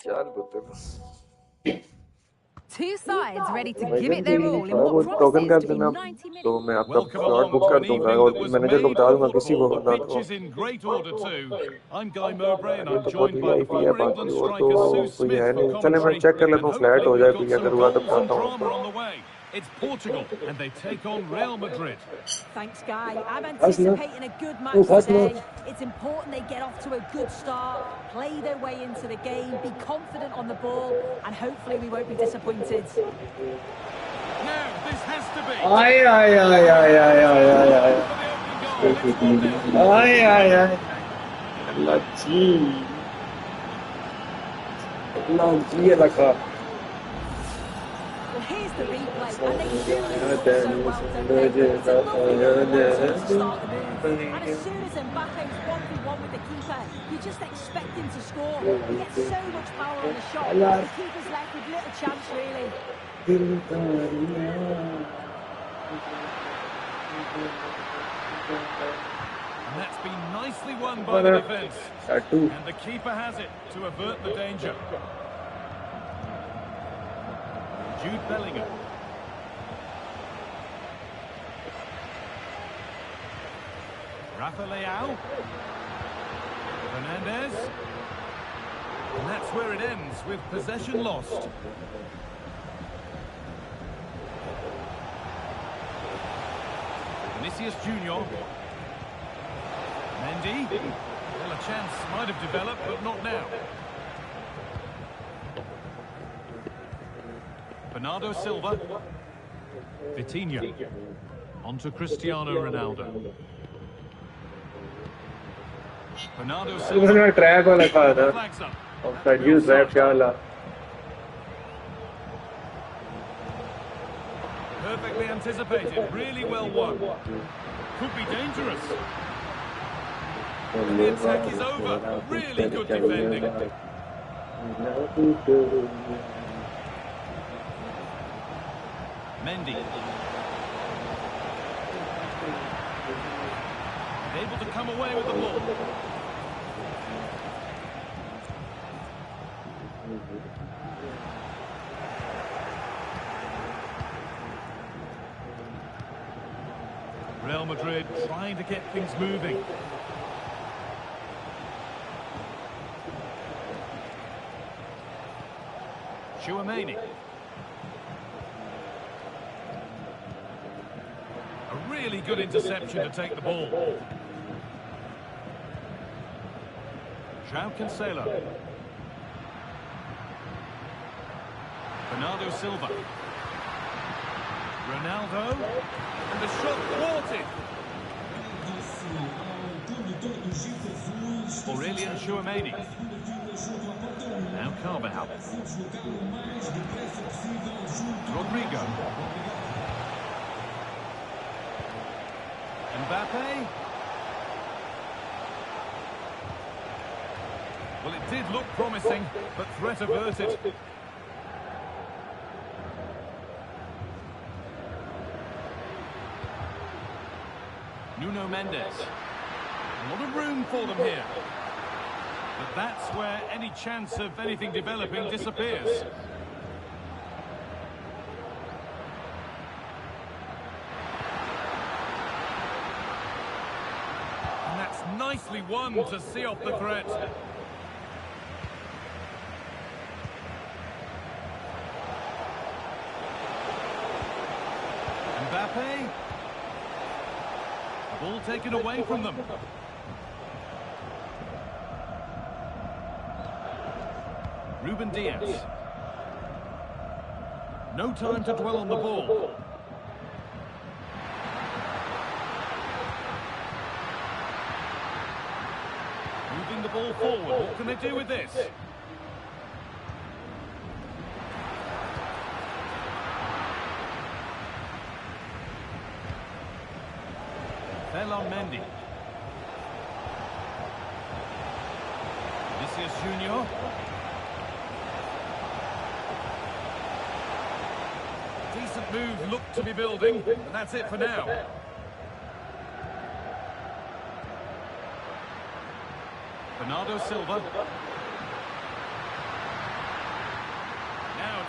चार बोलते हैं Two sides ready to give it their all in थोड़ा what बहुत टोकन promises कर to be देना 90 minutes. तो मैं आपका स्लॉट बुक कर दूंगा और मैनेजर को बता दूंगा किसी को ना तो in great order too. I'm Guy Mowbray and ये I'm तो joined by the VIP है former बाकी England वो तो striker Sue कोई Smith है for नहीं चले मैं commentary, चेक कर लेता and हूँ फ्लैट हो hopefully जाए we've कोई got अगर some हुआ तो goals and बताता drama on हूँ the way. It's Portugal and they take on Real Madrid. Thanks, Guy. I'm anticipating a good match today. It's important they get off to a good start, play their way into the game, be confident on the ball, and hopefully we won't be disappointed. Now, this has to be. Ay. Well, here's the replay, and they do this so well, don't they? It's a lovely little one-two to start the move, and as soon as Mbappe's 1v1 with the keeper, you just expect him to score. He gets so much power on the shot, the keeper's left with little chance, really. And that's been nicely won by the defence. And the keeper has it to avert the danger. Jude Bellingham. Rafa Leao. Fernandez. And that's where it ends, with possession lost. Vinicius Junior. Mendy. Well, a chance might have developed, but not now. Bernardo Silva. Vitinha. On to Cristiano Ronaldo. Bernardo Silva. Track वाला था ना offside use trap क्या वाला Perfectly anticipated, really well won. Could be dangerous. And the attack is over. Really good defending. Mendy. Able to come away with the ball. Real Madrid trying to get things moving. Tchouaméni. A really good interception to take the ball. João Cancelo. Bernardo Silva. Ronaldo. And the shot thwarted. Aurelian Tchouaméni. Now Carvajal. Rodrigo. Mbappe. Well, it did look promising, but threat averted. Nuno Mendes. A lot of room for them here. But that's where any chance of anything developing disappears. And that's nicely won to see off the threat. Mbappe. Ball taken away from them. Ruben Diaz. No time to dwell on the ball. Moving the ball forward. What can they do with this? Ferland Mendy. Vinicius Junior. Decent move looked to be building, and that's it for now. Bernardo Silva.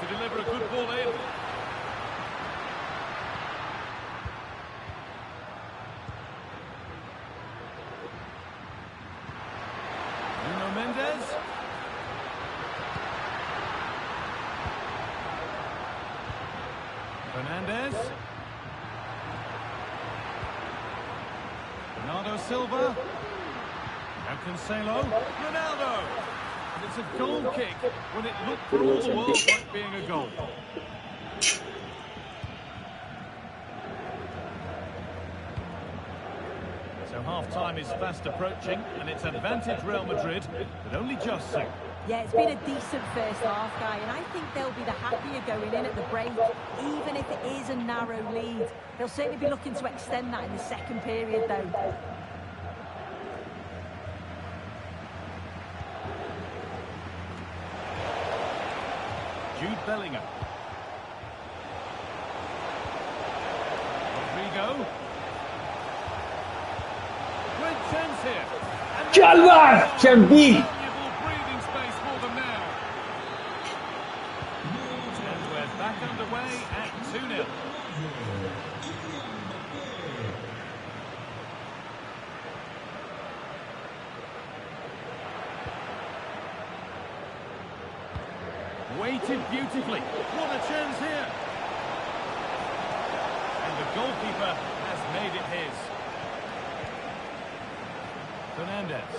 to deliver a good ball in. Nuno Mendes. Fernandez. Bernardo Silva. Now Cancelo. Ronaldo. And it's a goal kick when it looked for all the world like being a goal. So half-time is fast approaching, and it's advantage Real Madrid, but only just so. Yeah, it's been a decent first half, Guy, and I think they'll be the happier going in at the break, even if it is a narrow lead. They'll certainly be looking to extend that in the second period, though. Jude Bellingham. Rodrigo. Great chance here. Calma! Champi! Valuable breathing space for them now. And we're back underway at 2-0. Weighted beautifully. What a chance here. And the goalkeeper has made it his. Fernandez.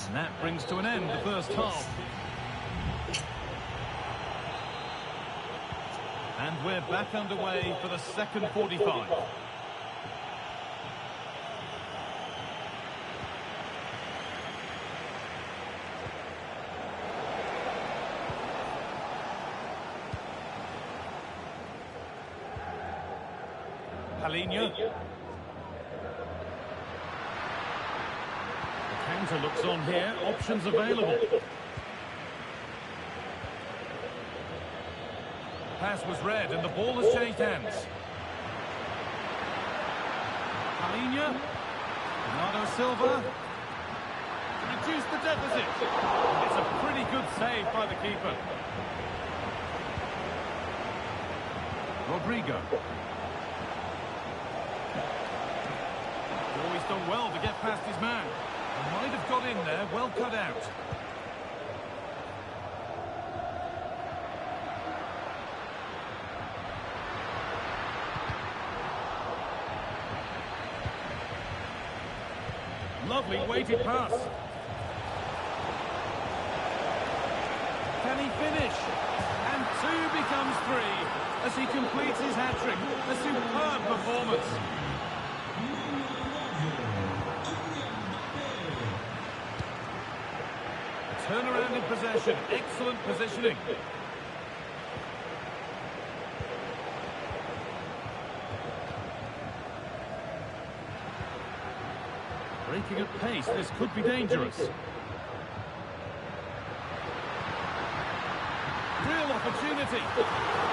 And that brings to an end the first half. And we're back underway for the second 45. Palinha. The counter looks on here. Options available. Pass was read and the ball has changed hands. Palinha. Bernardo Silva. Reduce the deficit. It's a pretty good save by the keeper. Rodrigo. Oh, he's done well to get past his man. He might have got in there, well cut out. Lovely weighted pass. Can he finish? And 2 becomes 3 as he completes his hat-trick. A superb performance. Turnaround in possession. Excellent positioning. Breaking at pace. This could be dangerous. Real opportunity.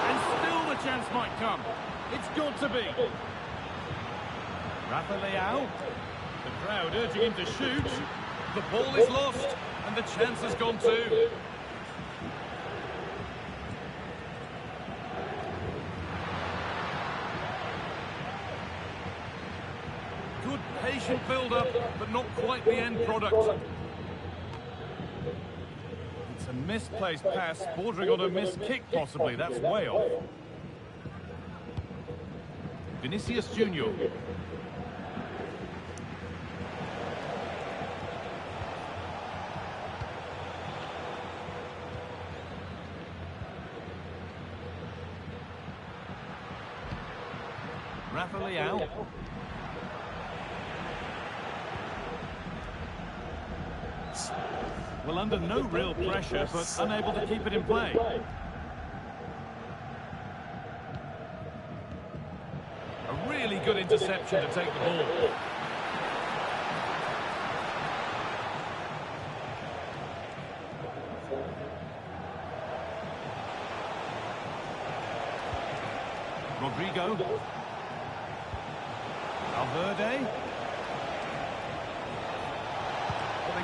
And still the chance might come. It's got to be. Rafa Leao. The crowd urging him to shoot. The ball is lost. And the chance has gone too. Good patient build-up, but not quite the end product. It's a misplaced pass, bordering on a missed kick possibly. That's way off. Vinicius Junior. Rafa Leao. Well, under no real pressure, but unable to keep it in play. A really good interception to take the ball. Rodrigo. Valverde.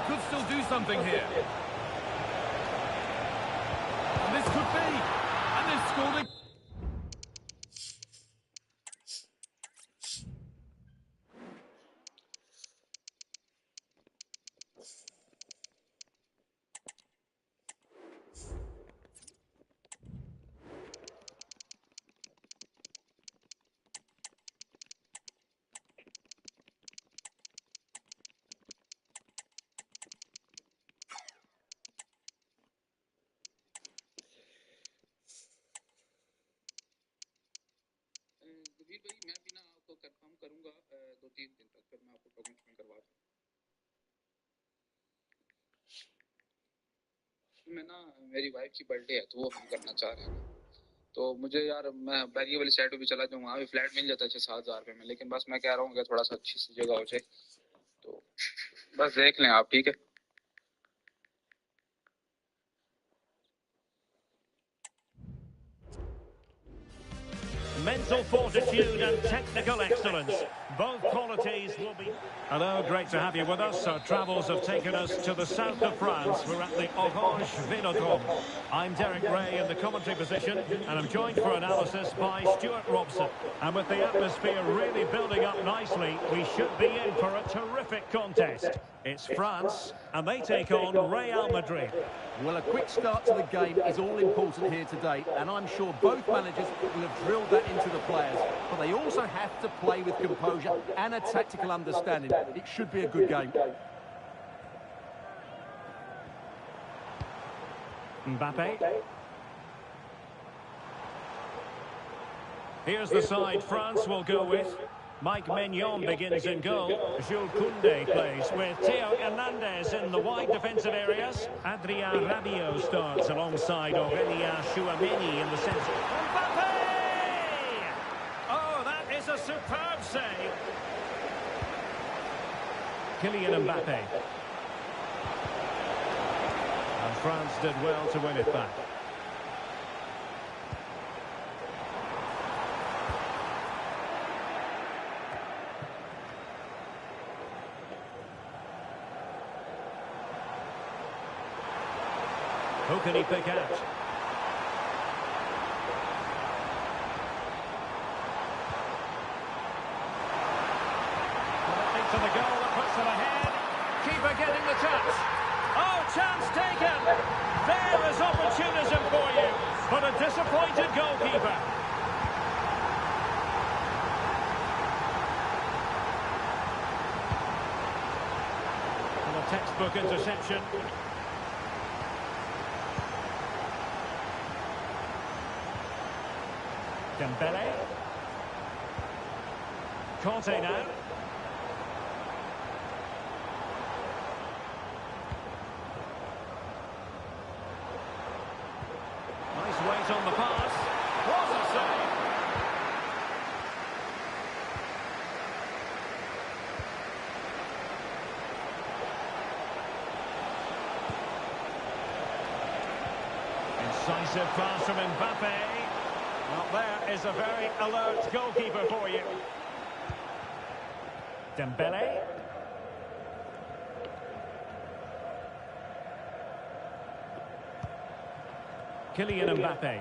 could still do something here. And this could be. And they've scored a... वीर भाई मैं भी ना आपको confirm करूंगा 2-3 दिन तक, फिर मैं आपको डॉक्यूमेंट करवा दूं। मैं ना मेरी वाइफ की बर्थडे है तो वो हम करना चाह रहे हैं, तो मुझे यार मैं बैरिया वाली साइड पे भी चला जाऊँ, वहाँ भी फ्लैट मिल जाता है 6-7 हज़ार रुपये में, लेकिन बस मैं कह रहा हूँ कि थोड़ा सा अच्छी सी जगह हो जाए, तो बस देख लें आप, ठीक है। Mental fortitude and technical excellence. Both qualities will be... Hello, great to have you with us. Our travels have taken us to the south of France. We're at the Orange Vélodrome. I'm Derek Ray in the commentary position, and I'm joined for analysis by Stuart Robson. And with the atmosphere really building up nicely, we should be in for a terrific contest. It's France, and they take on Real Madrid. Well, a quick start to the game is all important here today, and I'm sure both managers will have drilled that into the players. But they also have to play with composure and a tactical understanding. It should be a good game. Mbappe. Here's the side France will go with. Mike Maignan begins in goal. Jules Koundé plays with Theo Hernandez in the wide defensive areas. Adrien Rabiot starts alongside Aurélien Chouameni in the centre. Mbappe! Oh, that is a superb save. Kylian Mbappe. And France did well to win it back. Who can he pick out? Connecting to the goal that puts them ahead. Keeper getting the touch. Oh, chance taken. There is opportunism for you, but a disappointed goalkeeper. And a textbook interception. Dembele. Conte now. Nice weight on the pass. What a save! Incisive pass from Mbappe. Well, there is a very alert goalkeeper for you. Dembele. Kylian Mbappe.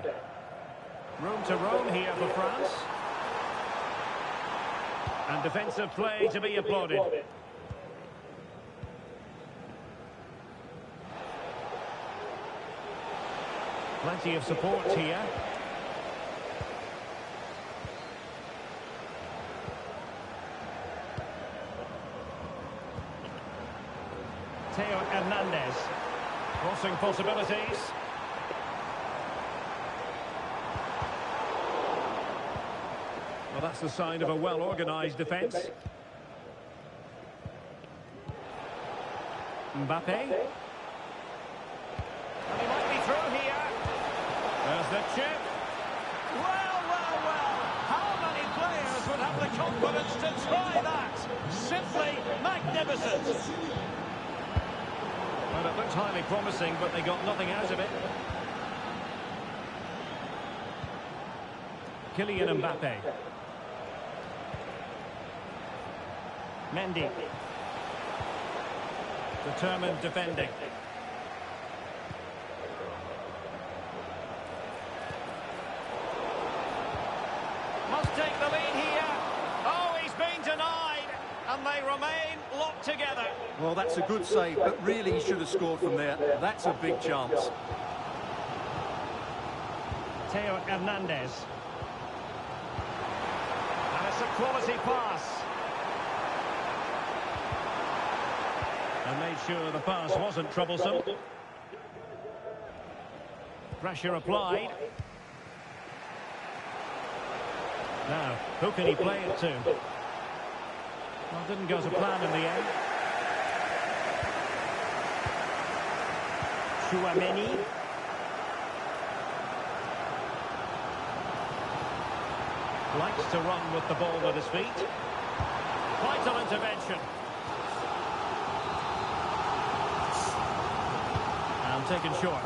Room to roam here for France. And defensive play to be applauded. Plenty of support here. Theo Hernandez. Crossing possibilities. Well, that's the sign of a well-organised defence. Mbappe. And he might be through here. There's the chip. Well, well, well. How many players would have the confidence to try that? Simply magnificent. Well, it looked highly promising, but they got nothing out of it. Kylian Mbappe. Mendy. Determined defending. Must take the lead here. Oh, he's been denied. And they remain locked together. Well, that's a good save, but really he should have scored from there. That's a big chance. Theo Hernandez. And it's a quality pass. And made sure the pass wasn't troublesome. Pressure applied. Now, who can he play it to? Well, didn't go to plan in the end. Chouameni. Likes to run with the ball at his feet. Vital intervention. And taken short.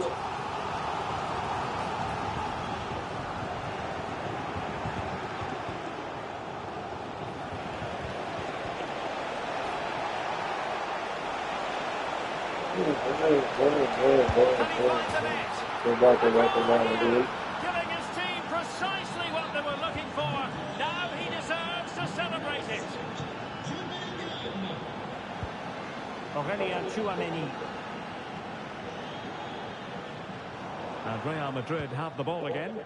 Giving his team precisely what they were looking for. Now he deserves to celebrate it. Aurelien Chouameni. And Real Madrid have the ball again.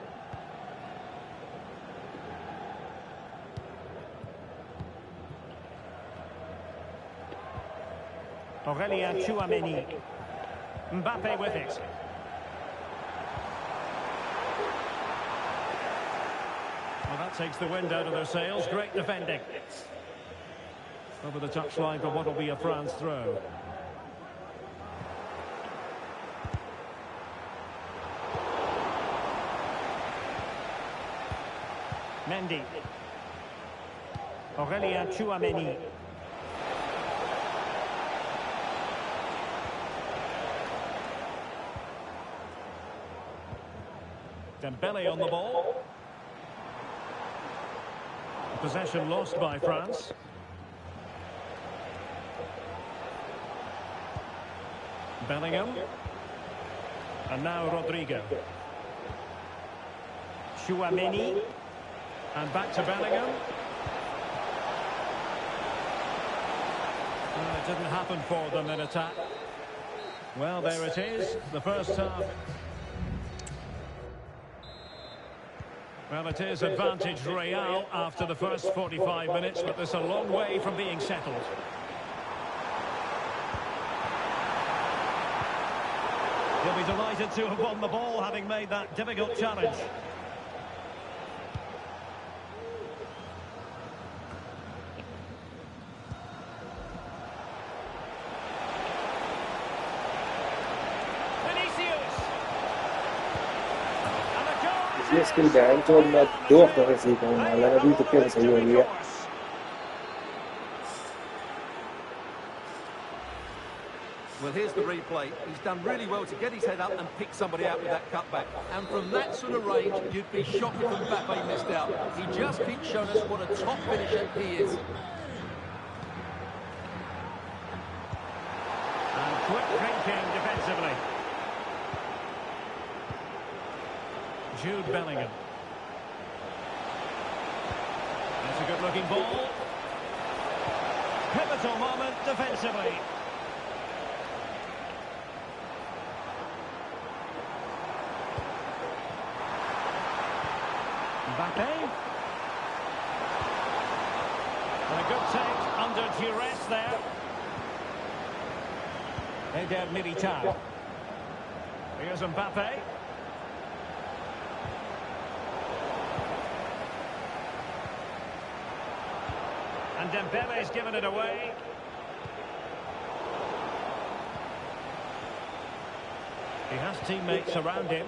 Aurelien Chouameni. Mbappe with it. Well, that takes the wind out of their sails. Great defending. Over the touchline for what will be a France throw. Mendy. Aurelien Chouameni. Dembele on the ball. Possession lost by France. Bellingham. And now Rodrigo. Chouameni. And back to Bellingham. It didn't happen for them in attack. Well, there it is, the first half. Well, it is advantage Real after the first 45 minutes, but there's a long way from being settled. He'll be delighted to have won the ball, having made that difficult challenge. ये skill ban तो मैं 2 हफ्तों से सीख रहा हूँ हालांकि अभी तक के सही हो गई है Well, here's the replay. He's done really well to get his head up and pick somebody out with that cutback. And from that sort of range, you'd be shocked if Mbappe missed out. He just keeps showing us what a top finisher he is. And quick thinking defensively. Jude Bellingham. That's a good-looking ball. Pivotal moment defensively. Mbappe. And a good take under duress there. Eder Militao. Here's Mbappe. And Dembele's given it away. He has teammates around him.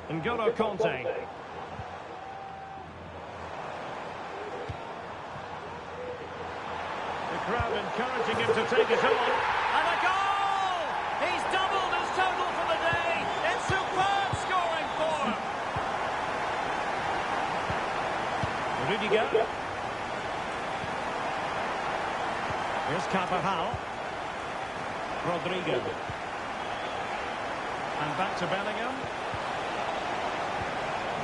N'Golo Kanté. The crowd encouraging him to take it on. And a goal! He's doubled his total for the day. It's superb scoring for him. Rudiger. Here's Carvajal. Rodrigo. And back to Bellingham.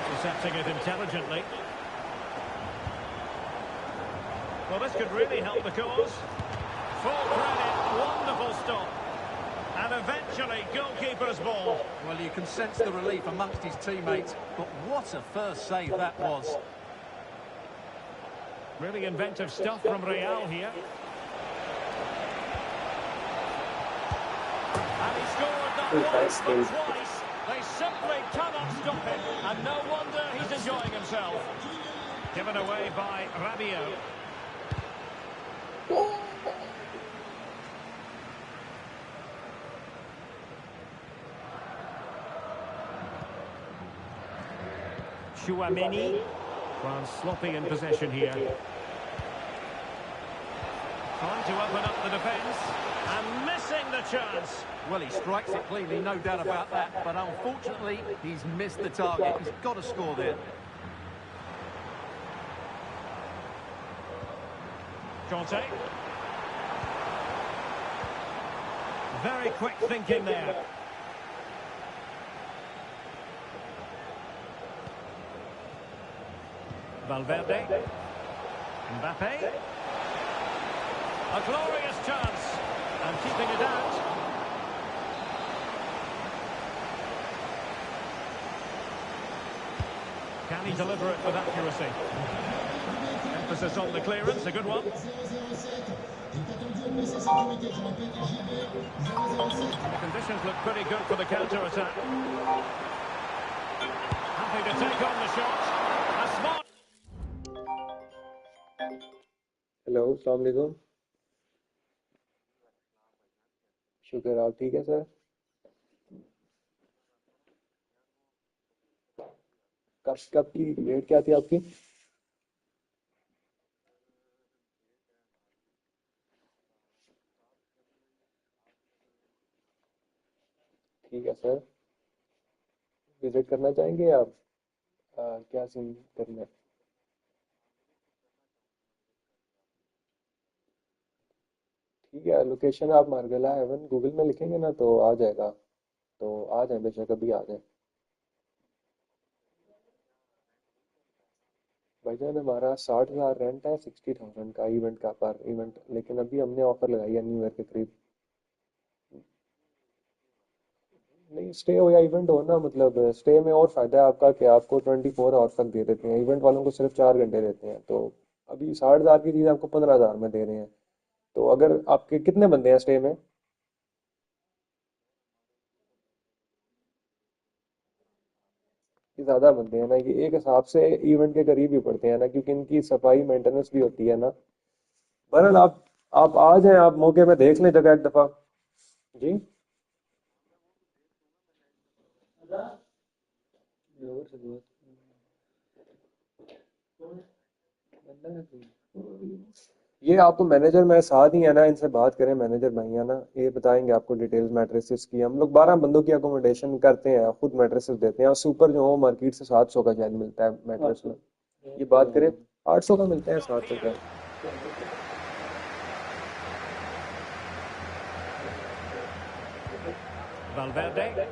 Intercepting it intelligently. Well, this could really help the cause. Full credit, wonderful stop. And eventually, goalkeeper's ball. Well, you can sense the relief amongst his teammates, but what a first save that was. Really inventive stuff from Real here. And he scored not once, but twice. They simply cannot stop him, and no wonder he's enjoying himself. Given away by Rabiot. Chouameni. France sloppy in possession here. Trying to open up the defence. And missing the chance. Well, he strikes it cleanly, no doubt about that. But unfortunately, he's missed the target. He's got to score there. Conte. Very quick thinking there. Valverde. Mbappe. A glorious chance. And keeping it out. Can he deliver it with accuracy? Emphasis on the clearance, a good one. The conditions look pretty good for the counter-attack. Happy to take on the shot. A smart... hello अस्सलाम वालेकुम शुक्र आप ठीक है sir कब की date क्या थी आपकी ठीक है सर विजिट करना चाहेंगे आप क्या सीन करना है ठीक है लोकेशन आप मार्गला हेवन गूगल में लिखेंगे ना तो आ जाएगा तो आ जाए बेशक अभी आ जाए भाईजान हमारा 60,000 रेंट है 60,000 का इवेंट का पर इवेंट लेकिन अभी हमने ऑफर लगाई है न्यू ईयर के करीब नहीं स्टे हो या इवेंट हो ना मतलब स्टे में और फायदा है आपका कि आपको 24 आवर्स तक दे देते हैं इवेंट वालों को सिर्फ 4 घंटे देते हैं तो अभी 60,000 की चीज़ आपको 15,000 में दे रहे हैं तो अगर आपके कितने बंदे हैं स्टे में ये ज्यादा बंदे हैं ना ये एक हिसाब से इवेंट के करीब ही पड़ते हैं ना क्योंकि इनकी सफाई मेंटेनेंस भी होती है ना बहरहाल आप आ जाएं आप मौके में देख लें जगह एक दफा जी ये आपको मैनेजर मेरे साथ ही है ना इनसे बात करें मैनेजर भाई है ना ये बताएंगे आपको डिटेल्स मैट्रेसेस की हम लोग 12 बंदों की अकोमोडेशन करते हैं खुद मैट्रेसेस देते हैं और सुपर जो हो मार्केट से 700 का शायद मिलता है मैट्रेस में ये बात करें 800 का मिलता है 700 का Valverde.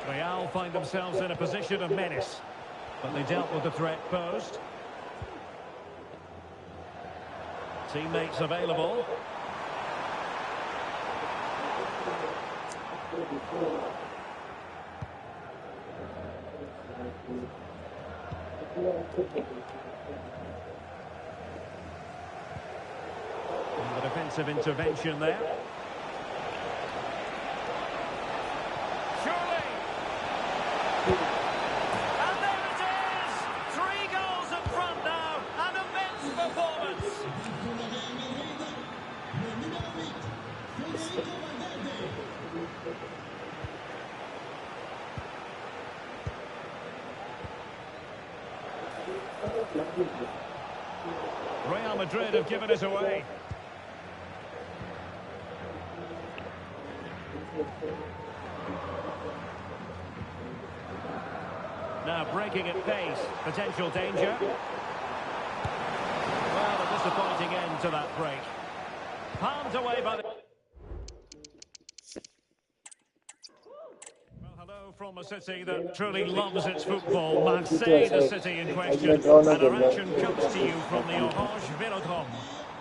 Real find themselves in a position of menace, but they dealt with the threat posed. Teammates available. And the defensive intervention there. Surely! And there it is! 3 goals in front now. An immense performance. Real Madrid have given it away. Now breaking at pace. Potential danger. Well, a disappointing end to that break. Palmed away by the... Well, hello from a city that truly loves its football. Marseille, the city in question. And our action comes to you from the Orange Velodrome.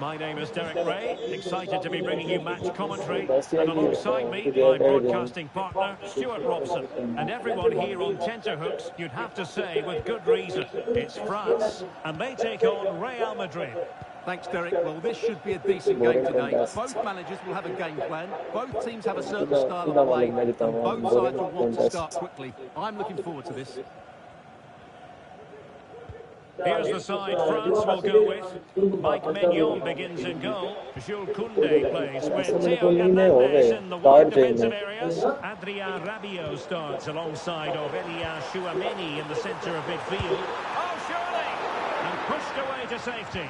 My name is Derek Ray, excited to be bringing you match commentary. And alongside me, my broadcasting partner, Stuart Robson. And everyone here on tenterhooks, you'd have to say with good reason. It's France, and they take on Real Madrid. Thanks, Derek. Well, this should be a decent game today. Both managers will have a game plan. Both teams have a certain style of play, and both sides will want to start quickly. I'm looking forward to this. Here's the side France will go with. Mike Maignan begins in goal. Jules Koundé plays with Theo Hernandez in the wide defensive areas. Adrien Rabiot starts alongside Aurélien Tchouameni in the centre of midfield. Oh, surely! And pushed away to safety.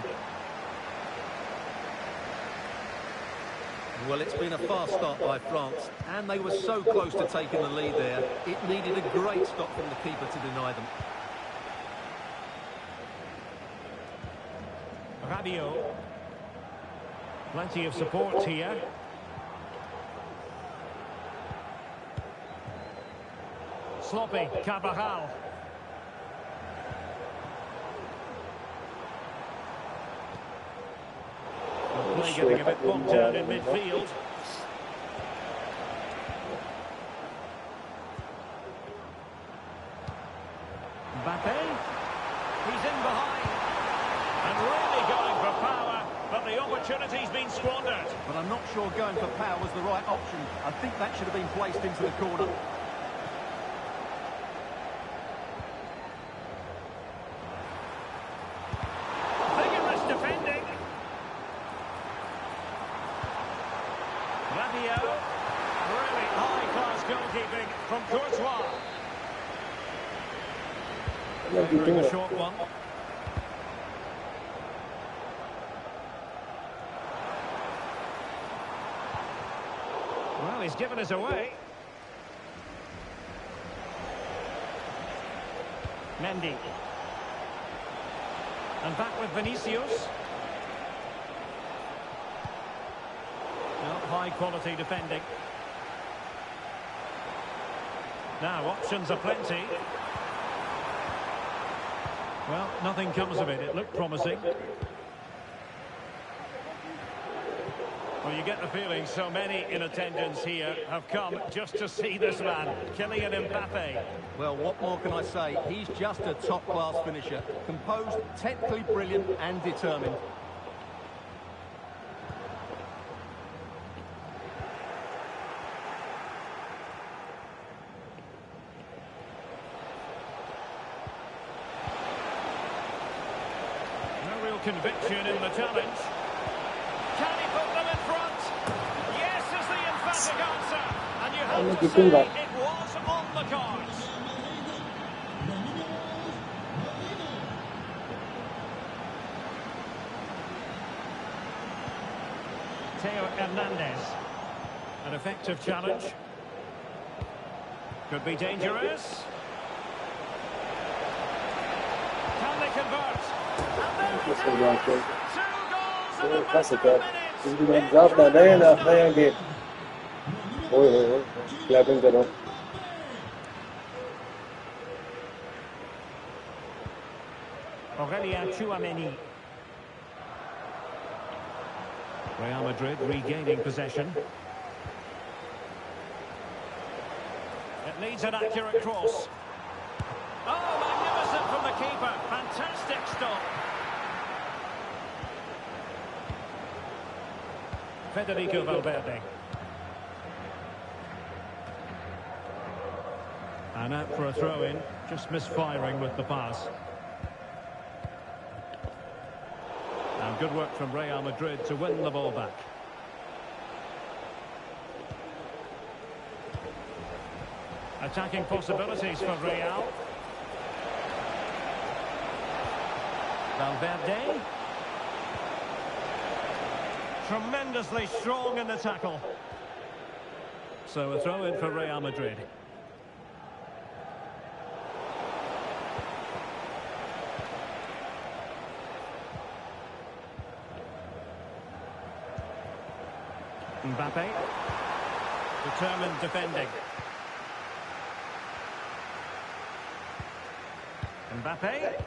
Well, it's been a fast start by France, and they were so close to taking the lead there. It needed a great stop from the keeper to deny them. Rabiot. Plenty of support here. Sloppy, Carvajal. Play getting a bit bogged down in midfield. Mbappe. He's in behind. And really going for power, but the opportunity's been squandered. But I'm not sure going for power was the right option. I think that should have been placed into the corner. Vigorous defending. Rabiot. Really high-class goalkeeping from Courtois. Delivering a short one. Well, he's given us away. Mendy. And back with Vinicius. Well, high quality defending. Now, options are plenty. Well, nothing comes of it. It looked promising. Well, you get the feeling so many in attendance here have come just to see this man, Kylian Mbappe. Well, what more can I say? He's just a top-class finisher. Composed, technically brilliant and determined. No real conviction in the challenge. Can he put them in front? Yes is the emphatic answer. And you have to say it was on the cards. Theo Hernandez. An effective challenge. Could be dangerous. Can they convert? And there it is! 2 goals in a matter of minutes! Clapping करो. Aurélien Tchouameni. Real Madrid regaining possession. It needs an accurate cross. Oh, magnificent from the keeper. Fantastic stop. Federico Valverde. And out for a throw-in. Just misfiring with the pass. And good work from Real Madrid to win the ball back. Attacking possibilities for Real. Valverde. Tremendously strong in the tackle. So a throw in for Real Madrid. Mbappe. Determined defending. Mbappe.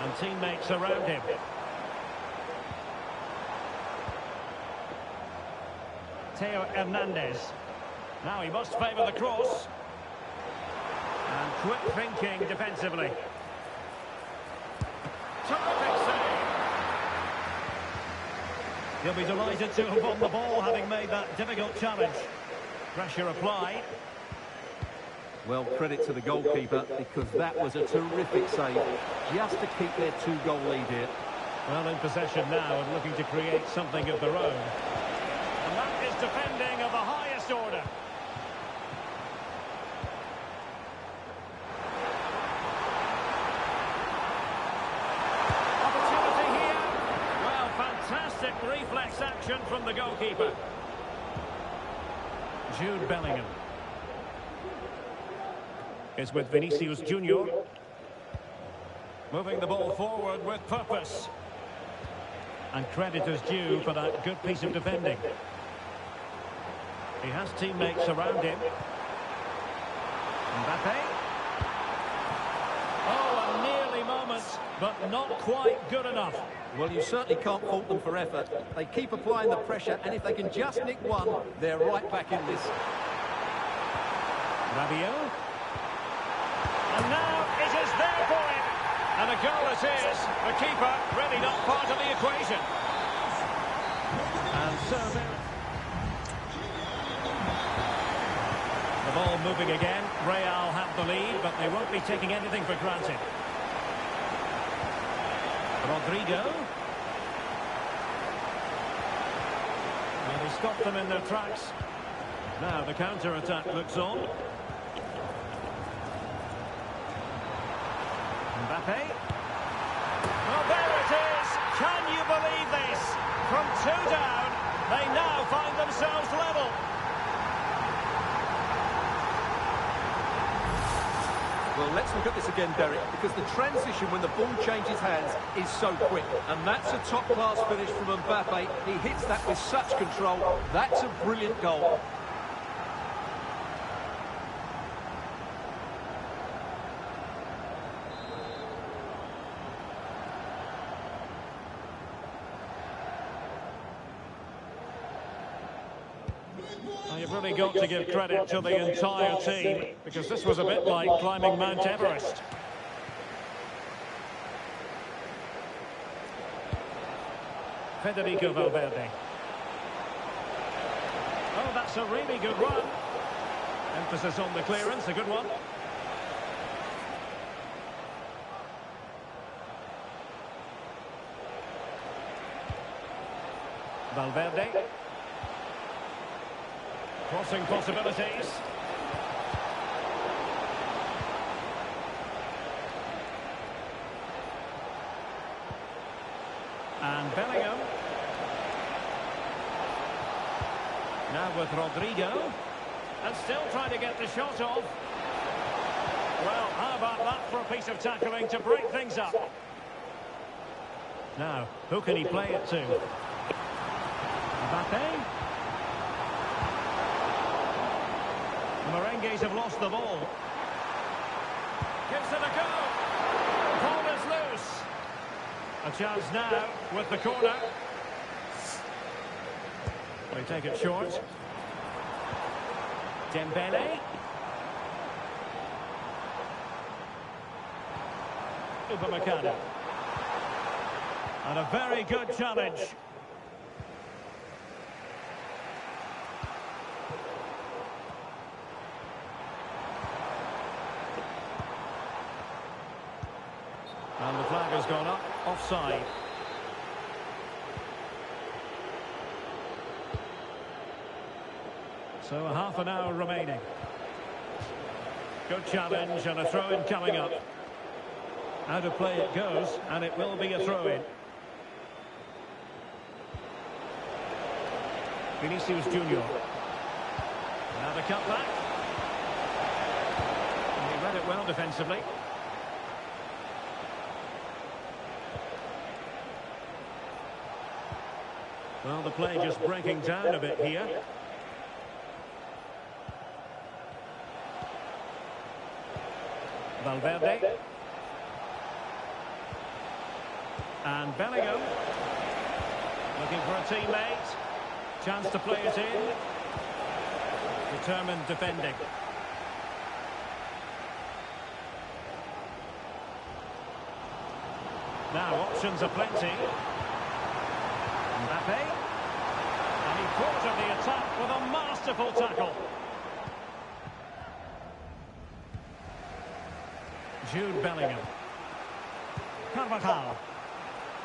And teammates around him. Theo Hernandez. Now he must favour the cross. And quick thinking defensively. Terrific save. He'll be delighted to have won the ball, having made that difficult challenge. Pressure applied. Well, credit to the goalkeeper, because that was a terrific save, just to keep their two-goal lead here. Well, in possession now and looking to create something of their own. And that is defending of the highest order. Opportunity here. Well, fantastic reflex action from the goalkeeper. Jude Bellingham is with Vinicius Junior. Moving the ball forward with purpose. And credit is due for that good piece of defending. He has teammates around him. Mbappe. Oh, a nearly moment, but not quite good enough. Well, you certainly can't fault them for effort. They keep applying the pressure, and if they can just nick one, they're right back in this. Rabiot. And now it is there for him. And a goal it is. The keeper really not part of the equation. And so there. The ball moving again. Real have the lead, but they won't be taking anything for granted. Rodrigo. And he stopped them in their tracks. Now the counter-attack looks on. Mbappe. Well, there it is. Can you believe this? From two down, they now find themselves level. Well, let's look at this again, Derek, because the transition when the ball changes hands is so quick. And that's a top-class finish from Mbappe. He hits that with such control. That's a brilliant goal. Well, you've really got to give credit to the entire team, because this was a bit like climbing Mount Everest. Federico Valverde. Oh, that's a really good run. Emphasis on the clearance, a good one. Valverde. Crossing possibilities. And Bellingham. Now with Rodrigo. And still trying to get the shot off. Well, how about that for a piece of tackling to break things up? Now, who can he play it to? Mbappe. The Merengues have lost the ball. Gives it a go. Ball is loose. A chance now with the corner. They take it short. Dembele. Upamecano. And a very good challenge. And the flag has gone up, offside. So a half an hour remaining. Good challenge and a throw-in coming up. Out of play it goes, and it will be a throw-in. Vinicius Junior. Now the cutback. And he read it well defensively. Well, the play just breaking down a bit here. Valverde. And Bellingham. Looking for a teammate. Chance to play it in. Determined defending. Now options are plenty. Mbappe. And he quartered the attack with a masterful tackle. Jude Bellingham. Carvajal.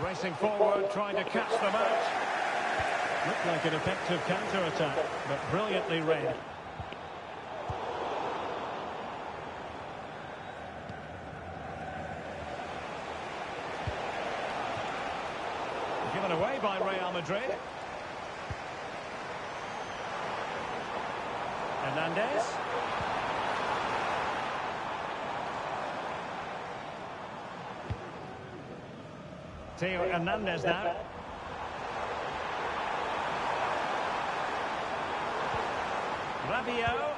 Racing forward, trying to catch them out. Looked like an effective counter-attack, but brilliantly read. Given away by Real Madrid. Hernandez. Theo Hernandez now. Rabiot.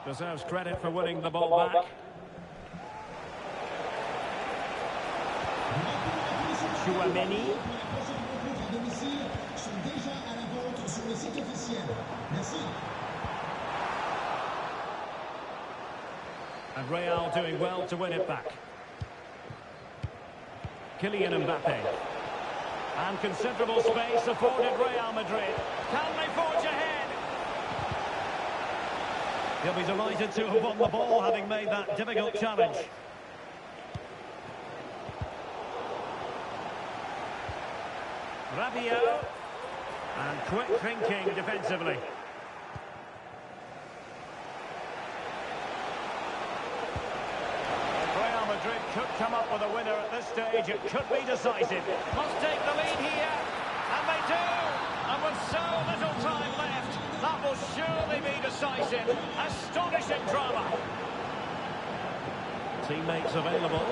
Deserves credit for winning the ball back. Chouameni. And Real doing well to win it back. Kylian Mbappe. And considerable space afforded Real Madrid. Can they forge ahead? He'll be delighted to have won the ball, having made that difficult challenge. Rabiot. And quick thinking defensively. Real Madrid could come up with a winner at this stage. It could be decisive. Must take the lead here. And they do. And with so little time left, that will surely be decisive. Astonishing drama. Teammates available.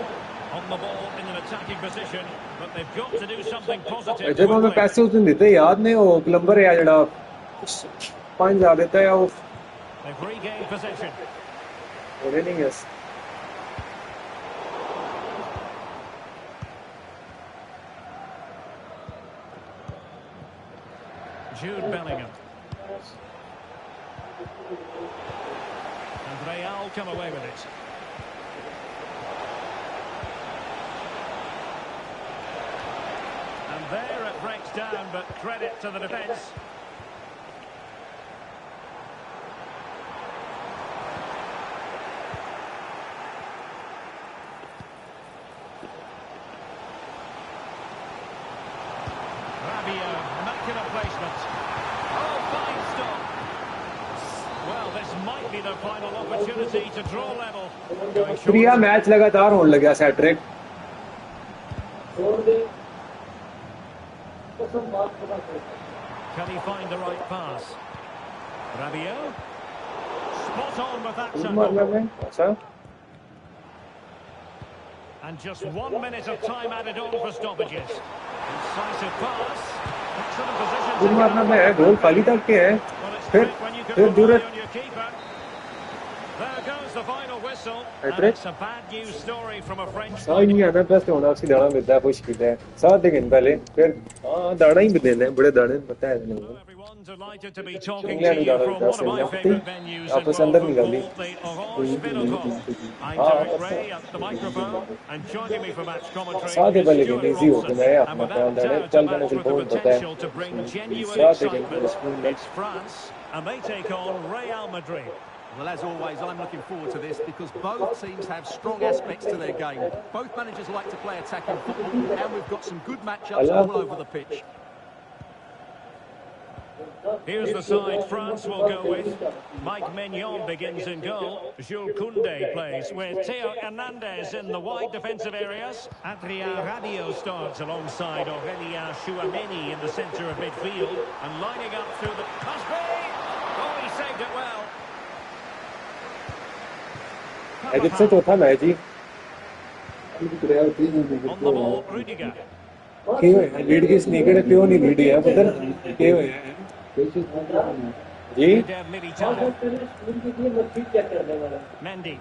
On the ball in an attacking position, but they've got to do something positive. जब हमें पैसे उस दिन देते याद नहीं वो plumber है जड़ा 5,000 देता है वो They've regained possession. वो नहीं है Jude Bellingham. And Real come away with it. And there it breaks down, but credit to the defence. Rabiot, immaculate placement. Oh, fine stop. Well, this might be the final opportunity to draw level. Going short. Priya match लगातार होने लगा citric Can he find the right pass? Rabiot. Spot on with that tackle. And just 1 minute of time added on for stoppages. Incisive pass. Excellent position. मारना है गोल खाली तक के है फिर जरूरत There goes the final whistle. And it's a bad news story from a French साथ नहीं आना बस होना उसकी दाना मिलता है कुछ किया है साथ देंगे पहले फिर दाना ही देने हैं बड़े दाने पता है नहीं everyone delighted to be talking to you from one of my favorite venues involved football, the Orange Villacom. I'm Derek Ray at the microphone, and joining me for match commentary is Stuart Robson. And without doubt, a match with the potential to bring genuine excitement. It's France, and they take on Real Madrid. Well, as always, I'm looking forward to this because both teams have strong aspects to their game. Both managers like to play attacking football, and we've got some good matchups all over the pitch. Here's the side France will go with. Mike Maignan begins in goal. Jules Koundé plays with Theo Hernandez in the wide defensive areas. Adrien Rabiot starts alongside Aurélien Chouameni in the centre of midfield. And lining up through the... Must be! Oh, he saved it well. Egypt से चौथा match he On the ball, Rudiger. Lead की sneaker क्यों नहीं lead है पुत्र के हुए हैं जी Eder Militao. Mendy.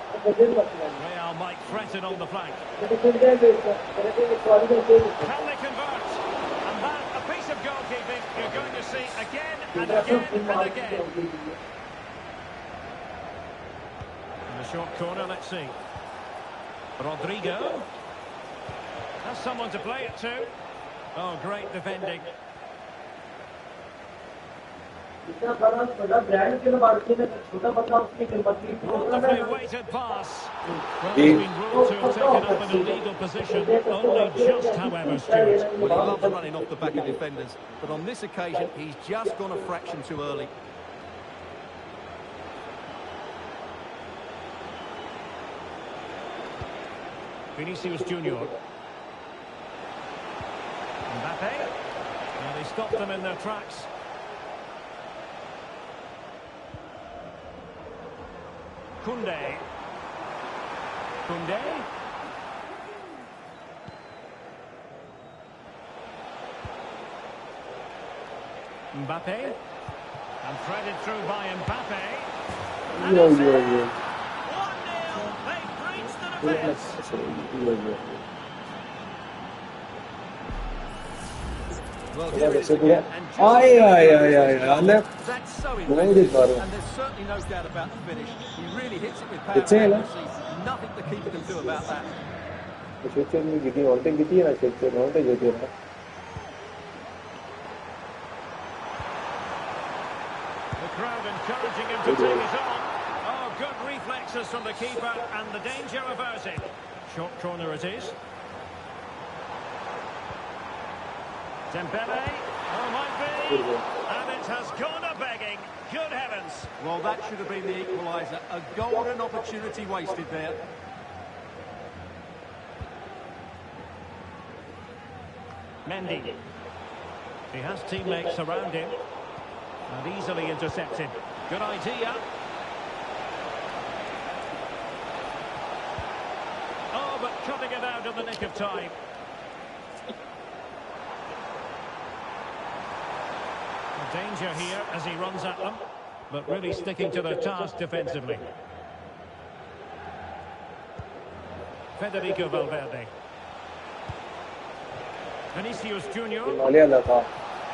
Real might threaten on the flank. Can they convert? And that, a piece of goalkeeping you're going to see again and again and again. In the short corner, let's see. Rodrigo. Has someone to play it to. Oh, great defending. Wonderfully weighted pass. Well, he's been ruled to have taken up an illegal position. Only just, however, Stuart. Well, he loves running off the back of defenders, but on this occasion, he's just gone a fraction too early. Vinicius Junior. Mbappe. And they stopped them in their tracks. Koundé. Koundé. Mbappe. And threaded through by Mbappe. And it's in. 1-0. They've breached the defence. Well, Yeah, here it is that's again. it. And just Aye, aye, aye, aye, aye. that's so Very impressive, good, Baru. and there's certainly no doubt about the finish. He really hits it with power It's and in, accuracy. Nothing the keeper can do about that. क्षेत्र में कितनी औरतें कितनी है ना क्षेत्र में औरतें जो है The crowd encouraging him to take it on. Oh, good reflexes from the keeper and the danger averted. Short corner it is. Dembele. Oh, might be. And it has gone a-begging. Good heavens. Well, that should have been the equaliser. A golden opportunity wasted there. Mendy. He has teammates around him. And easily intercepted. Good idea. Oh, but cutting it out in the nick of time. Danger here as he runs at them, but really sticking to their task defensively. Federico Valverde. Vinicius Junior. Mallya लगा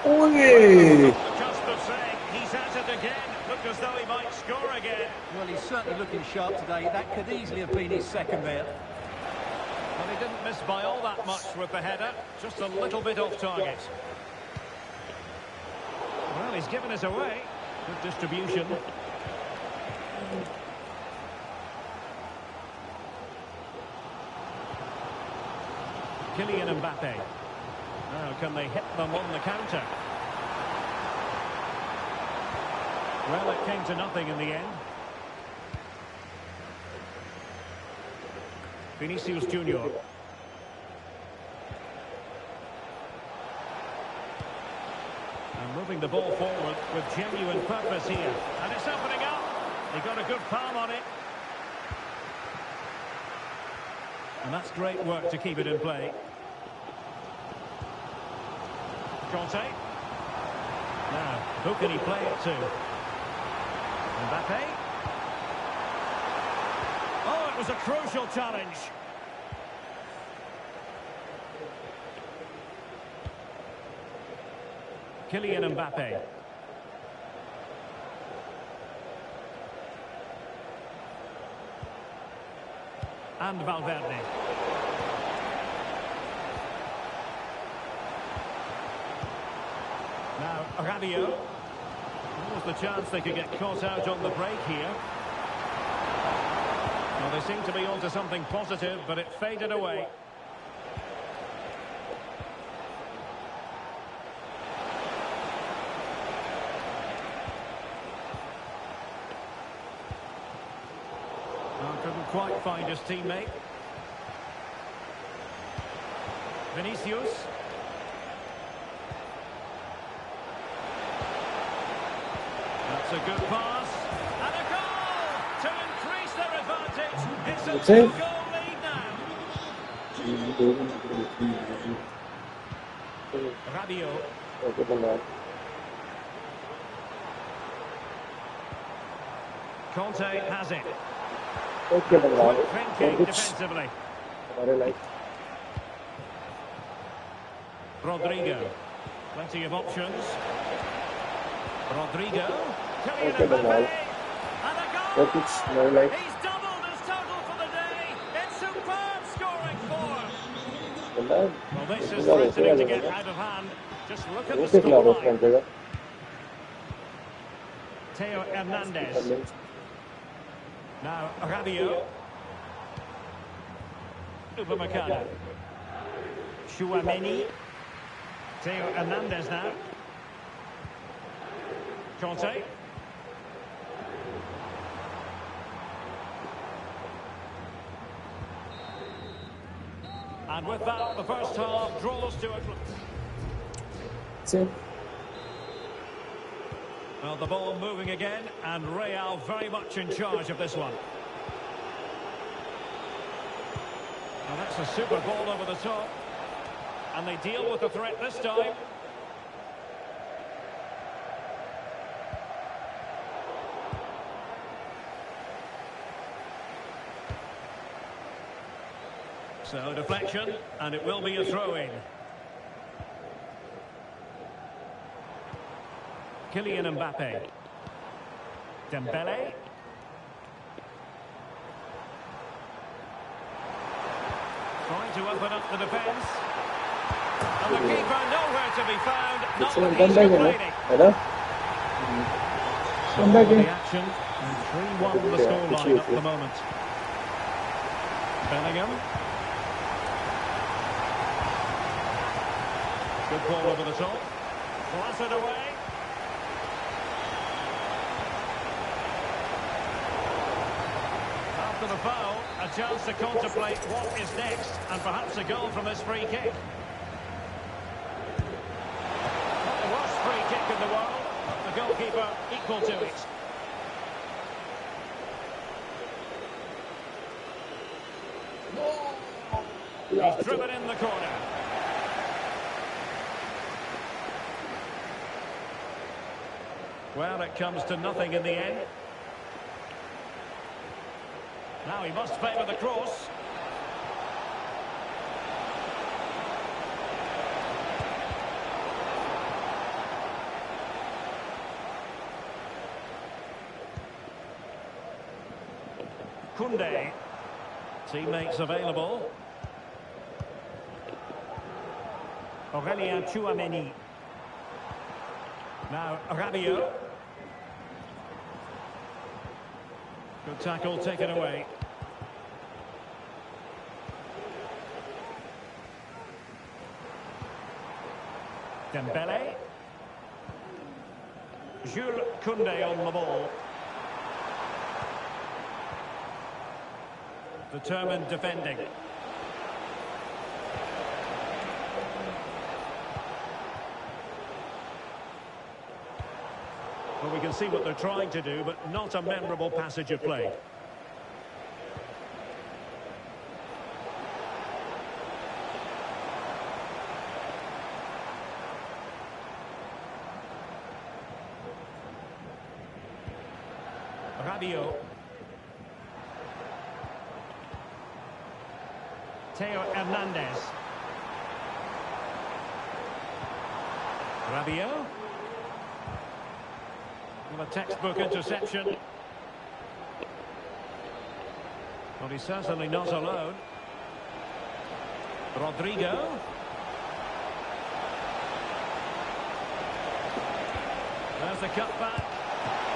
ओए The cusp of saying he's at it again. Looked as though he might score again. Well, he's certainly looking sharp today. That could easily have been his second there. Well, he didn't miss by all that much with the header, just a little bit off target. Well, he's given us away. Good distribution. Kylian Mbappe. Now, can they hit them on the counter? Well, it came to nothing in the end. Vinicius Junior. And moving the ball forward with genuine purpose here. And it's opening up. He got a good palm on it. And that's great work to keep it in play. Conte. Now, who can he play it to? Mbappe. Oh, it was a crucial challenge. Kylian Mbappe. And Valverde. Now, Rabiot. What was the chance they could get caught out on the break here? Well, they seem to be onto something positive, but it faded away. Couldn't quite find his teammate. Vinicius. That's a good pass. And a goal to increase It's a That's it. two-goal lead now. Rabiot. Okay, Bernard. Conte has it. Okay, Bernard. Quick thinking Good. defensively. Very nice. Rodrigo. Plenty of options. Rodrigo. Kylian Okay, Bernard. Mbappe. And a goal! Good. Very nice. He's doubled his total for the day. It's superb scoring form. Bernard. Well, this is Bernard, threatening to okay, get out of hand. Just look at the okay, claro, scoreline. Francesca. Theo Hernandez. Now Rabiot. Upamecano. Chouameni. Theo Hernandez now. Conte. And with that, the first half draws to a close. That's it. Well, the ball moving again, and Real very much in charge of this one. Well, that's a super ball over the top. And they deal with the threat this time. So, deflection, and it will be a throw-in. Kylian Mbappe. Dembele. Trying to open up the defence. And the keeper nowhere to be found. Not It's when a he's comeback, complaining. है ना? So Comeback on the है. action, and 3-1 the scoreline at the moment. Bellingham. Good ball over the top. Blasted away. After the foul, a chance to contemplate what is next, and perhaps a goal from this free kick. Not the worst free kick in the world, but the goalkeeper equal to it. He's driven in the corner. Well, it comes to nothing in the end. Now he must favour the cross. Koundé. Teammates available. Aurelien Chouameni. Now Rabiot. Good tackle taken away. Dembele. Jules Koundé on the ball. Determined defending. Well, we can see what they're trying to do, but not a memorable passage of play. Rabiot. Theo Hernandez. Rabiot. Well, a textbook interception. Well, he's certainly not alone. Rodrigo. There's the cutback.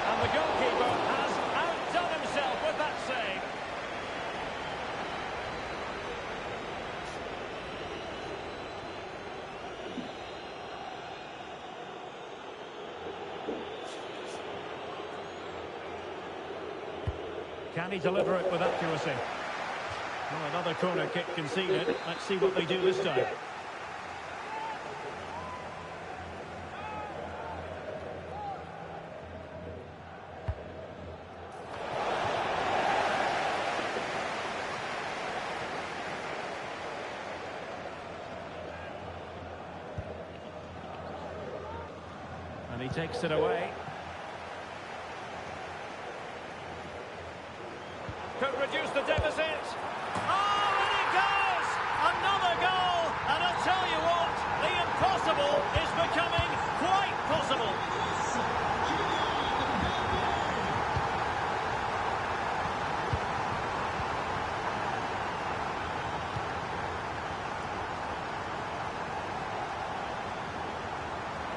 And the goalkeeper has outdone himself with that save. Can he deliver it with accuracy? Well, another corner kick conceded. Let's see what they do this time. he takes it away. Could reduce the deficit. Oh, and it does! Another goal! And I tell you what, the impossible is becoming quite possible.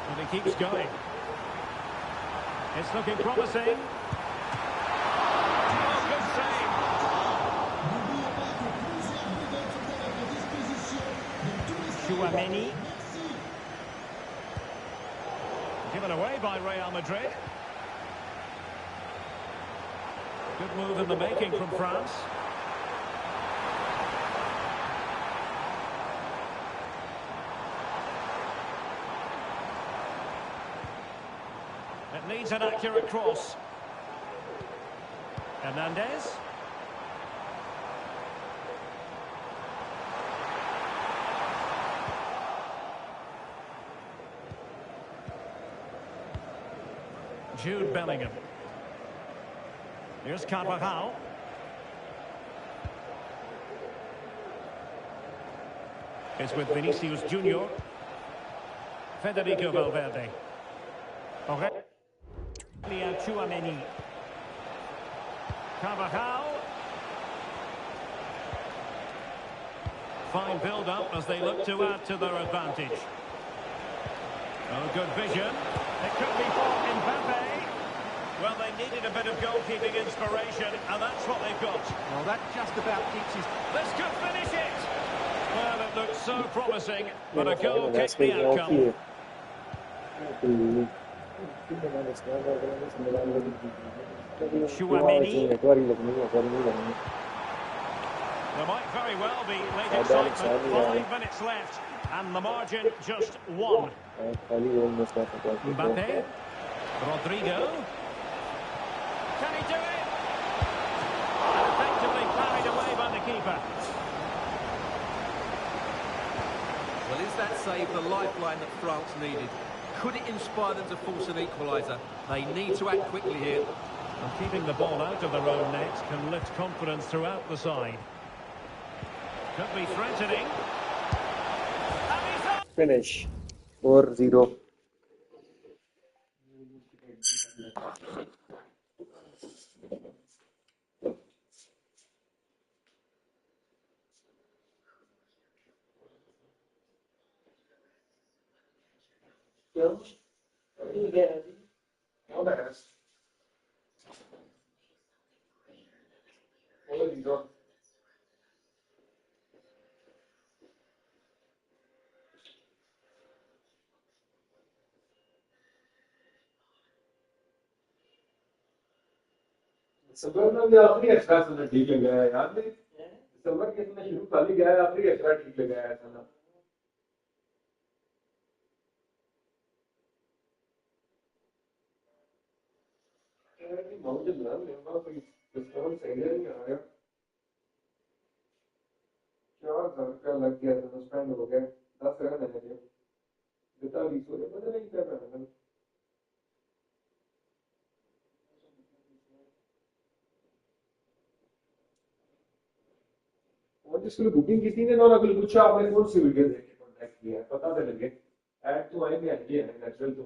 And he keeps going. It's looking promising. Oh, good save. Tchouaméni. Given away by Real Madrid. Good move in the making from France. It needs an accurate cross. Hernandez. Jude Bellingham. Here's Carvajal. It's with Vinicius Junior. Federico Valverde. Tchouaméni. Carvajal. Fine build-up as they look to add to their advantage. Oh, good vision. It could be for Mbappe. Well, they needed a bit of goalkeeping inspiration, and that's what they've got. Well, that just about keeps his... This could finish it. Well, it looks so promising, but a goal kicked the outcome. Tchouaméni. There might very well be late excitement. 5 minutes left, and the margin just 1. Mbappe. Rodrigo. Can he do it? Effectively carried away by the keeper. Well, is that save the lifeline that France needed? Could it inspire them to force an equaliser? They need to act quickly here. And keeping the ball out of their own net can lift confidence throughout the side. Could be threatening. Finish 4-0. दिसंबर में भी आखिरी extra समय ठीक लगा है याद नहीं दिसंबर के इसमें शुरू खाली गया है आखिरी एक्स्ट्रा ठीक लगा है ऐसा ना मुझे लगा मेरे पास कोई डिस्काउंट सही नहीं आ रहा 4,000 लग गया था स्पेंड हो गया 10 रन है मेरे जितना 20 हो गया पता नहीं क्या करना और जिसको बुकिंग की थी ना उन्होंने अगर पूछा आपने कौन सी वीडियो देख के कांटेक्ट किया है पता तो लगे ऐड तो आएंगे आएंगे नेचुरल तो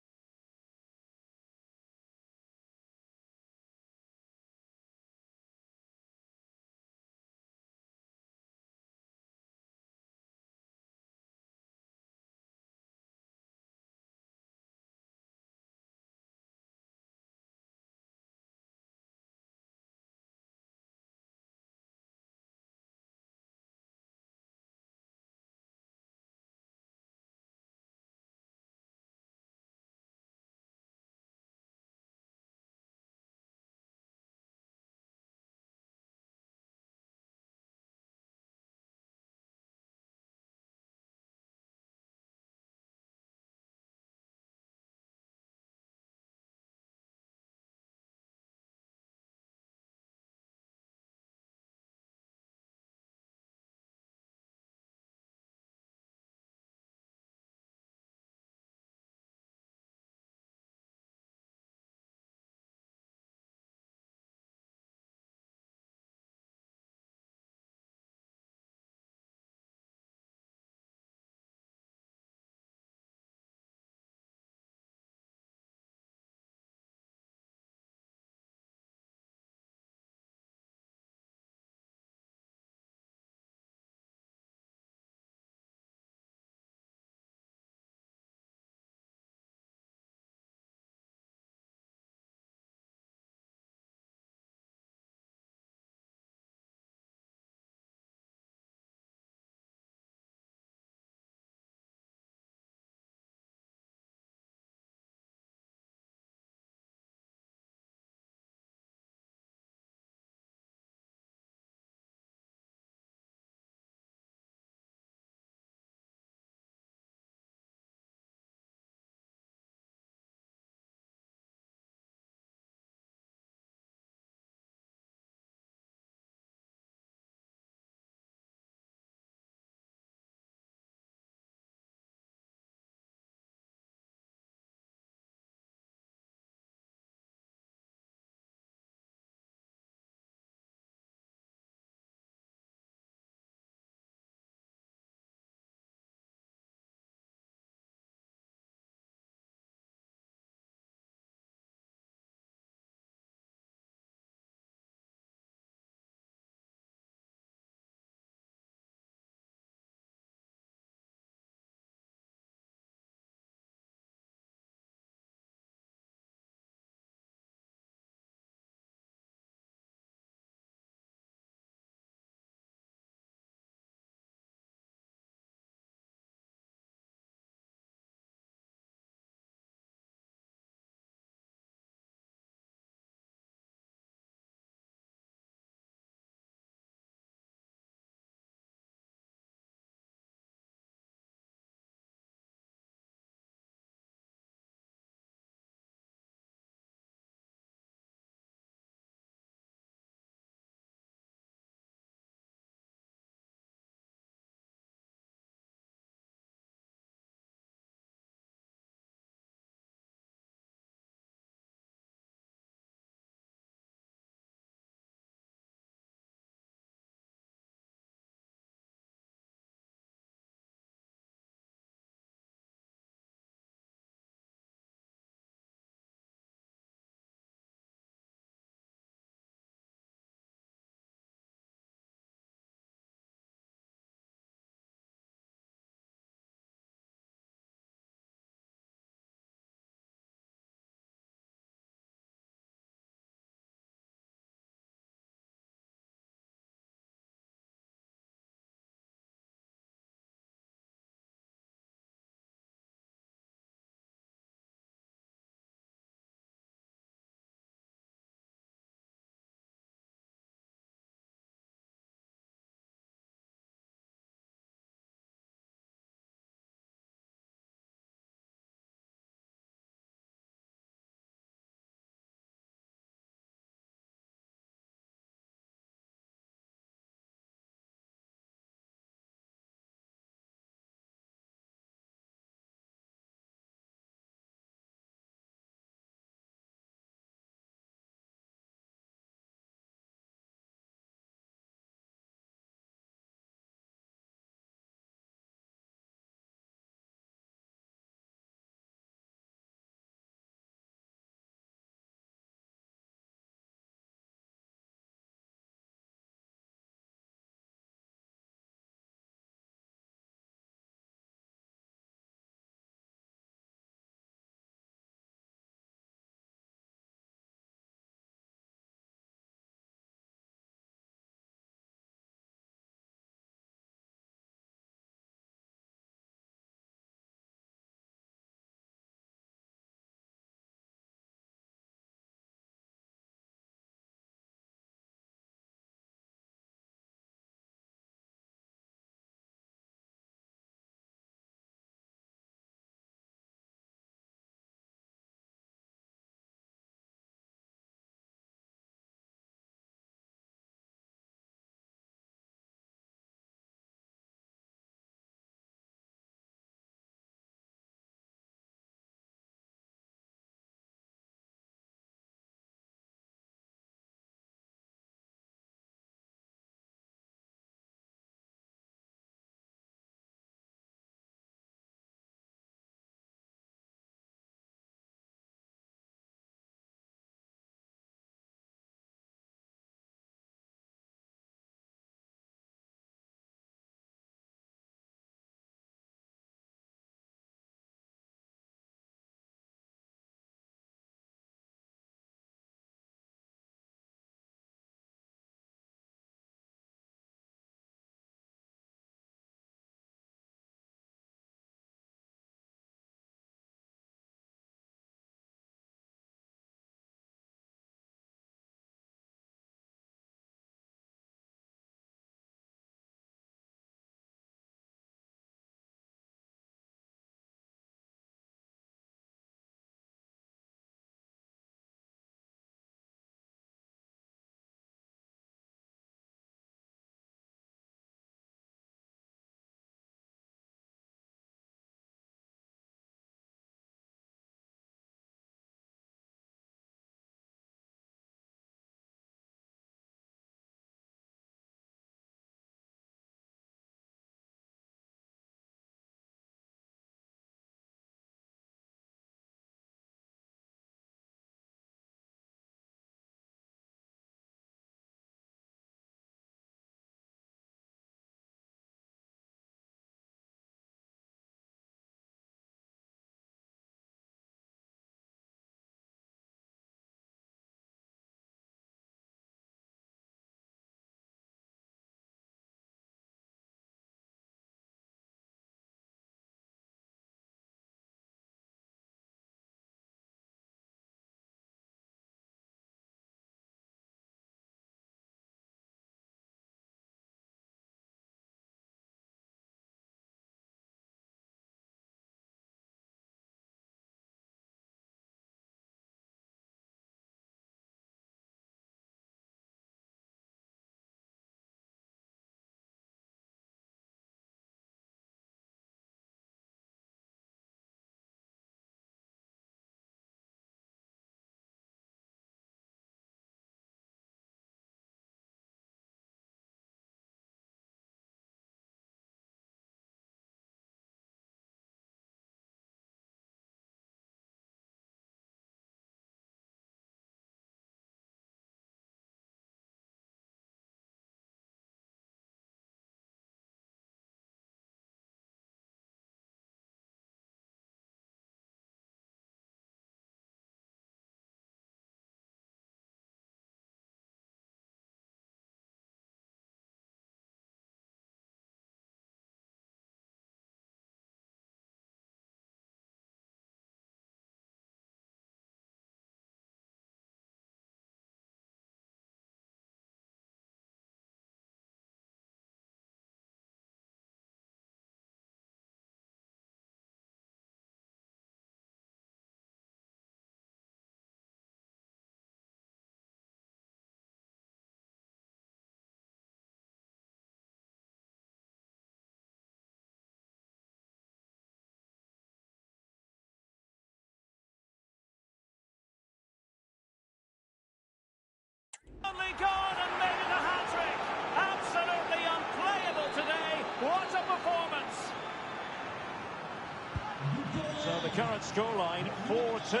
So the current scoreline, 4-2.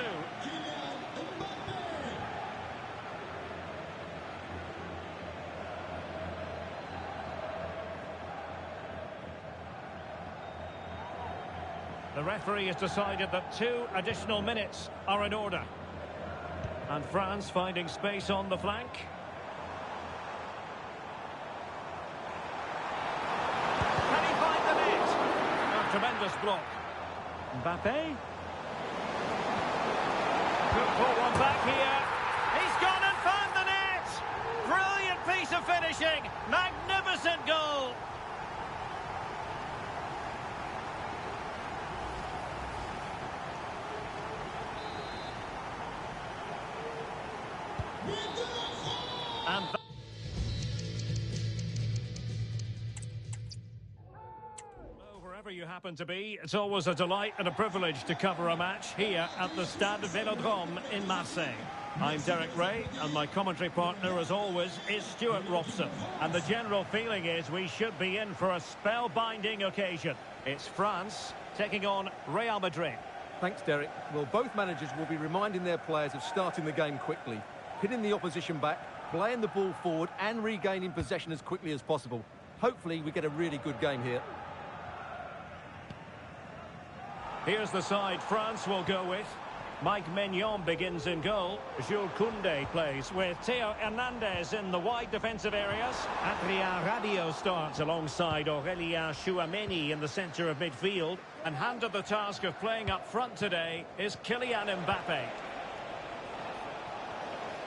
The referee has decided that 2 additional minutes are in order. And France finding space on the flank. Can he find the net? A tremendous block. Mbappe. Could pull one back here. He's gone and found the net! Brilliant piece of finishing. Magnificent goal. And wherever you happen to be, it's always a delight and a privilege to cover a match here at the Stade Vélodrome in Marseille. I'm Derek Ray, and my commentary partner, as always, is Stuart Robson. And the general feeling is we should be in for a spellbinding occasion. It's France taking on Real Madrid. Thanks, Derek. Well, both managers will be reminding their players of starting the game quickly, hitting the opposition back, playing the ball forward and regaining possession as quickly as possible. Hopefully we get a really good game here. Here's the side France will go with. Mike Maignan begins in goal. Jules Koundé plays with Theo Hernandez in the wide defensive areas. Adrien Rabiot starts alongside Aurélien Tchouameni in the centre of midfield. And handed the task of playing up front today is Kylian Mbappe.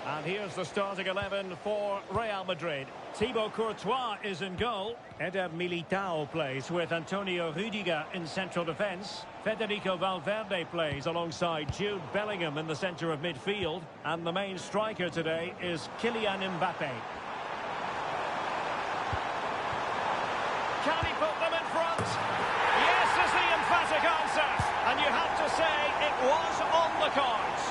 And here's the starting 11 for Real Madrid. Thibaut Courtois is in goal. Eder Militao plays with Antonio Rüdiger in central defence. Federico Valverde plays alongside Jude Bellingham in the centre of midfield. And the main striker today is Kylian Mbappe. Can he put them in front? Yes is the emphatic answer. And you have to say it was on the cards.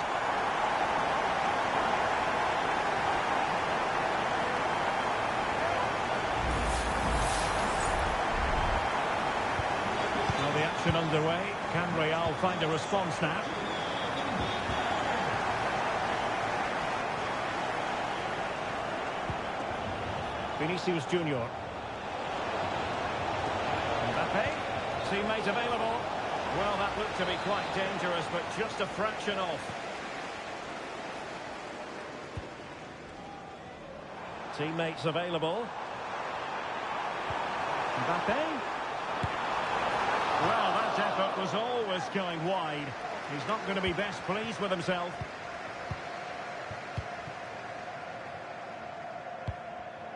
The action underway. Can Real find a response now? Vinicius Junior. Mbappe. Teammate available. Well, that looked to be quite dangerous, but just a fraction off. Teammates available. Mbappe. Well, that effort was always going wide. He's not going to be best pleased with himself.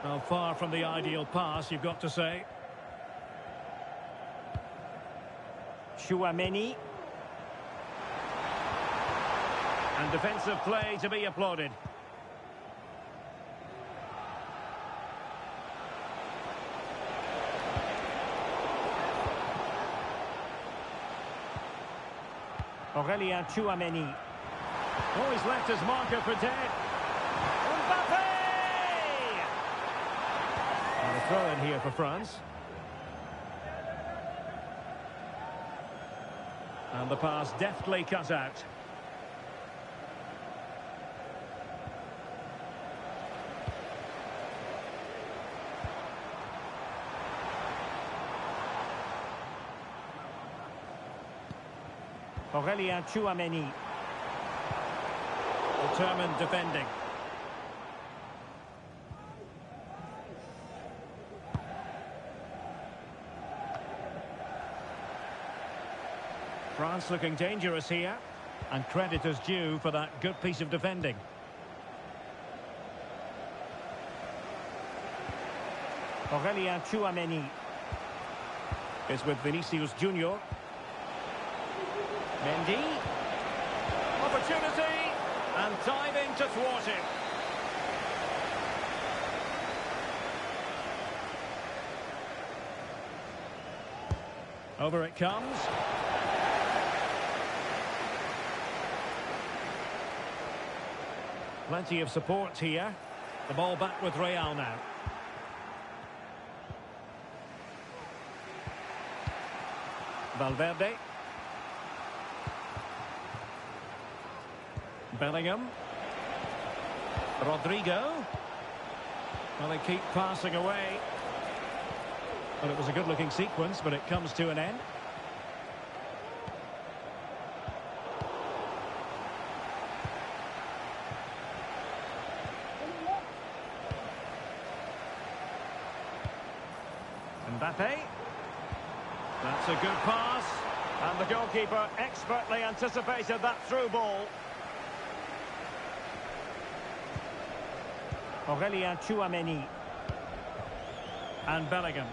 Well, far from the ideal pass, you've got to say. Tchouameni. And defensive play to be applauded. Aurélien Tchouameni. Oh, he's left his marker for dead. Mbappe! And a throw in here for France. And the pass deftly cut out. Aurélien Tchouameni. Determined defending. France looking dangerous here. And credit is due for that good piece of defending. Aurélien Tchouameni is with Vinicius Junior. Mendy. Opportunity. And diving to thwart it. Over it comes. Plenty of support here. The ball back with Real now. Bellingham. Rodrigo. Well, they keep passing away. Well, it was a good-looking sequence, but it comes to an end. Mbappe. That's a good pass. And the goalkeeper expertly anticipated that through ball. Aurelien Tchouameni. And Bellingham.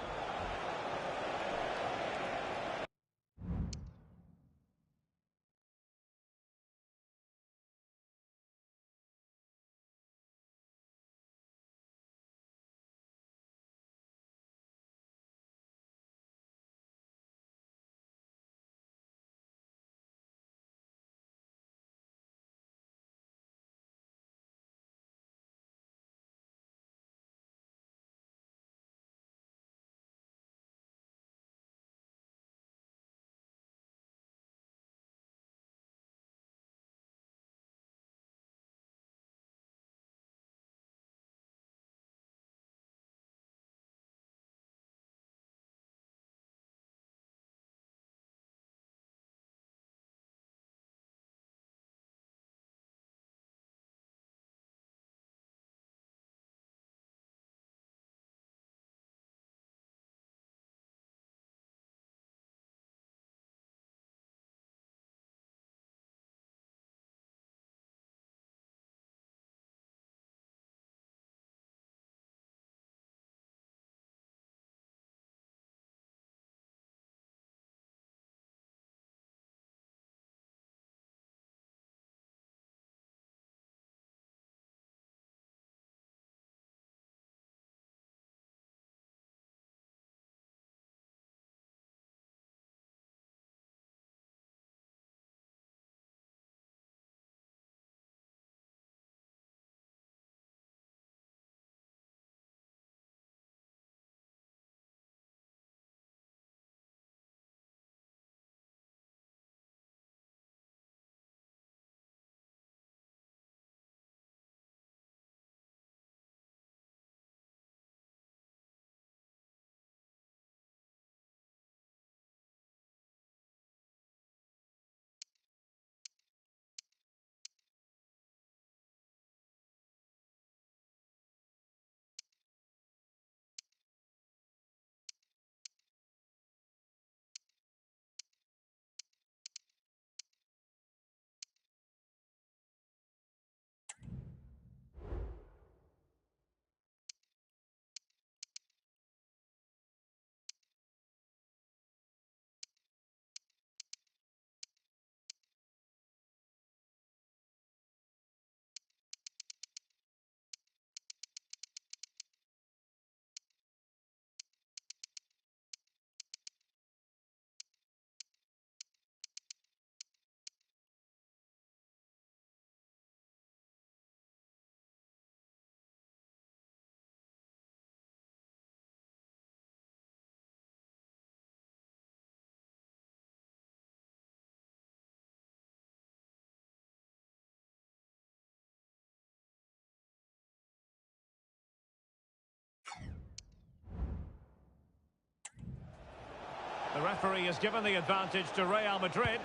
The referee has given the advantage to Real Madrid.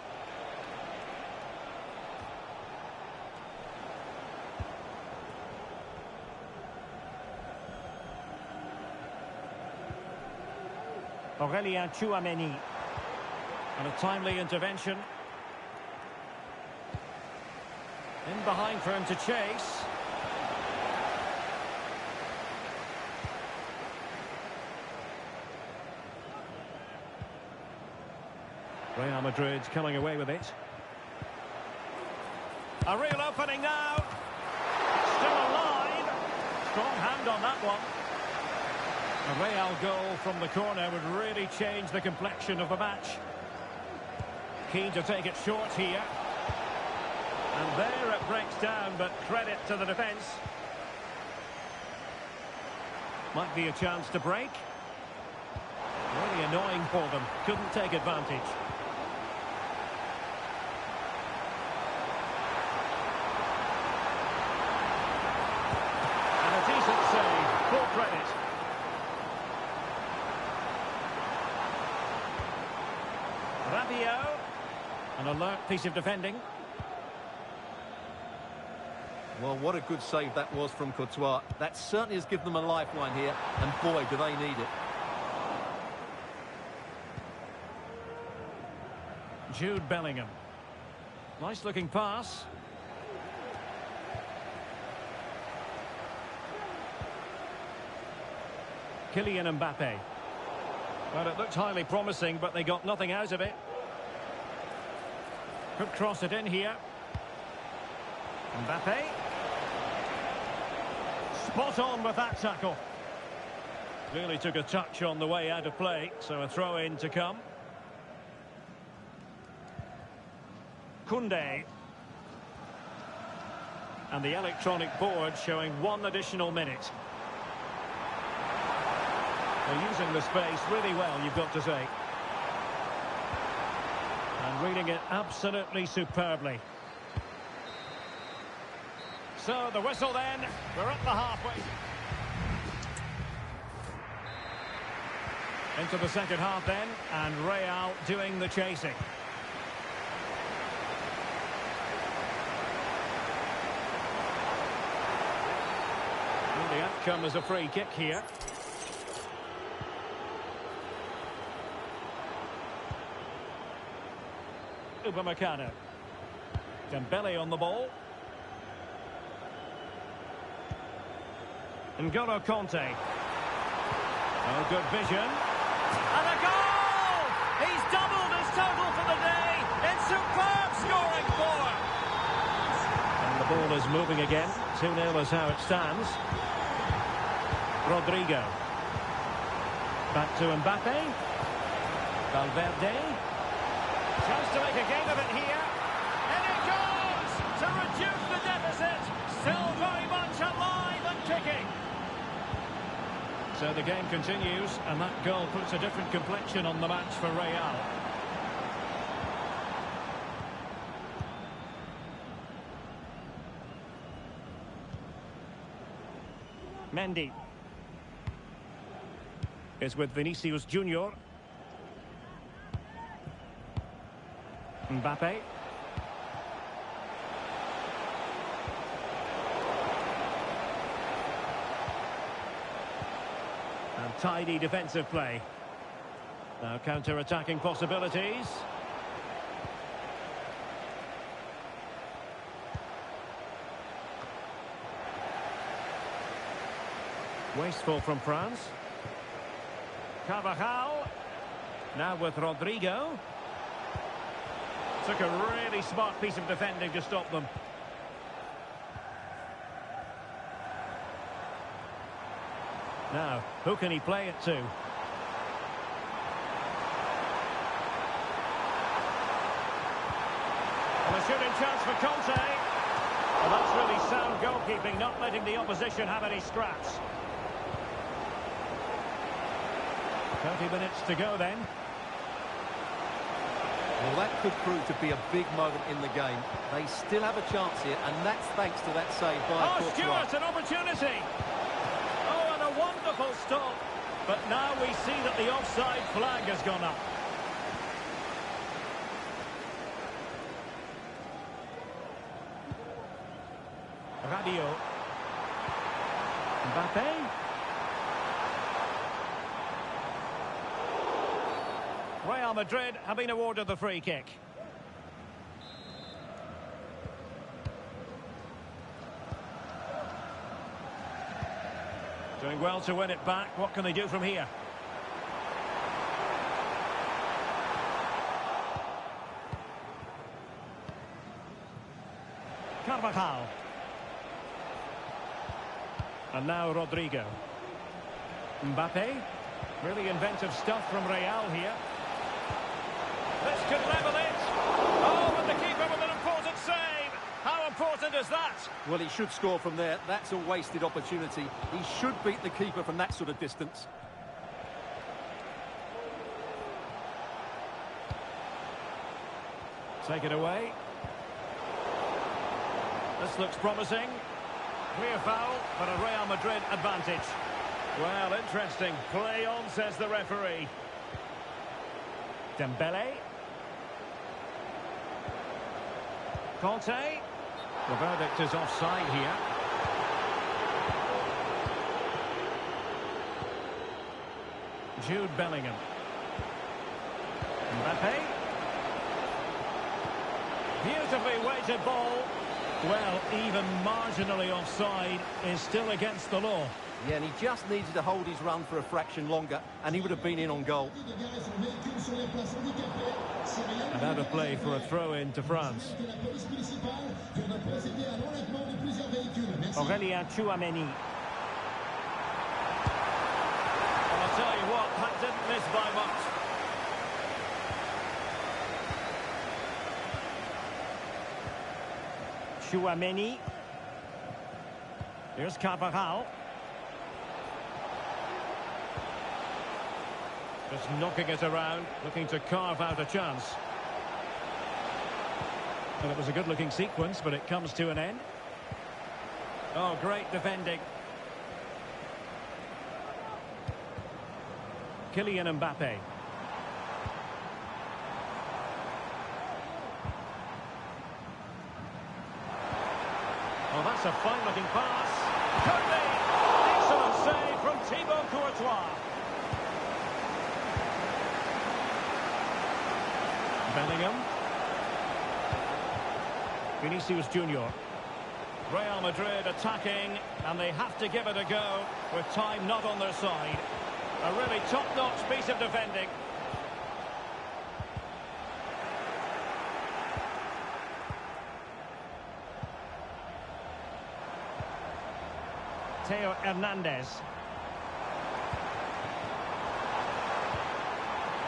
Aurelien Tchouameni. And a timely intervention. In behind for him to chase. Real Madrid coming away with it. A real opening now. Still alive. Strong hand on that one. A Real goal from the corner would really change the complexion of the match. Keen to take it short here. And there it breaks down, but credit to the defence. Might be a chance to break. Really annoying for them. Couldn't take advantage. Rabiot. An alert piece of defending. Well, what a good save that was from Courtois. That certainly has given them a lifeline here, and boy, do they need it. Jude Bellingham. Nice looking pass. Kylian Mbappe. Well, it looked highly promising, but they got nothing out of it. Could cross it in here. Mbappe. Spot on with that tackle. Really took a touch on the way out of play, so a throw in to come. Koundé. And the electronic board showing 1 additional minute. They're using the space really well, you've got to say. And reading it absolutely superbly. So the whistle then, we're at the halfway. Into the second half then, and Real doing the chasing. Well, the outcome is a free kick here. Upamecano. Dembele on the ball. N'Golo Kanté. Oh, good vision. And a goal! He's doubled his total for the day in superb scoring form. And the ball is moving again. 2-0 is how it stands. Rodrigo. Back to Mbappe. Valverde. Chance to make a game of it here. And it goes to reduce the deficit. Still very much alive and kicking. So the game continues, and that goal puts a different complexion on the match for Real. Mendy is with Vinicius Junior. Mbappe. And tidy defensive play. Now counter-attacking possibilities. Wasteful from France. Carvajal. Now with Rodrigo. Took a really smart piece of defending to stop them. Now, who can he play it to? And a shooting chance for Kanté. Well, that's really sound goalkeeping, not letting the opposition have any scraps. 30 minutes to go then. Well, that could prove to be a big moment in the game. They still have a chance here, and that's thanks to that save by Courtois. Stewart, an opportunity. Oh, and a wonderful stop. But now we see that the offside flag has gone up. Rabiot. Mbappe. Real Madrid have been awarded the free kick. Doing well to win it back. What can they do from here? Carvajal. And now Rodrigo. Mbappe. Really inventive stuff from Real here. This could level it. Oh, but the keeper with an important save. How important is that? Well, he should score from there. That's a wasted opportunity. He should beat the keeper from that sort of distance. Take it away. This looks promising. Clear foul, but a Real Madrid advantage. Well, interesting. Play on, says the referee. Dembele. Conte. The verdict is offside here. Jude Bellingham. Mbappe. Beautifully weighted ball. Well, even marginally offside is still against the law. Yeah, and he just needed to hold his run for a fraction longer, and he would have been in on goal. And out of play for a throw-in to France. Aurélien Tchouameni. And I'll tell you what, that didn't miss by much. Tchouameni. Here's Carvajal. Just knocking it around, looking to carve out a chance. Well, it was a good-looking sequence, but it comes to an end. Oh, great defending. Kylian Mbappe. Oh, that's a fine-looking pass. Could be! Excellent save from Thibaut Courtois. Bellingham. Vinicius Junior. Real Madrid attacking, and they have to give it a go with time not on their side. A really top-notch piece of defending. Theo Hernandez.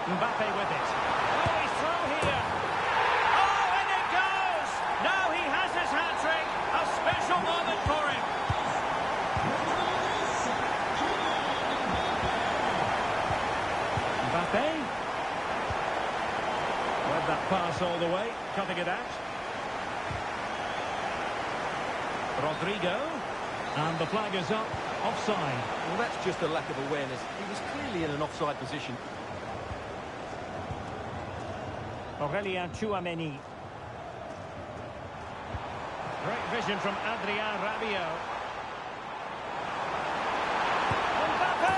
Mbappe with it. Oh, he's through here. Oh, and it goes! Now he has his hat-trick. A special moment for him. Mbappe. Read that pass all the way, cutting it out. Rodrigo. And the flag is up, offside. Well, that's just a lack of awareness. He was clearly in an offside position. Aurélien Tchouameni. Great vision from Adrien Rabiot. Mbappe!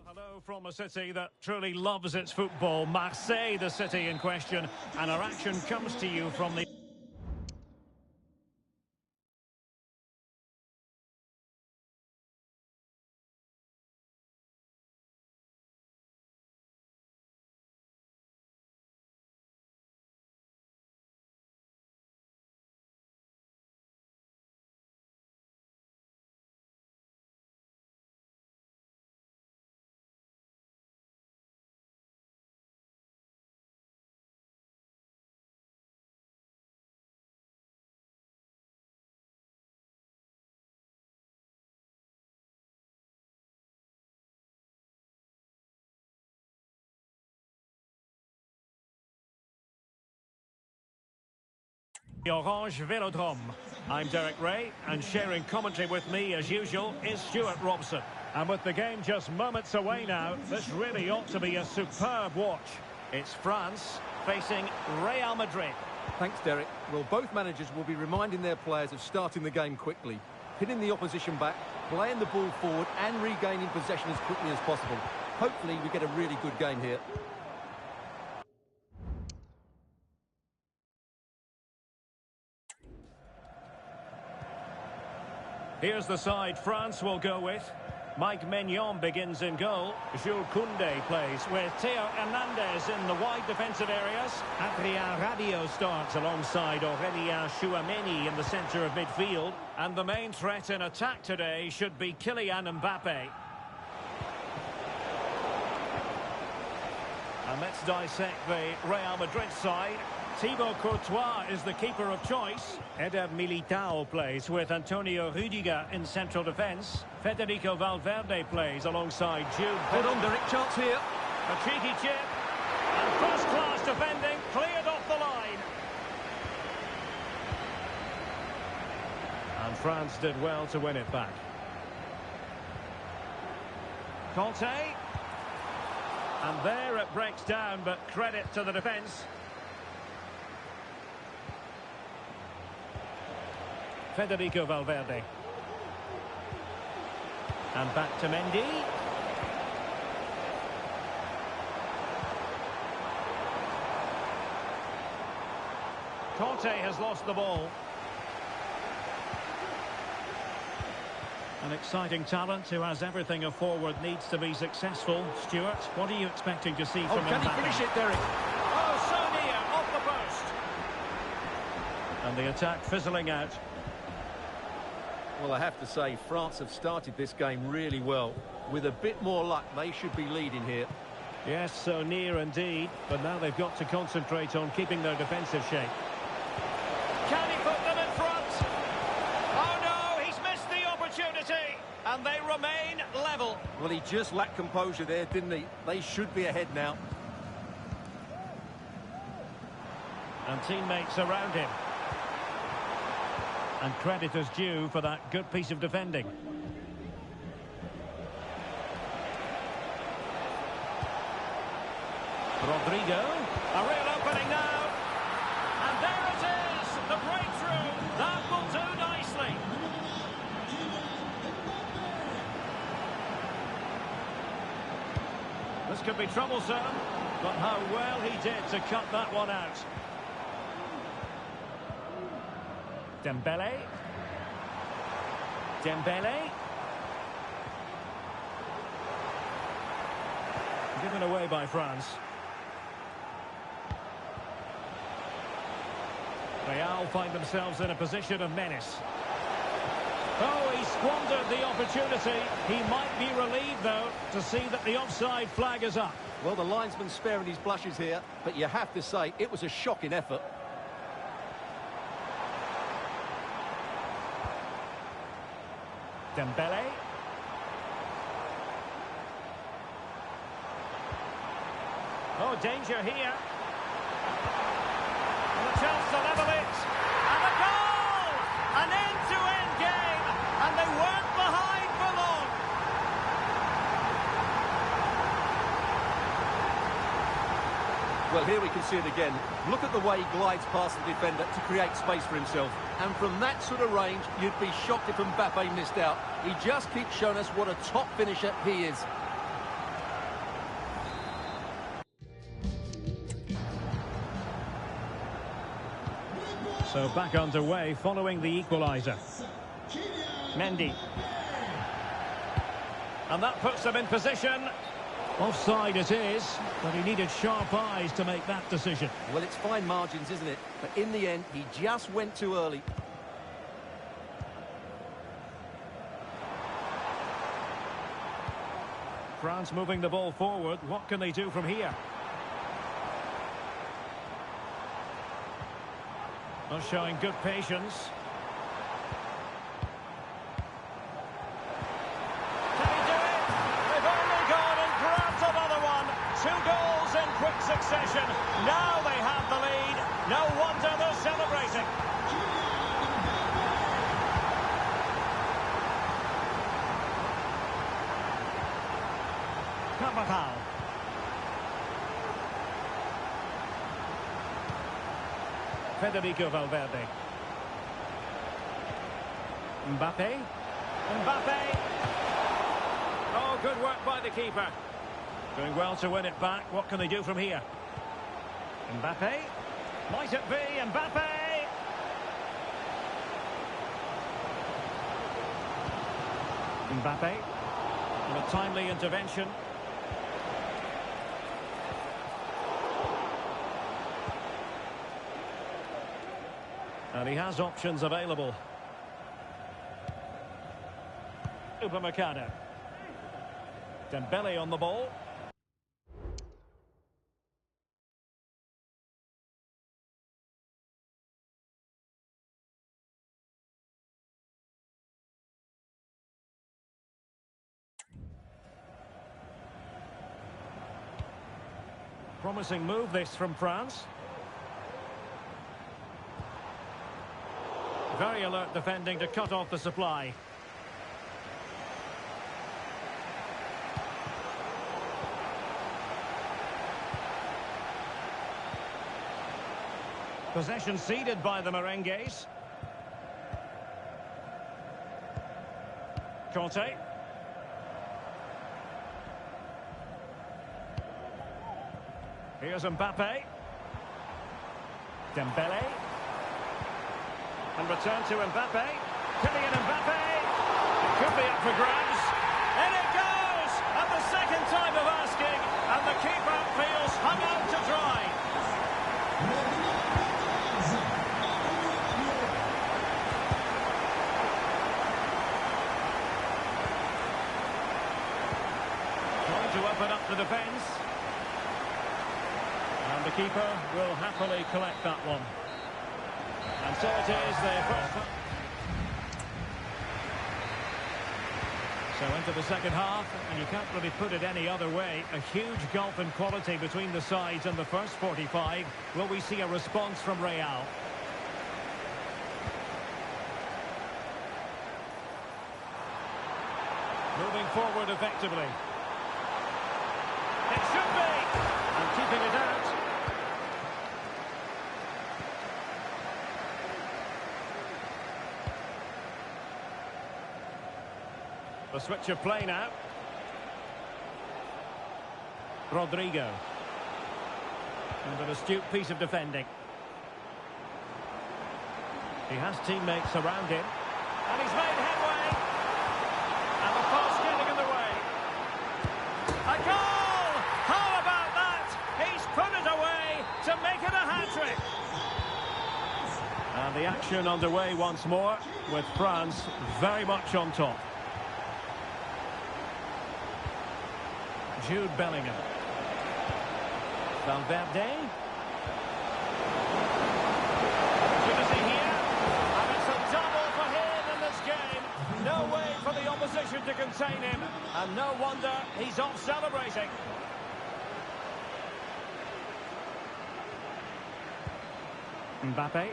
Hello from a city that truly loves its football. Marseille, the city in question. And our action comes to you from the... Orange Velodrome. I'm Derek Ray, and sharing commentary with me, as usual, is Stuart Robson. And with the game just moments away now, this really ought to be a superb watch. It's France facing Real Madrid. Thanks, Derek. Well, both managers will be reminding their players of starting the game quickly, pinning the opposition back, playing the ball forward and regaining possession as quickly as possible. Hopefully we get a really good game here. Here's the side France will go with. Mike Maignan begins in goal. Jules Koundé plays with Theo Hernandez in the wide defensive areas. Adrien Rabiot starts alongside Aurélien Tchouameni in the centre of midfield. And the main threat in attack today should be Kylian Mbappe. And let's dissect the Real Madrid side. Thibaut Courtois is the keeper of choice. Eder Militao plays with Antonio Rüdiger in central defence. Federico Valverde plays alongside Jude. Hold on, Derek, chance here. A cheeky chip. And first-class defending, cleared off the line. And France did well to win it back. Conte. And there it breaks down, but credit to the defence. Federico Valverde. And back to Mendy. Conte has lost the ball. An exciting talent who has everything a forward needs to be successful. Stuart, what are you expecting to see from him? Can he finish it, Derek? Oh, so near, off the post. And the attack fizzling out. Well, I have to say, France have started this game really well. With a bit more luck, they should be leading here. Yes, so near indeed. But now they've got to concentrate on keeping their defensive shape. Can he put them in front? Oh no, he's missed the opportunity. And they remain level. Well, he just lacked composure there, didn't he? They should be ahead now. And teammates around him. And credit is due for that good piece of defending. Rodrigo, a real opening now. And there it is, the breakthrough. That will do nicely. This could be troublesome, but how well he did to cut that one out. Dembele. Dembele. Given away by France. Real find themselves in a position of menace. Oh, he squandered the opportunity. He might be relieved, though, to see that the offside flag is up. Well, the linesman's sparing his blushes here, but you have to say it was a shocking effort. Dembele. Oh, danger here. And a chance to level it. And a goal! An end-to-end game. And they weren't behind for long. Well, here we can see it again. Look at the way he glides past the defender to create space for himself. And from that sort of range, you'd be shocked if Mbappe missed out. He just keeps showing us what a top finisher he is. So back underway following the equaliser. Mendy. And that puts them in position. Offside it is, but he needed sharp eyes to make that decision. Well, it's fine margins, isn't it? But in the end, he just went too early. France moving the ball forward. What can they do from here? Not showing good patience. Can he do it? They've only gone and grabbed another one. 2 goals in quick succession. Now they have the lead. No wonder they're celebrating. Carvajal. Federico Valverde. Mbappe. Mbappe. Oh, good work by the keeper. Doing well to win it back. What can they do from here? Mbappe. Might it be Mbappe? Mbappe. And a timely intervention. And he has options available. Upamecano. Dembele on the ball. Promising move this from France. Very alert defending to cut off the supply. Possession ceded by the Merengues. Conte. Here's Mbappe. Dembele. And return to Mbappe. Kylian Mbappe. It could be up for grabs. In it goes! At the second time of asking. And the keeper feels hung out to dry. Trying to open up the defence. And the keeper will happily collect that one. And so it is, their first. So into the second half, and you can't really put it any other way. A huge gulf in quality between the sides in the first 45. Will we see a response from Real? Moving forward effectively. It should be! And keeping it out. The switch of play now. Rodrigo. And an astute piece of defending. He has teammates around him. And he's made headway. And the pass getting in the way. A goal! How about that? He's put it away to make it a hat-trick. And the action underway once more with France very much on top. Jude Bellingham. Valverde. Opportunity here. And it's a double for him in this game. No way for the opposition to contain him. And no wonder he's off celebrating. Mbappe.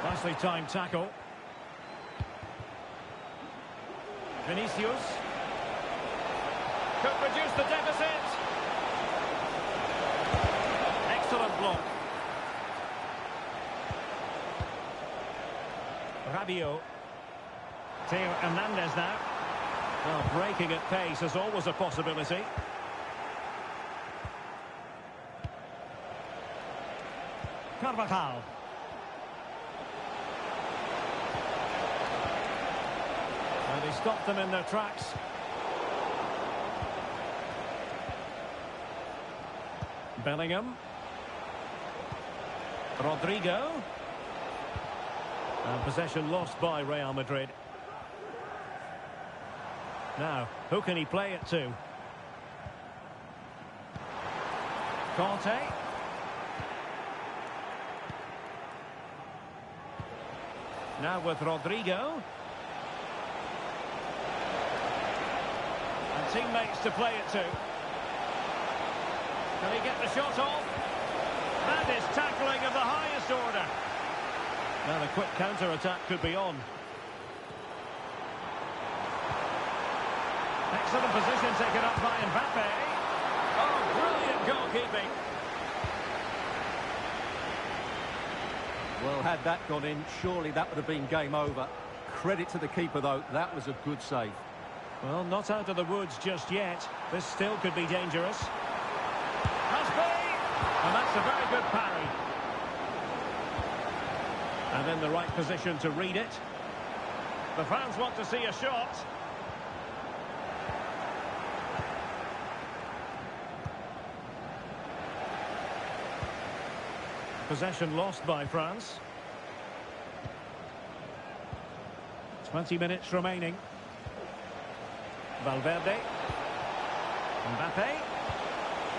Nicely timed tackle. Vinicius. Could reduce the deficit. Excellent block. Rabiot. Theo Hernandez now. Well, breaking at pace is always a possibility. Carvajal. And he stopped them in their tracks. Bellingham. Rodrigo. And possession lost by Real Madrid. Now, who can he play it to? Conte. Now with Rodrigo. And teammates to play it to. Can he get the shot off? That is tackling of the highest order. Now the quick counter-attack could be on. Excellent position taken up by Mbappe. Oh, brilliant goalkeeping. Well, had that gone in, surely that would have been game over. Credit to the keeper, though. That was a good save. Well, not out of the woods just yet. This still could be dangerous. Must be! And that's a very good parry. And in the right position to read it. The fans want to see a shot. Possession lost by France. 20 minutes remaining. Valverde. Mbappe.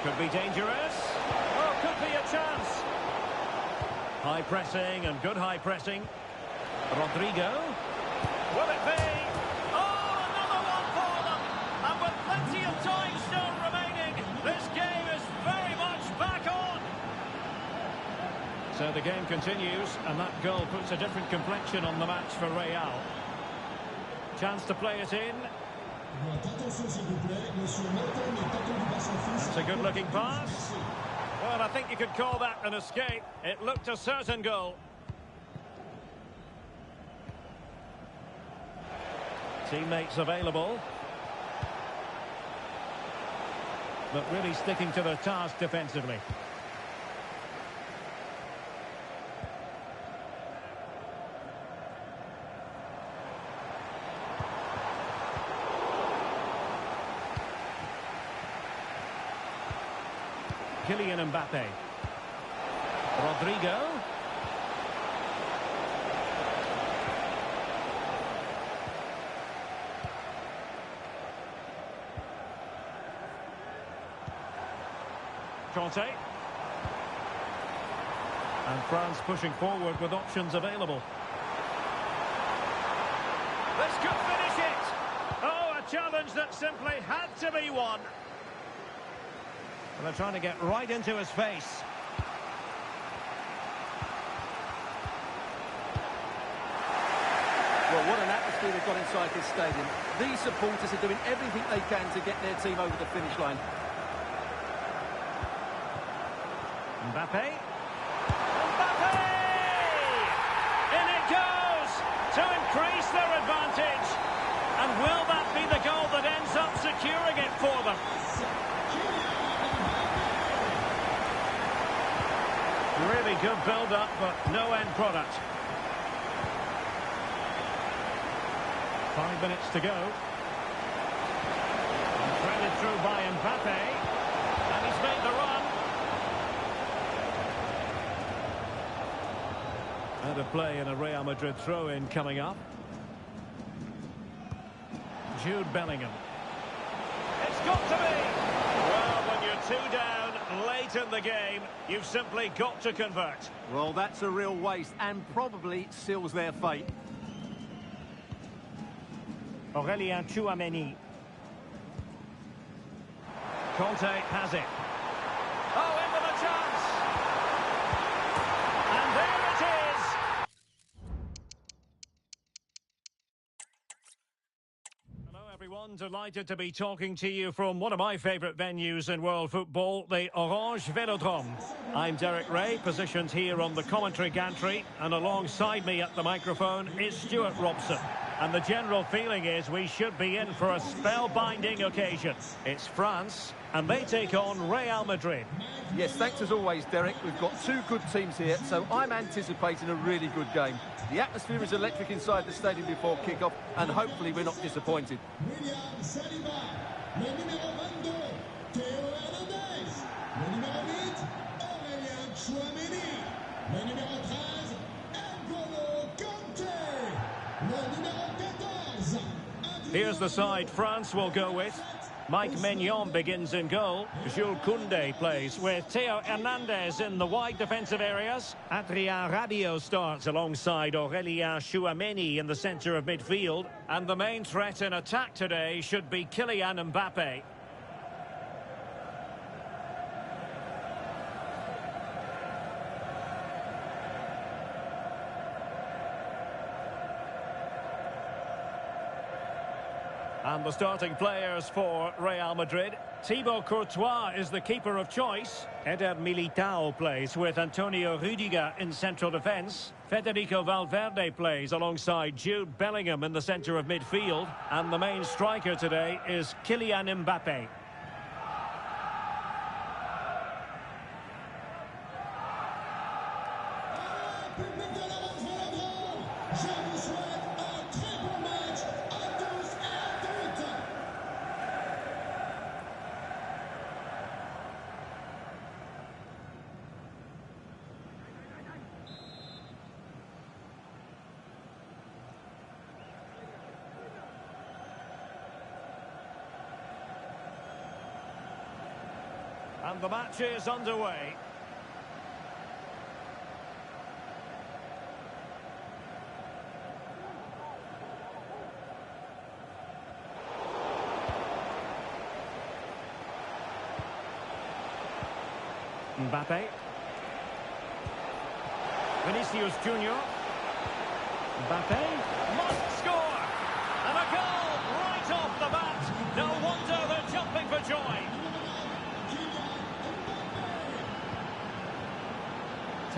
Could be dangerous. Oh, could be a chance. High pressing and good high pressing. Rodrigo. Will it be? Oh, another one for them. And with plenty of time still remaining, this game is very much back on. So the game continues, and that goal puts a different complexion on the match for Real. Chance to play it in. That's a good-looking pass. Well, I think you could call that an escape. It looked a certain goal. Teammates available. But really sticking to their task defensively. Kylian Mbappe. Rodrigo. Conte. And France pushing forward with options available. This could finish it. Oh, a challenge that simply had to be won. And they're trying to get right into his face. Well, what an atmosphere they've got inside this stadium. These supporters are doing everything they can to get their team over the finish line. Mbappe. Mbappe! In it goes to increase their advantage. And will that be the goal that ends up securing it for them? Really good build-up, but no end product. 5 minutes to go. And threaded through by Mbappe. And he's made the run. And a play in a Real Madrid throw-in coming up. Jude Bellingham. It's got to be! Well, when you're 2 down late in the game, you've simply got to convert. Well, that's a real waste and probably seals their fate. Aurélien Tchouameni. Conte has it. Oh, into the chance! And there it is! Hello everyone, delighted to be talking to you from one of my favourite venues in world football, the Orange Velodrome. I'm Derek Ray, positioned here on the commentary gantry, and alongside me at the microphone is Stuart Robson. And the general feeling is we should be in for a spellbinding occasion. It's France, and they take on Real Madrid. Yes, thanks as always, Derek. We've got 2 good teams here, so I'm anticipating a really good game. The atmosphere is electric inside the stadium before kick-off, and hopefully we're not disappointed. Here's the side France will go with. Mike Maignan begins in goal. Jules Koundé plays with Theo Hernandez in the wide defensive areas. Adrien Rabiot starts alongside Aurélien Tchouameni in the centre of midfield. And the main threat in attack today should be Kylian Mbappe. And the starting players for Real Madrid. Thibaut Courtois is the keeper of choice. Eder Militao plays with Antonio Rudiger in central defence. Federico Valverde plays alongside Jude Bellingham in the centre of midfield. And the main striker today is Kylian Mbappe. And the match is underway. Mbappe. Vinicius Junior. Mbappe must score! And a goal right off the bat. No wonder they're jumping for joy.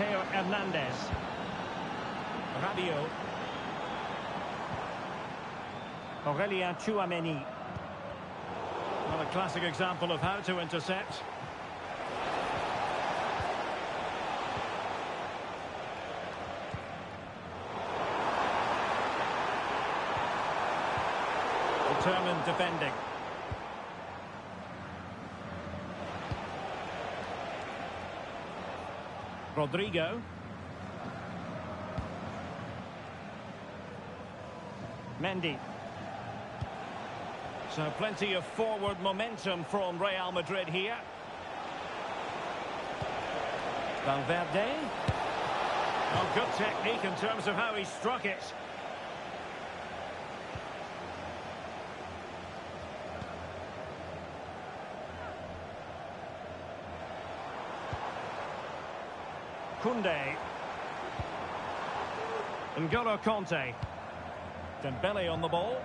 Theo Hernandez. Rabiot. Aurelien Tchouameni. Well, a classic example of how to intercept. Determined defending. Rodrigo. Mendy. So plenty of forward momentum from Real Madrid here. Valverde. Oh, good technique in terms of how he struck it. Koundé. N'Golo Kanté. Dembele on the ball.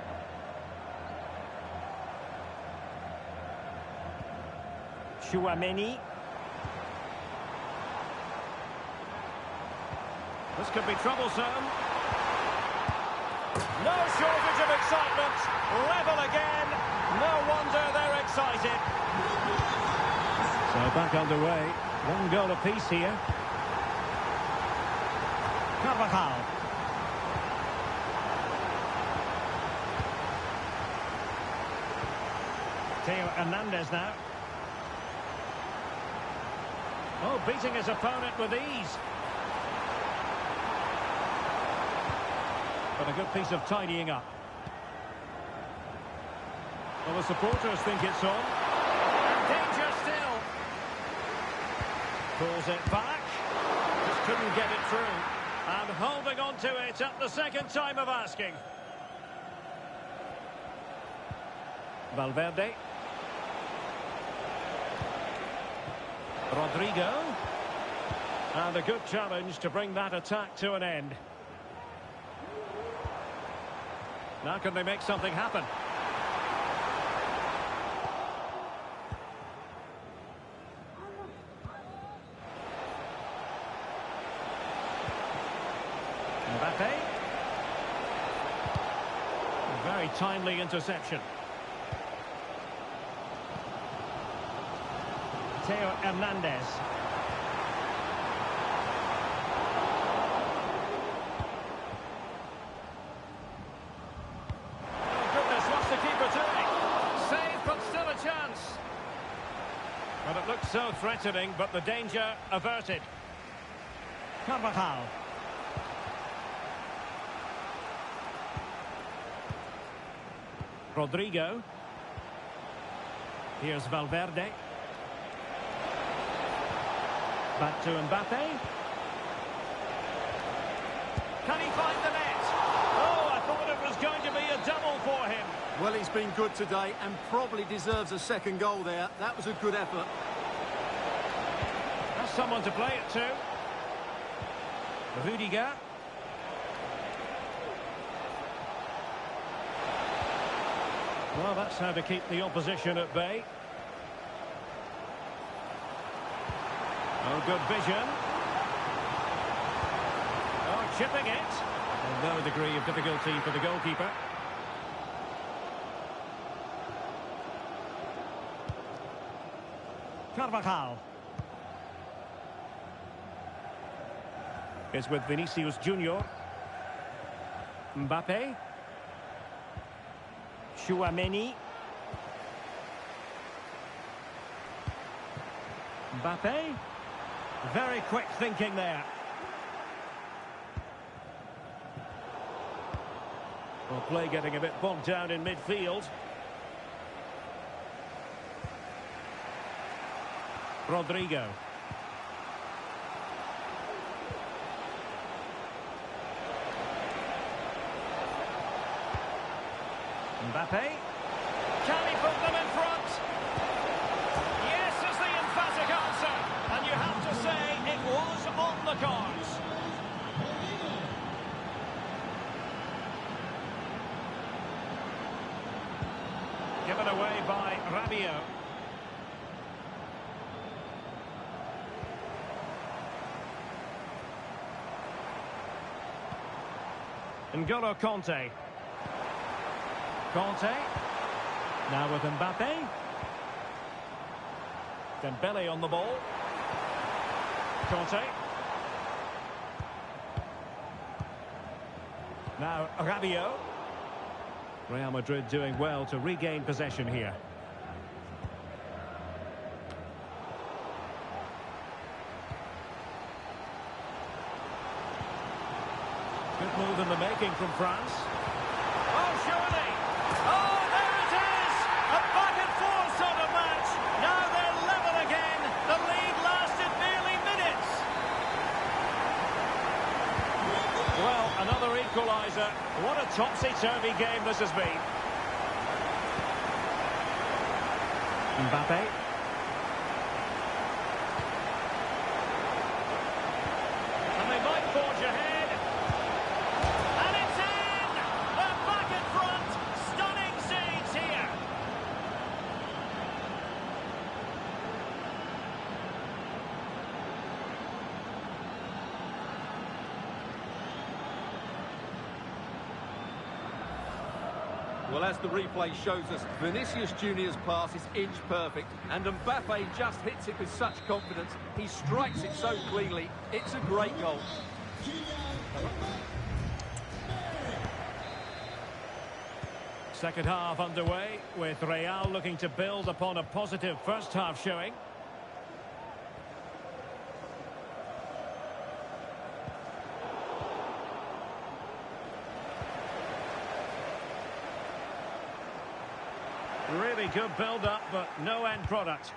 Tchouameni. This could be troublesome. No shortage of excitement. Level again. No wonder they're excited. So back underway. One goal apiece here. Carvajal. Theo Hernandez now. Oh, beating his opponent with ease. But a good piece of tidying up. Well, the supporters think it's on. Danger still. Pulls it back. Just couldn't get it through. And holding on to it at the second time of asking. Valverde. Rodrigo. And a good challenge to bring that attack to an end. Now can they make something happen? Mbappe. Very timely interception. Theo Hernandez. Oh goodness, what's the keeper doing? Save, but still a chance. Well, it looked so threatening, but the danger averted. Carvajal. Rodrigo. Here's Valverde. Back to Mbappe. Can he find the net? Oh, I thought it was going to be a double for him. Well, he's been good today and probably deserves a second goal there. That was a good effort. That's someone to play it to. Rudiger. Well, that's how to keep the opposition at bay. Oh, good vision. Oh, chipping it. And no degree of difficulty for the goalkeeper. Carvajal. Is with Vinicius Junior. Mbappe. Tchouameni. Mbappe. Very quick thinking there. Well, play getting a bit bogged down in midfield. Rodrigo. Mbappe. Can he put them in front? Yes is the emphatic answer. And you have to say it was on the cards. Given away by Rabiot. N'Golo Conte. Conte. Now with Mbappe. Dembele on the ball. Conte. Now Rabiot. Real Madrid doing well to regain possession here. Good move in the making from France. Oh, surely! Oh, there it is! A back-and-forth sort of match. Now they're level again. The lead lasted nearly minutes. Well, another equaliser. What a topsy-turvy game this has been. Mbappe. And they might forge ahead. Well, as the replay shows us, Vinicius Junior's pass is inch perfect, and Mbappe just hits it with such confidence. He strikes it so cleanly. It's a great goal. Second half underway, with Real looking to build upon a positive first half showing. Really good build-up, but no end product.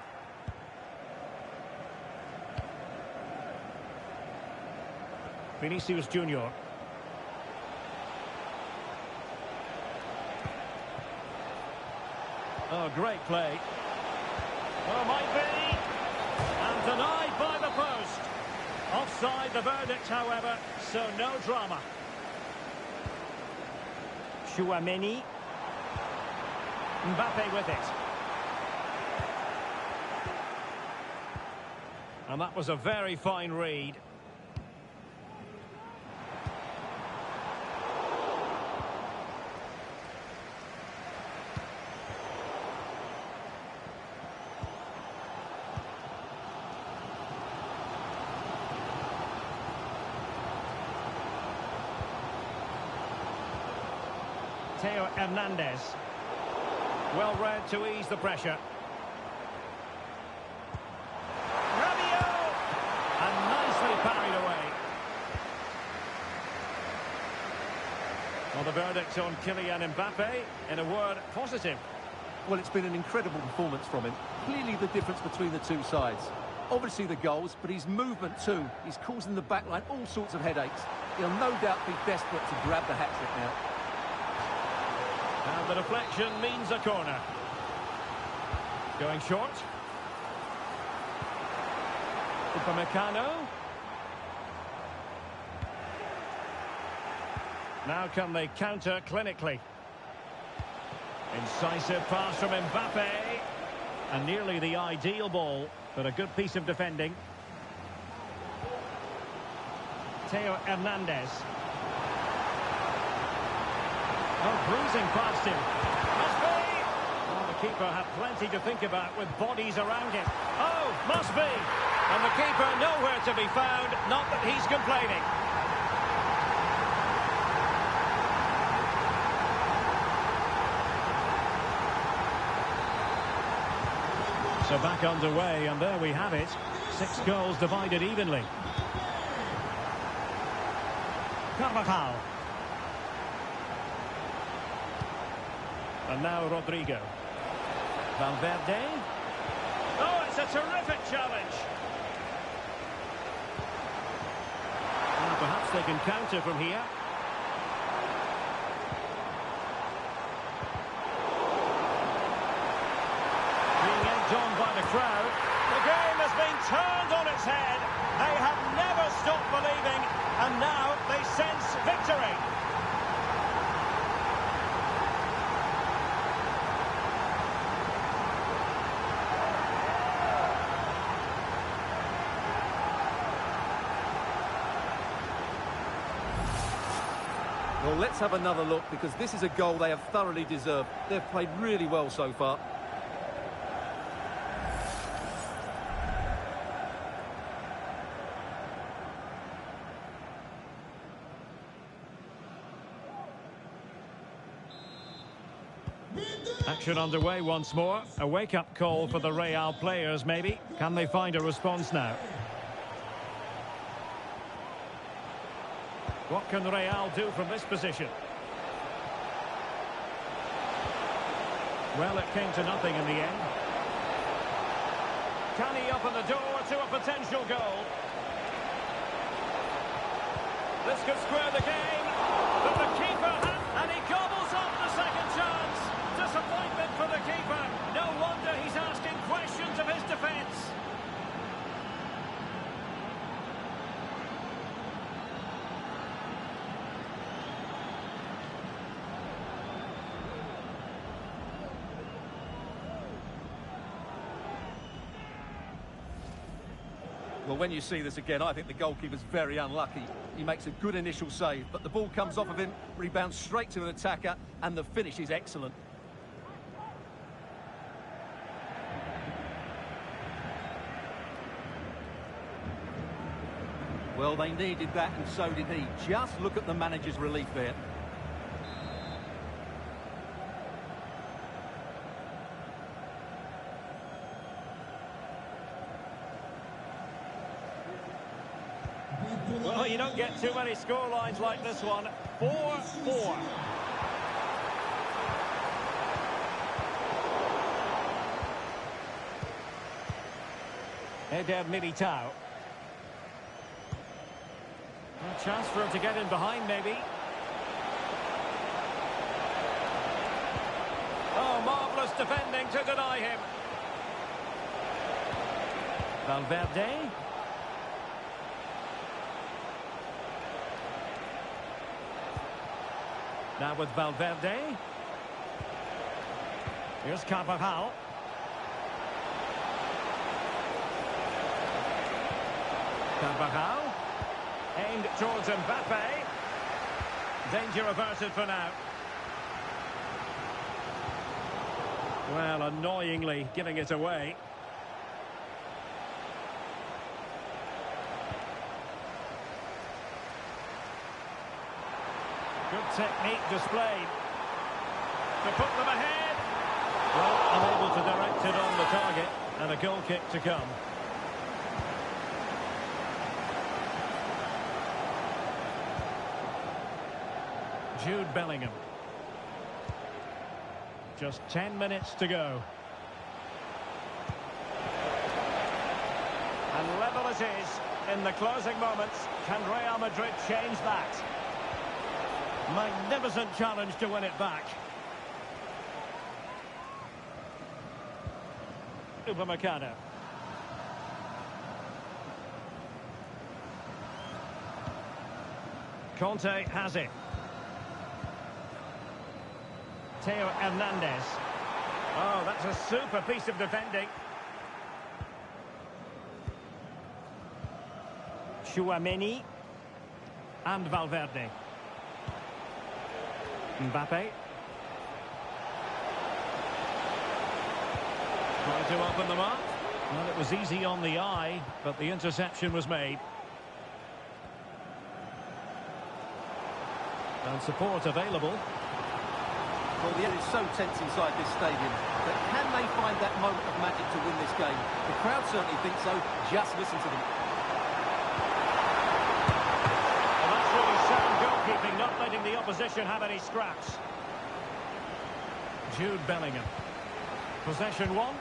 Vinicius Junior. Oh, great play. Oh, might be. And denied by the post. Offside the verdict, however, so no drama. Chouameni. Mbappe with it. And that was a very fine read. Theo Hernandez. Well read to ease the pressure. Rabiot! And nicely parried away. Well, the verdict on Kylian Mbappe, in a word, positive. Well, it's been an incredible performance from him. Clearly the difference between the two sides. Obviously the goals, but his movement too. He's causing the backline all sorts of headaches. He'll no doubt be desperate to grab the hat-trick now. And the deflection means a corner. Going short. Upamecano. Now can they counter clinically? Incisive pass from Mbappe. And nearly the ideal ball, but a good piece of defending. Theo Hernandez. Oh, bruising past him. Must be! Well, the keeper had plenty to think about with bodies around him. Oh, must be! And the keeper nowhere to be found, not that he's complaining. So back underway, and there we have it. 6 goals divided evenly. Carvajal. And now Rodrigo. Valverde. Oh, it's a terrific challenge. Well, perhaps they can counter from here. Being egged on by the crowd. The game has been turned on its head. They have never stopped believing, and now they sense victory. Well, let's have another look, because this is a goal they have thoroughly deserved. They've played really well so far. Action underway once more. A wake-up call for the Real players, maybe. Can they find a response now? What can Real do from this position? Well, it came to nothing in the end. Can he open the door to a potential goal? This could square the game, but the keeper and he gobbles up the second chance. Disappointment for the keeper. No wonder he's asking questions of his defence. Well, when you see this again, I think the goalkeeper's very unlucky. He makes a good initial save, but the ball comes off of him, rebounds straight to an attacker, and the finish is excellent. Well, they needed that, and so did he. Just look at the manager's relief there. Well, you don't get too many scorelines like this one. 4-4. Eder Militao. A chance for him to get in behind, maybe. Oh, marvellous defending to deny him. Valverde. Now with Valverde. Here's Carvajal. Carvajal. Aimed towards Mbappe. Danger averted for now. Well, annoyingly giving it away. Good technique displayed. To put them ahead. Well, unable to direct it on the target. And a goal kick to come. Jude Bellingham. Just 10 minutes to go. And level it is in the closing moments. Can Real Madrid change that? Magnificent challenge to win it back. Upamecano. Conte has it. Theo Hernandez. Oh, that's a super piece of defending. Chouameni. And Valverde. Mbappe. Trying to open them up. Well, it was easy on the eye, but the interception was made. And support available. Well, the air is so tense inside this stadium, but can they find that moment of magic to win this game? The crowd certainly think so. Just listen to them. Well, that's really sound goalkeeping, not letting the opposition have any scraps. Jude Bellingham. Possession one.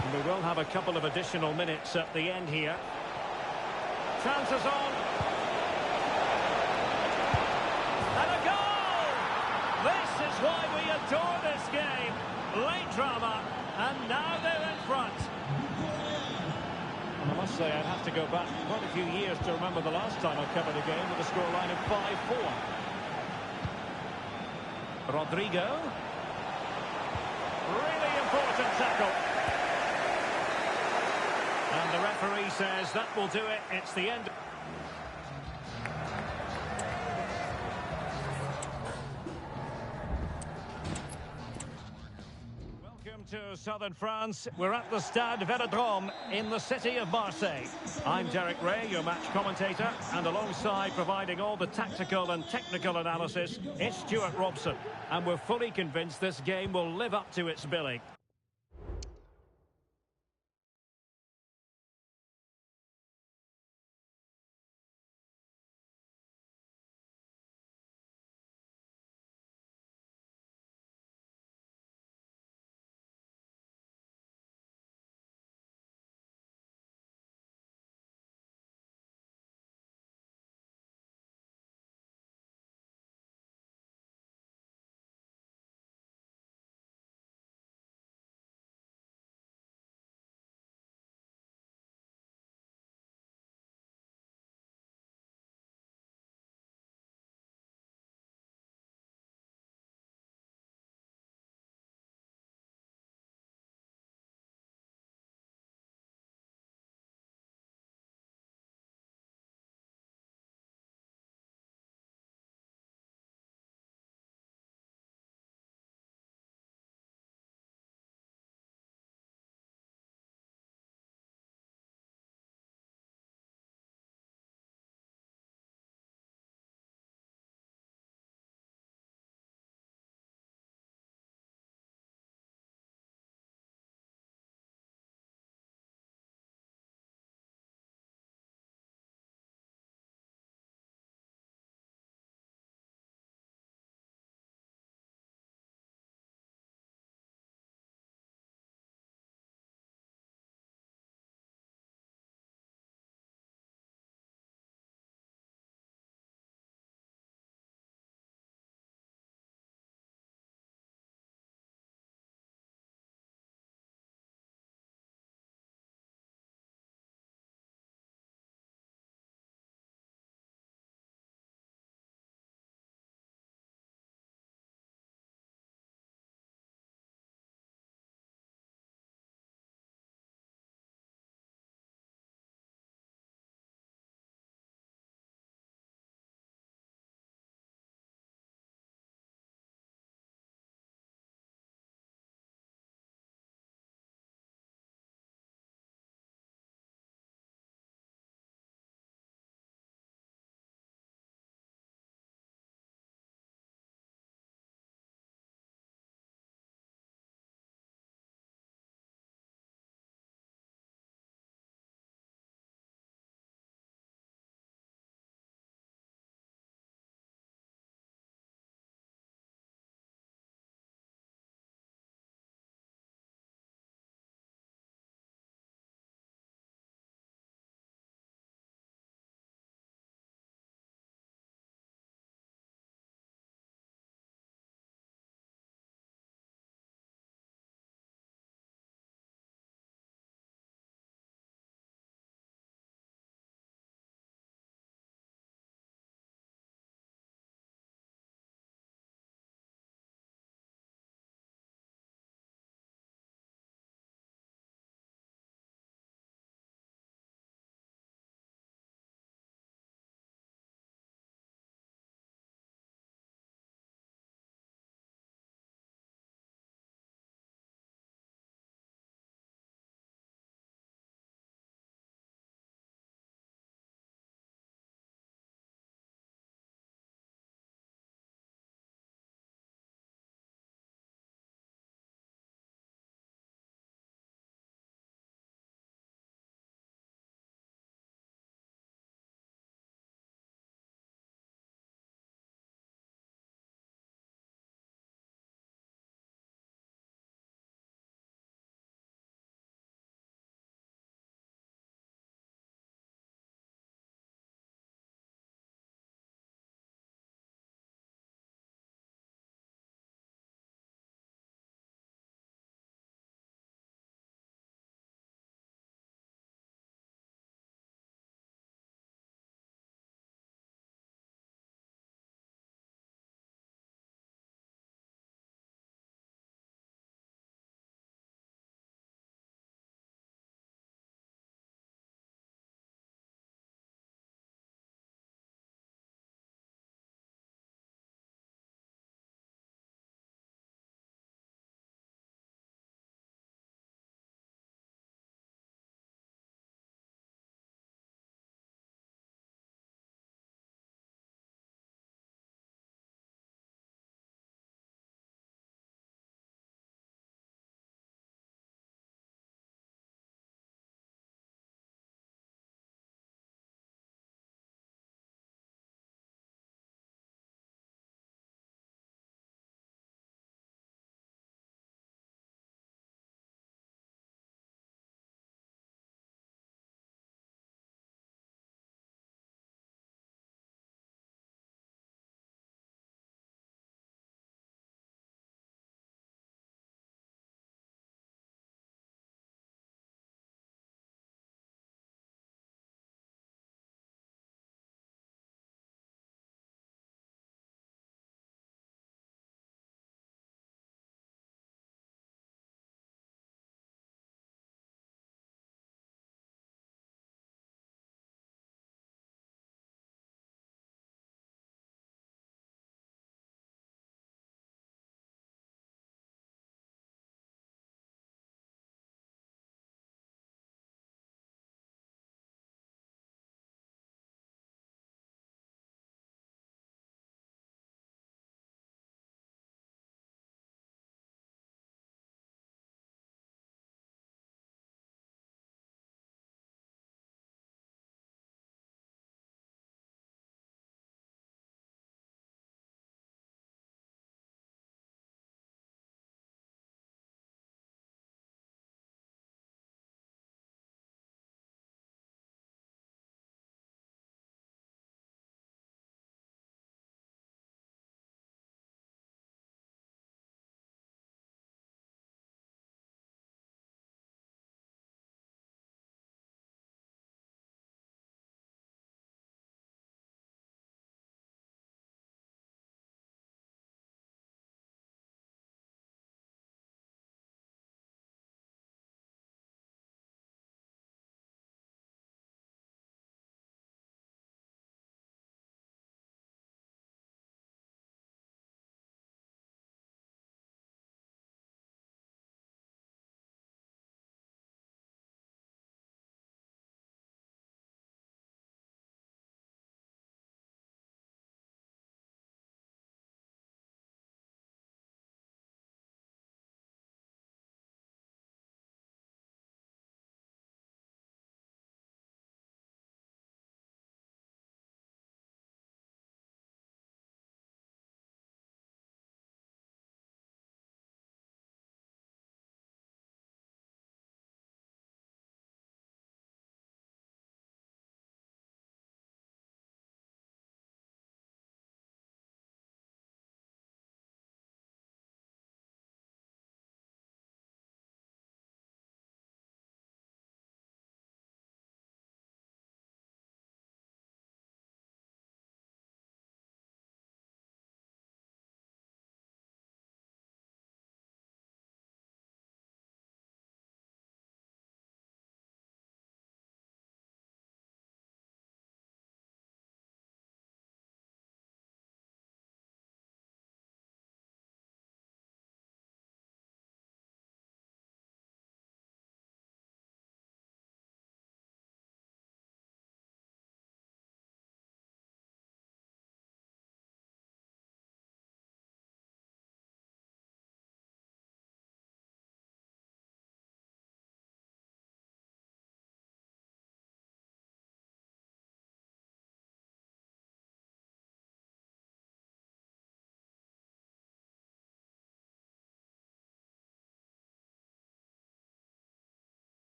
And we will have a couple of additional minutes at the end here. Chances on. And a goal! This is why we adore this game. Late drama, and now they're in front. And I must say, I'd have to go back quite a few years to remember the last time I covered a game with a scoreline of 5-4. Rodrigo. Really important tackle. And the referee says that will do it. It's the end. southern France. We're at the Stade Velodrome in the city of Marseille. I'm Derek Ray, your match commentator, and alongside providing all the tactical and technical analysis, it's Stuart Robson. And we're fully convinced this game will live up to its billing.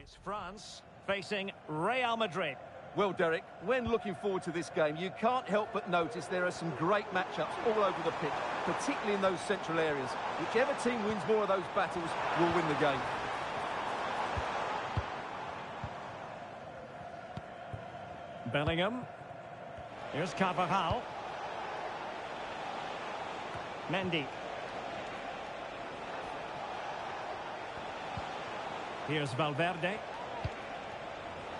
It's France facing Real Madrid. Well, Derek, when looking forward to this game, you can't help but notice there are some great matchups all over the pitch, particularly in those central areas. Whichever team wins more of those battles will win the game. Bellingham. Here's Carvajal. Mendy. Here's Valverde.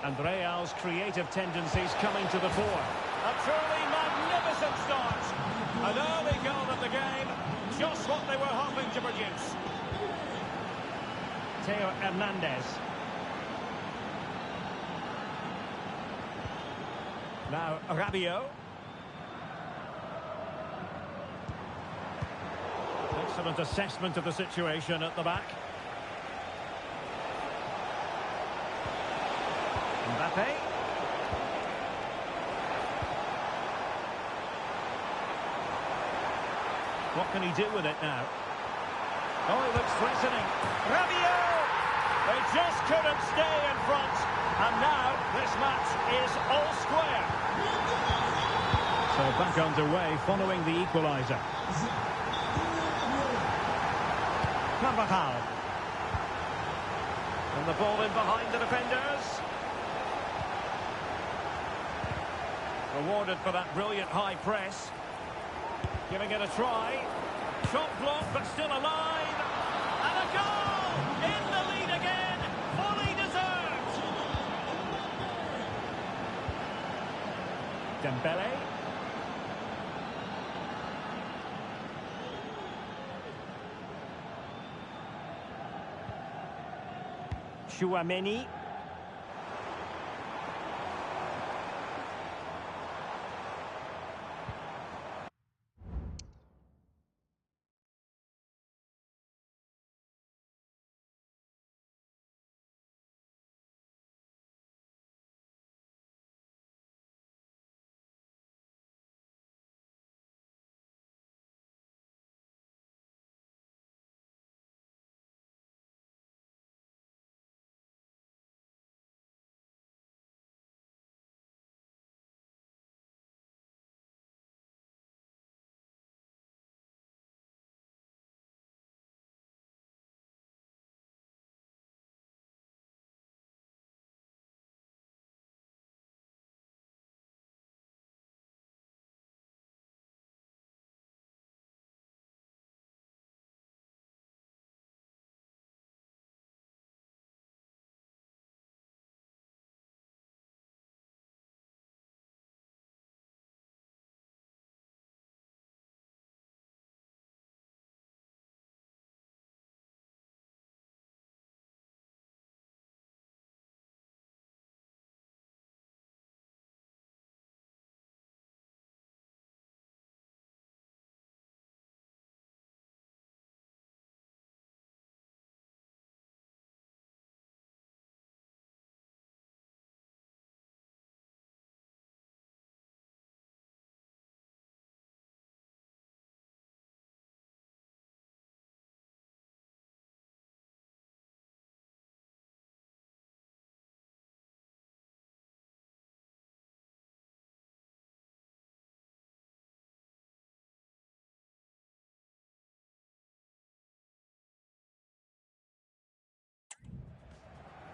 And Real's creative tendencies coming to the fore. A truly magnificent start. An early goal in the game. Just what they were hoping to produce. Theo Hernandez. Now Rabiot. Excellent assessment of the situation at the back. Mbappe. What can he do with it now? Oh, it looks threatening. Rabiot! They just couldn't stay in front. And now this match is all square. So back underway following the equaliser. Carvajal. And the ball in behind the defenders. Rewarded for that brilliant high press. Giving it a try. Shot blocked, but still alive. And a goal! In the lead again. Fully deserved. Dembele. Chouameni.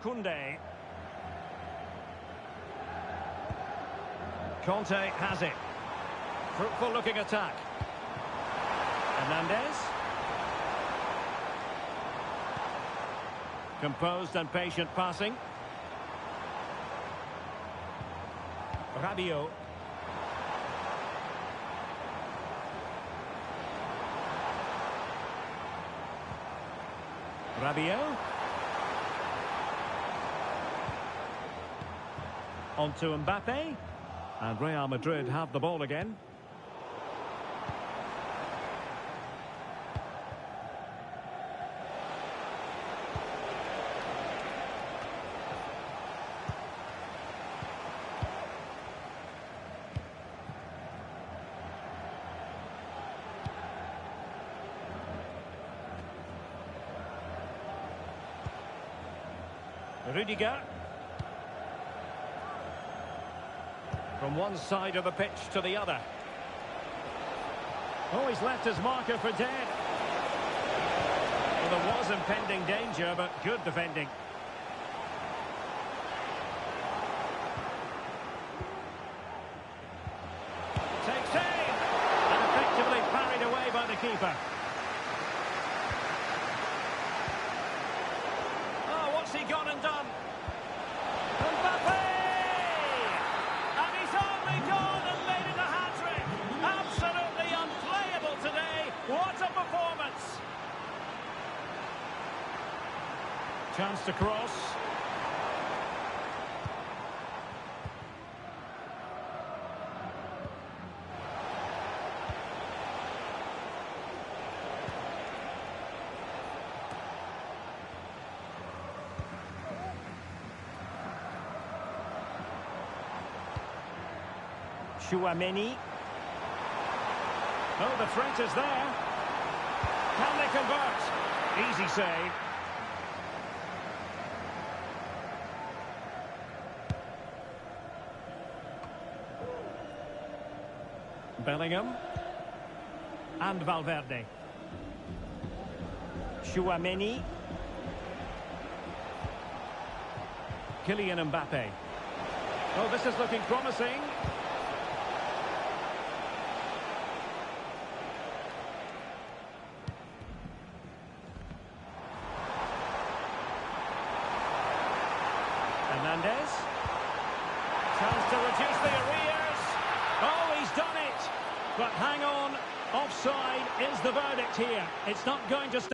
Koundé. Conte has it. Fruitful looking attack. Hernandez. Composed and patient passing. Rabiot. Rabiot. On to Mbappe. And Real Madrid have the ball again. Rudiger. From one side of the pitch to the other. Oh, he's left his marker for dead. Well, there was impending danger, but good defending. Takes aim! And effectively parried away by the keeper. Oh, what's he gone and done? Mbappe! And he's only gone and made it a hat-trick. Absolutely unplayable today. What a performance! Chance to cross. Chouameni. Oh, the threat is there. Can they convert? Easy save. Bellingham. And Valverde. Chouameni. Kylian Mbappe. Oh, this is looking promising. Hernandez. Chance to reduce the arrears. Oh, he's done it. But hang on. Offside is the verdict here. It's not going to stay.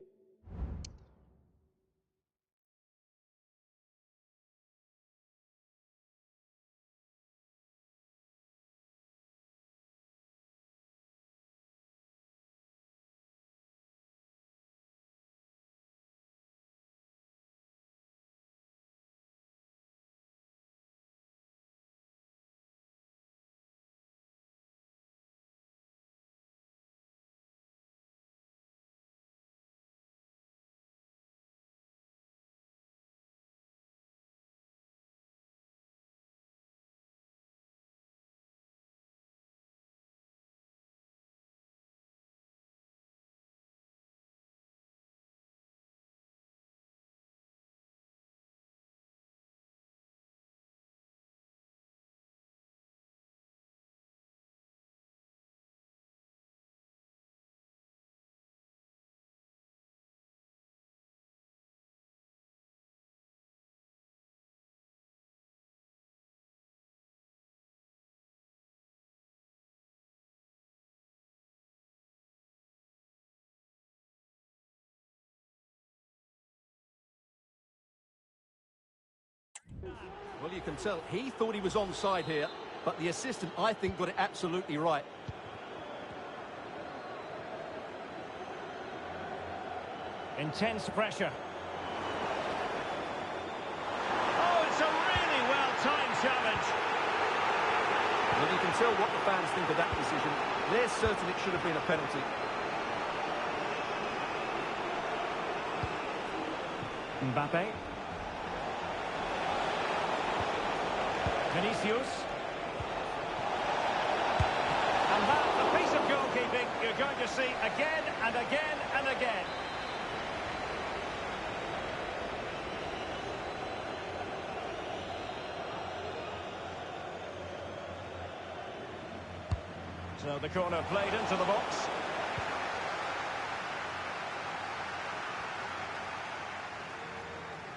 Well, you can tell he thought he was onside here, but the assistant, I think, got it absolutely right. Intense pressure. Oh, it's a really well-timed challenge. Well, you can tell what the fans think of that decision. They're certain it should have been a penalty. Mbappe. Vinicius. And that, a piece of goalkeeping you're going to see again and again and again. So the corner played into the box.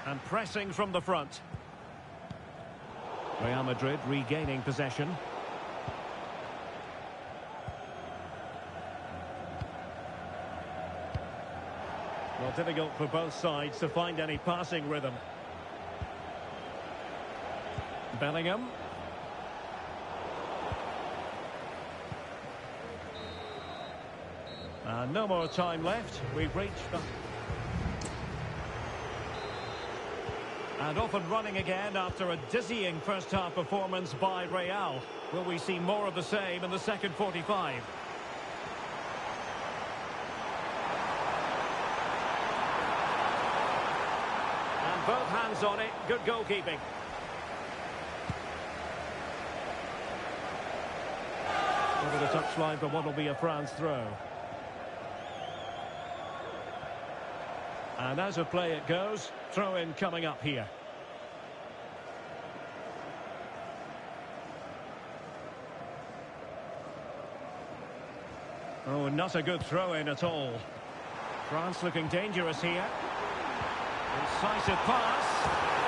And pressing from the front. Real Madrid regaining possession. Well, difficult for both sides to find any passing rhythm. Bellingham. No more time left. We've reached the... And off and running again after a dizzying first-half performance by Real. Will we see more of the same in the second 45? And both hands on it. Good goalkeeping. Over the touchline for what will be a France throw. And as a play it goes, throw in coming up here. Oh, not a good throw in at all. France looking dangerous here. Incisive pass.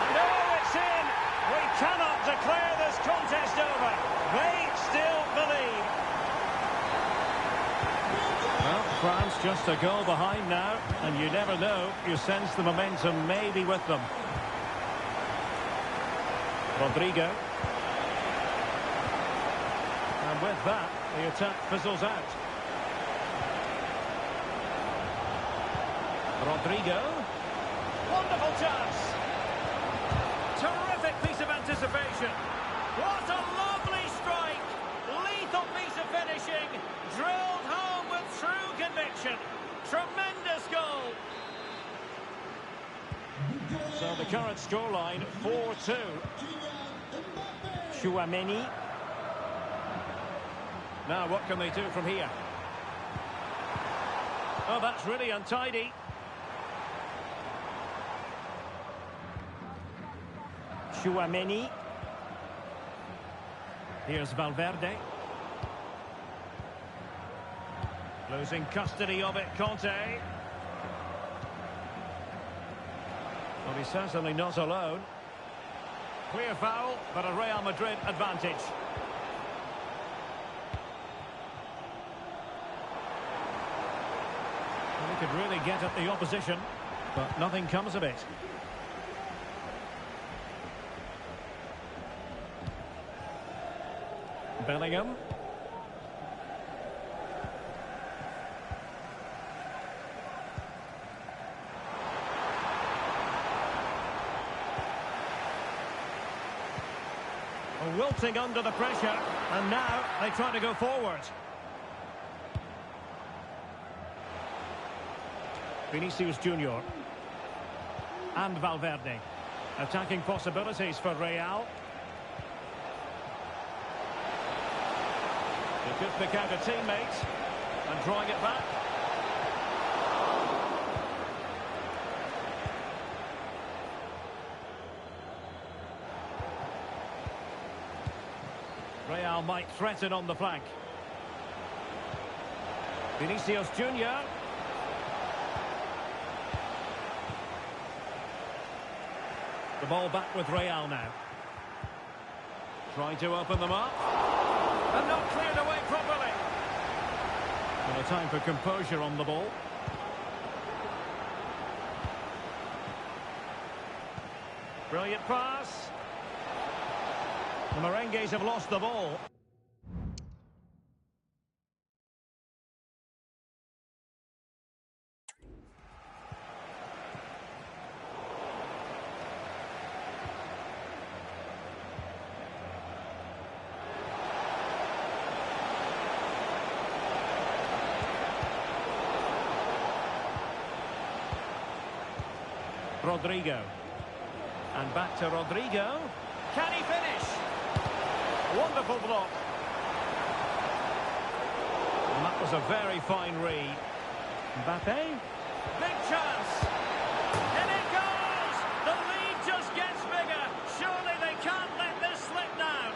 And oh, it's in! We cannot declare this contest over. They still believe. Well, France just a goal behind now, and you never know. You sense the momentum may be with them. Rodrigo. And with that, the attack fizzles out. Rodrigo. Wonderful chance. Terrific piece of anticipation. What a lovely strike. Lethal piece of finishing. Drilled home with true conviction. Tremendous goal. So the current scoreline, 4-2. Chouameni. Now what can they do from here? Oh, that's really untidy. Chouameni. Here's Valverde. Losing custody of it, Conte. Well, he's certainly not alone. Clear foul, but a Real Madrid advantage. Well, he could really get at the opposition, but nothing comes of it. Bellingham. Wilting under the pressure, and now they try to go forward. Vinicius Junior and Valverde. Attacking possibilities for Real. They could pick out a teammate and drawing it back. Real might threaten on the flank. Vinicius Junior. The ball back with Real now. Trying to open them up. And not cleared away properly. And a time for composure on the ball. Brilliant pass. The Merengues have lost the ball. Rodrigo. And back to Rodrigo. Can he finish? Wonderful block. And that was a very fine read. Mbappe. Big chance. And it goes! The lead just gets bigger. Surely they can't let this slip now.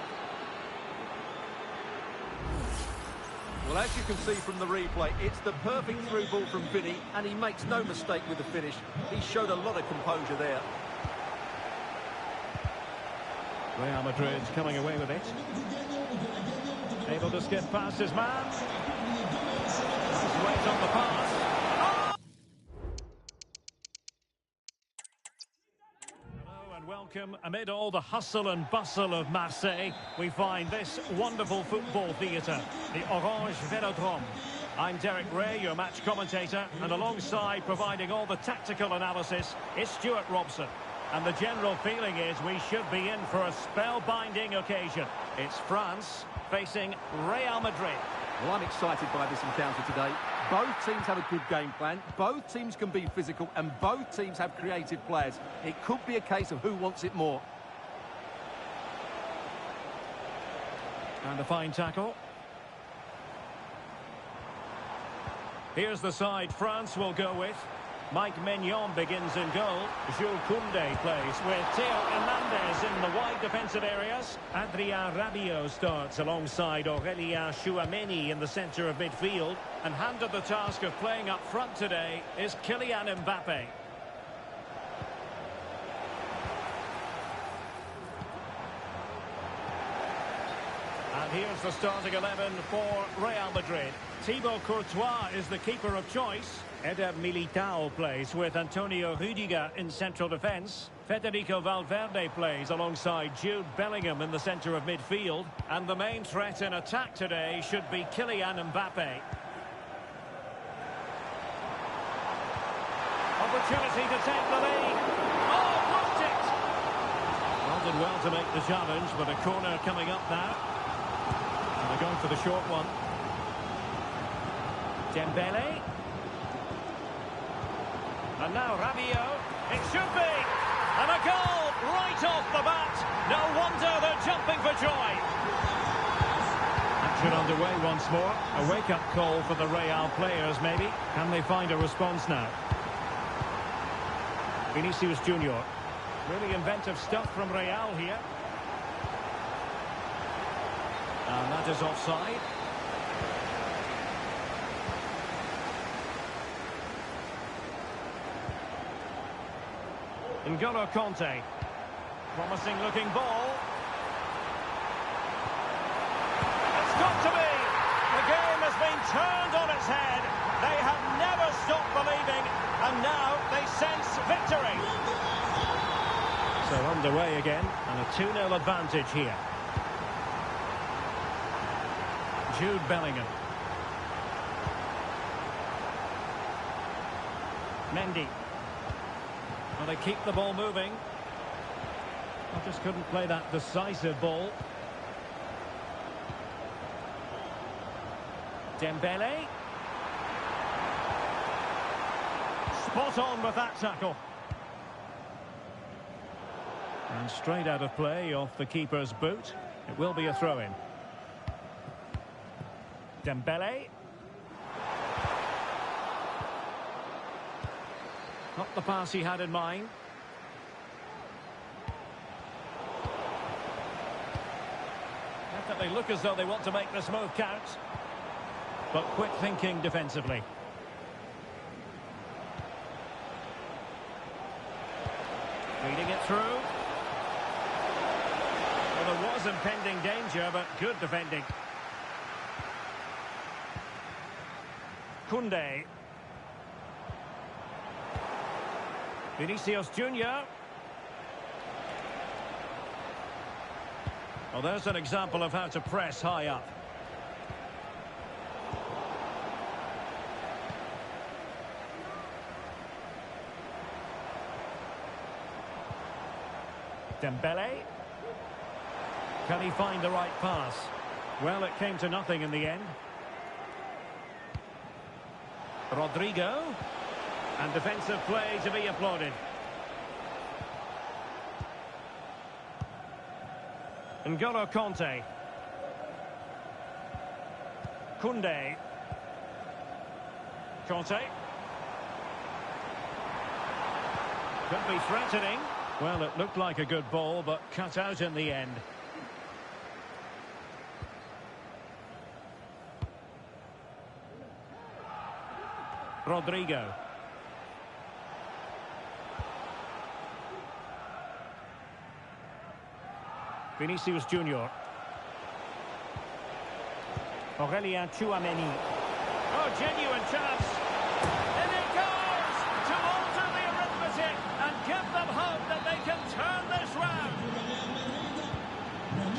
Well, as you can see from the replay, it's the perfect through ball from Vinny, and he makes no mistake with the finish. He showed a lot of composure there. Real Madrid coming away with it. Able to skip past his man. Nice weight on the pass. Oh! Hello and welcome. Amid all the hustle and bustle of Marseille, we find this wonderful football theatre, the Orange Velodrome. I'm Derek Ray, your match commentator, and alongside providing all the tactical analysis is Stuart Robson. And the general feeling is we should be in for a spellbinding occasion. It's France facing Real Madrid. Well, I'm excited by this encounter today. Both teams have a good game plan, both teams can be physical, and both teams have creative players. It could be a case of who wants it more. And a fine tackle. Here's the side France will go with. Mike Maignan begins in goal. Jules Koundé plays with Theo Hernandez in the wide defensive areas. Adrien Rabiot starts alongside Aurélien Tchouameni in the centre of midfield. And handed the task of playing up front today is Kylian Mbappe. And here's the starting 11 for Real Madrid. Thibaut Courtois is the keeper of choice. Eder Militao plays with Antonio Rüdiger in central defence. Federico Valverde plays alongside Jude Bellingham in the centre of midfield. And the main threat in attack today should be Kylian Mbappe. Opportunity to take the lead. Oh, blocked it! Well, did well to make the challenge, but a corner coming up now. And they're going for the short one. Dembele. And now Rabiot. It should be. And a goal right off the bat. No wonder they're jumping for joy. Action underway once more. A wake-up call for the Real players, maybe. Can they find a response now? Vinicius Junior. Really inventive stuff from Real here. And that is offside. N'Golo Kanté. Promising looking ball. It's got to be. The game has been turned on its head. They have never stopped believing, and now they sense victory. So underway again, and a 2-0 advantage here. Jude Bellingham. Mendy. Well, they keep the ball moving. I just couldn't play that decisive ball. Dembele. Spot on with that tackle. And straight out of play off the keeper's boot. It will be a throw-in. Dembele. Not the pass he had in mind. Definitely look as though they want to make this move count. But quick thinking defensively. Feeding it through. Well, there was impending danger, but good defending. Koundé. Vinicius Junior. Well, there's an example of how to press high up. Dembele. Can he find the right pass? Well, it came to nothing in the end. Rodrigo. And defensive play to be applauded. N'Golo Kanté. Koundé. Kanté. Could be threatening. Well, it looked like a good ball, but cut out in the end. Rodrigo. Vinicius Junior. Aurélien Tchouameni. Oh, genuine chance. And it goes to alter the arithmetic and give them hope that they can turn this round.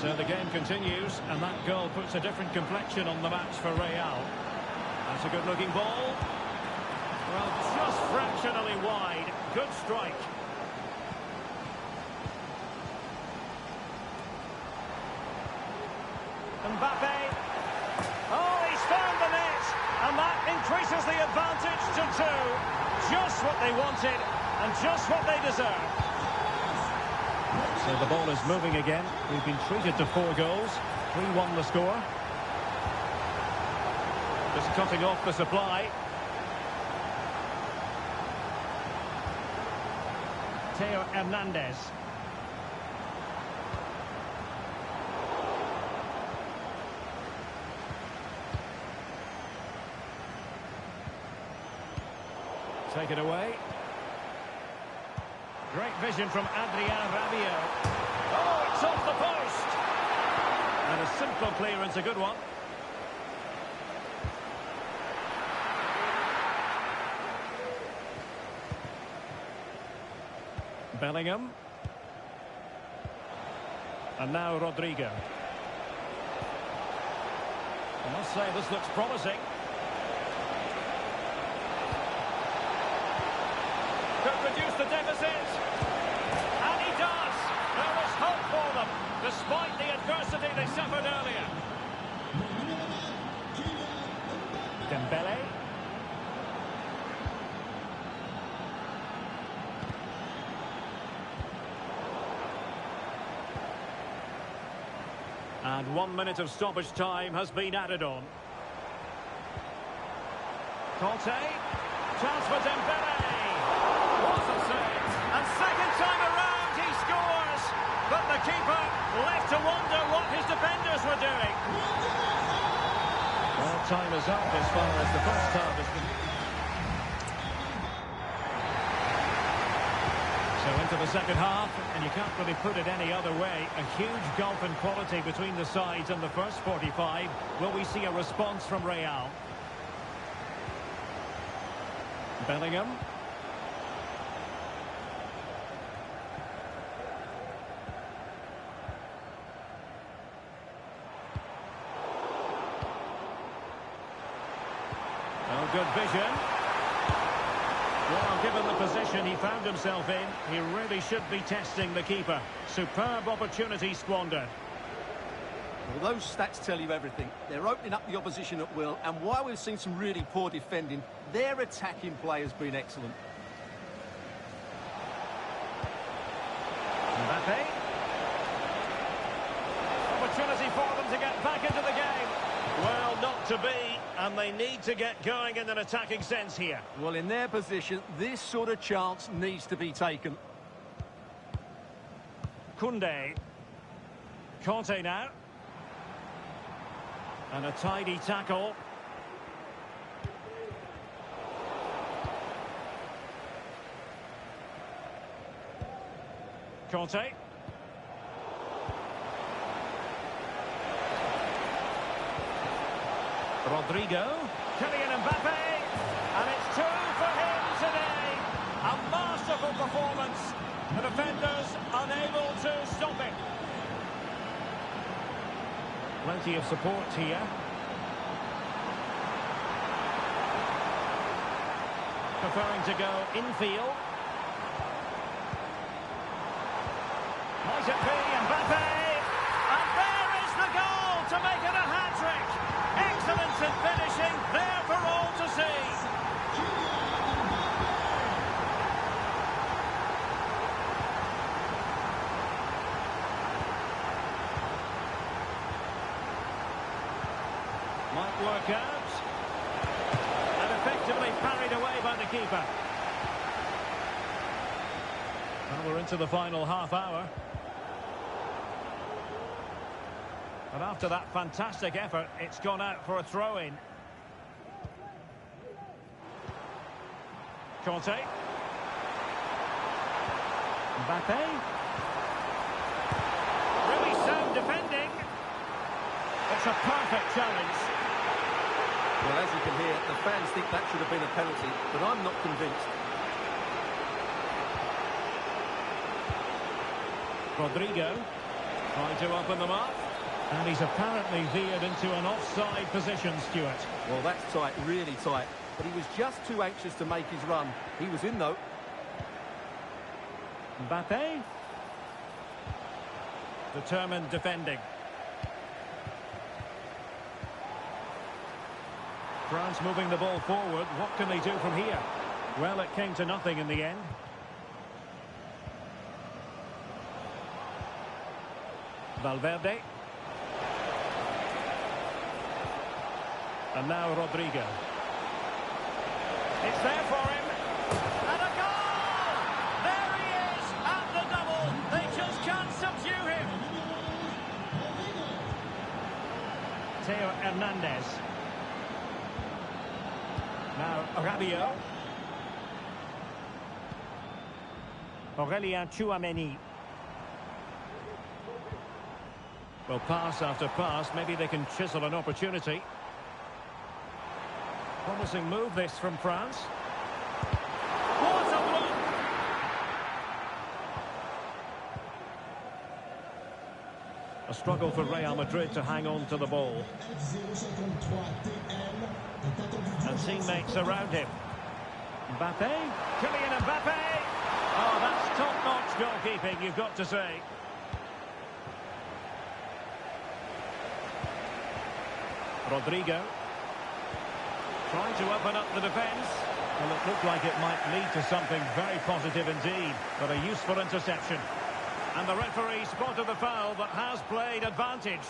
So the game continues, and that goal puts a different complexion on the match for Real. That's a good-looking ball. Well, just fractionally wide. Good strike. Mbappe. Oh, he's found the net. And that increases the advantage to 2. Just what they wanted and just what they deserve. So the ball is moving again. We've been treated to 4 goals. 3-1 the score. Just cutting off the supply. Theo Hernandez. Take it away. Great vision from Adrien Rabiot. Oh, it's off the post. And a simple clearance, a good one. Bellingham. And now Rodrigo. I must say this looks promising. Could reduce the deficit. And he does. There is hope for them, despite the adversity they suffered earlier. Dembele. And 1 minute of stoppage time has been added on. Conte. Chance for Dembele. What a save. And second time around he scores. But the keeper left to wonder what his defenders were doing. Well, time is up as far as the first half is concerned. So into the second half, and you can't really put it any other way. A huge gulf in quality between the sides in the first 45. Will we see a response from Real? Bellingham. Oh, good vision. Well, given the position he found himself in, he really should be testing the keeper. Superb opportunity squandered. Well, those stats tell you everything. They're opening up the opposition at will, and while we've seen some really poor defending, their attacking play has been excellent. Mbappe. Opportunity for them to get back into the game. Well, not to be, and they need to get going in an attacking sense here. Well, in their position, this sort of chance needs to be taken. Koundé. Conte now. And a tidy tackle. Conte. Rodrigo. Kylian Mbappe. And it's 2 for him today. A masterful performance. The defenders unable to stop it. Plenty of support here. Preferring to go infield. Might it be Mbappe? And there is the goal to make it a hat-trick. Excellence in finishing, there for all to see. Might work out. And effectively parried away by the keeper. Well, we're into the final half hour. And after that fantastic effort, it's gone out for a throw-in. Conte. Mbappe. Really sound defending. It's a perfect challenge. Well, as you can hear, the fans think that should have been a penalty, but I'm not convinced. Rodrigo trying to open them up. And he's apparently veered into an offside position, Stuart. Well, that's tight, really tight. But he was just too anxious to make his run. He was in, though. Mbappe. Determined defending. France moving the ball forward. What can they do from here? Well, it came to nothing in the end. Valverde. And now Rodrigo. It's there for him. And a goal! There he is at the double. They just can't subdue him. Theo Hernandez. Now Rabiot. Aurélien Tchouameni. Well, pass after pass, maybe they can chisel an opportunity. Promising move this from France. What a block! A struggle for Real Madrid to hang on to the ball. And teammates around him. Mbappe. Kylian Mbappe. Oh, that's top-notch goalkeeping, you've got to say. Rodrigo. Trying to open up the defence. Well, it looked like it might lead to something very positive indeed, but a useful interception. And the referee spotted the foul but has played advantage.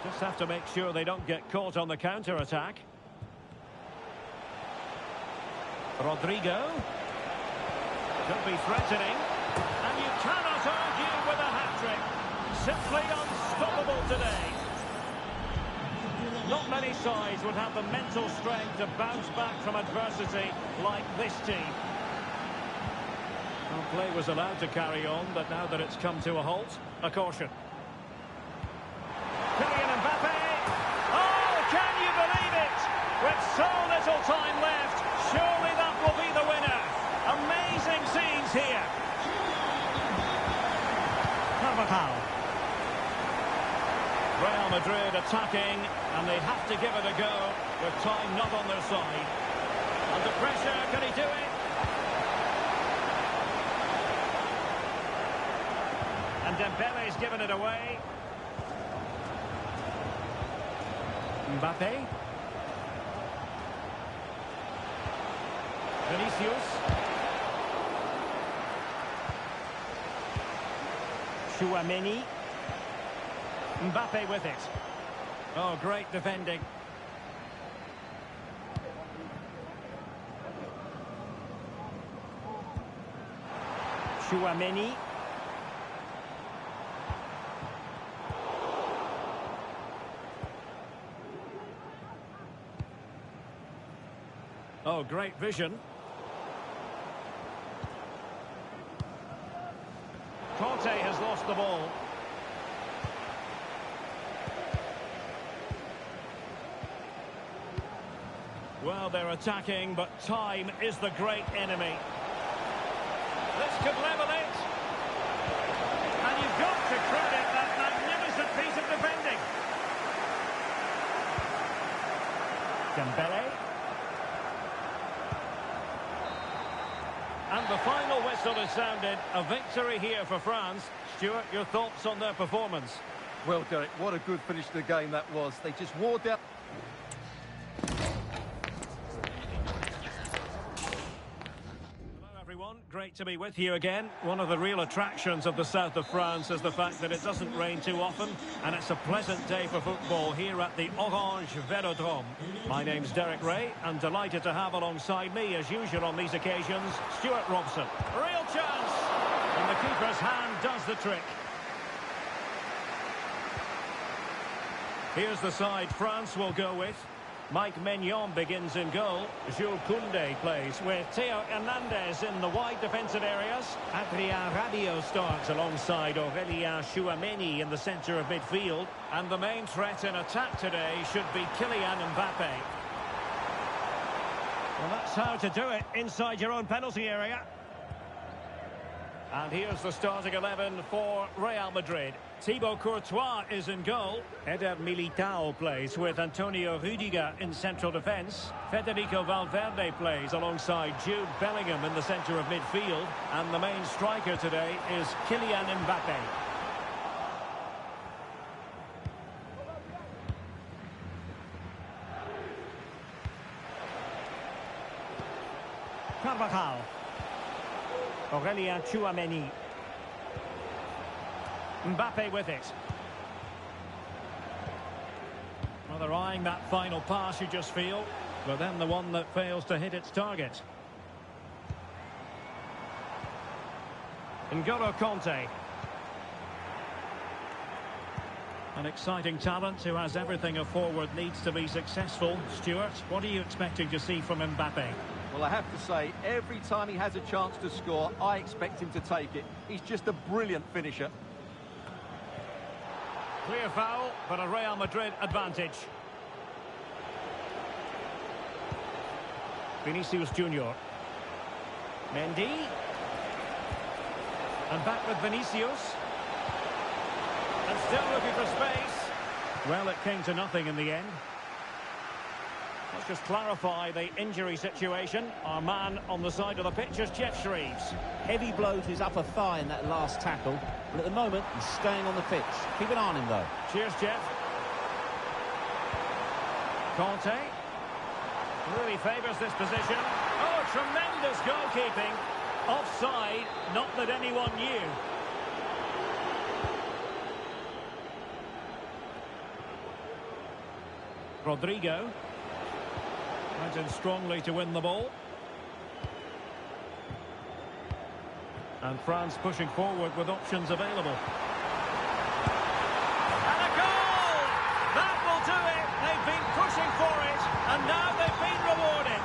Just have to make sure they don't get caught on the counter-attack. Rodrigo. Could be threatening. And you cannot argue with a hat-trick. Simply unstoppable today. Not many sides would have the mental strength to bounce back from adversity like this team. Well, play was allowed to carry on, but now that it's come to a halt, a caution. Kylian Mbappe! Oh, can you believe it? With so little time left, surely that will be the winner. Amazing scenes here. Carvajal. Real Madrid attacking, and they have to give it a go with time not on their side. Under pressure, can he do it? And Dembele's given it away. Mbappe. Vinicius. Tchouameni. Mbappe with it. Oh, great defending. Tchouameni. Oh, great vision. Conte has lost the ball. Well, they're attacking, but time is the great enemy. This could level it. And you've got to credit that magnificent piece of defending. Dembele. And the final whistle is sounded. A victory here for France. Stuart, your thoughts on their performance? Well, Derek, what a good finish to the game that was. They just wore down. Great to be with you again. One of the real attractions of the south of France is the fact that it doesn't rain too often, and it's a pleasant day for football here at the Orange Velodrome. My name's Derek Ray, and delighted to have alongside me, as usual on these occasions, Stuart Robson. Real chance! And the keeper's hand does the trick. Here's the side France will go with. Mike Maignan begins in goal. Jules Koundé plays with Theo Hernandez in the wide defensive areas. Adrien Rabiot starts alongside Aurélien Tchouameni in the centre of midfield. And the main threat in attack today should be Kylian Mbappe. Well, that's how to do it inside your own penalty area. And here's the starting 11 for Real Madrid. Thibaut Courtois is in goal. Eder Militao plays with Antonio Rüdiger in central defence. Federico Valverde plays alongside Jude Bellingham in the centre of midfield. And the main striker today is Kylian Mbappe. Carvajal. Aurelien Tchouameni. Mbappe with it. Well, they're eyeing that final pass, you just feel, but then the one that fails to hit its target. N'Golo Kanté. An exciting talent who has everything a forward needs to be successful. Stuart, what are you expecting to see from Mbappe? Well, I have to say, every time he has a chance to score, I expect him to take it. He's just a brilliant finisher. Clear foul, but a Real Madrid advantage. Vinicius Junior. Mendy. And back with Vinicius. And still looking for space. Well, it came to nothing in the end. Let's just clarify the injury situation. Our man on the side of the pitch is Jeff Shreves. Heavy blow to his upper thigh in that last tackle, but at the moment he's staying on the pitch. Keep an eye on him though. Cheers, Jeff. Kanté really favours this position. Oh, tremendous goalkeeping. Offside, not that anyone knew. Rodrigo went in strongly to win the ball. And France pushing forward with options available. And a goal! That will do it! They've been pushing for it, and now they've been rewarded.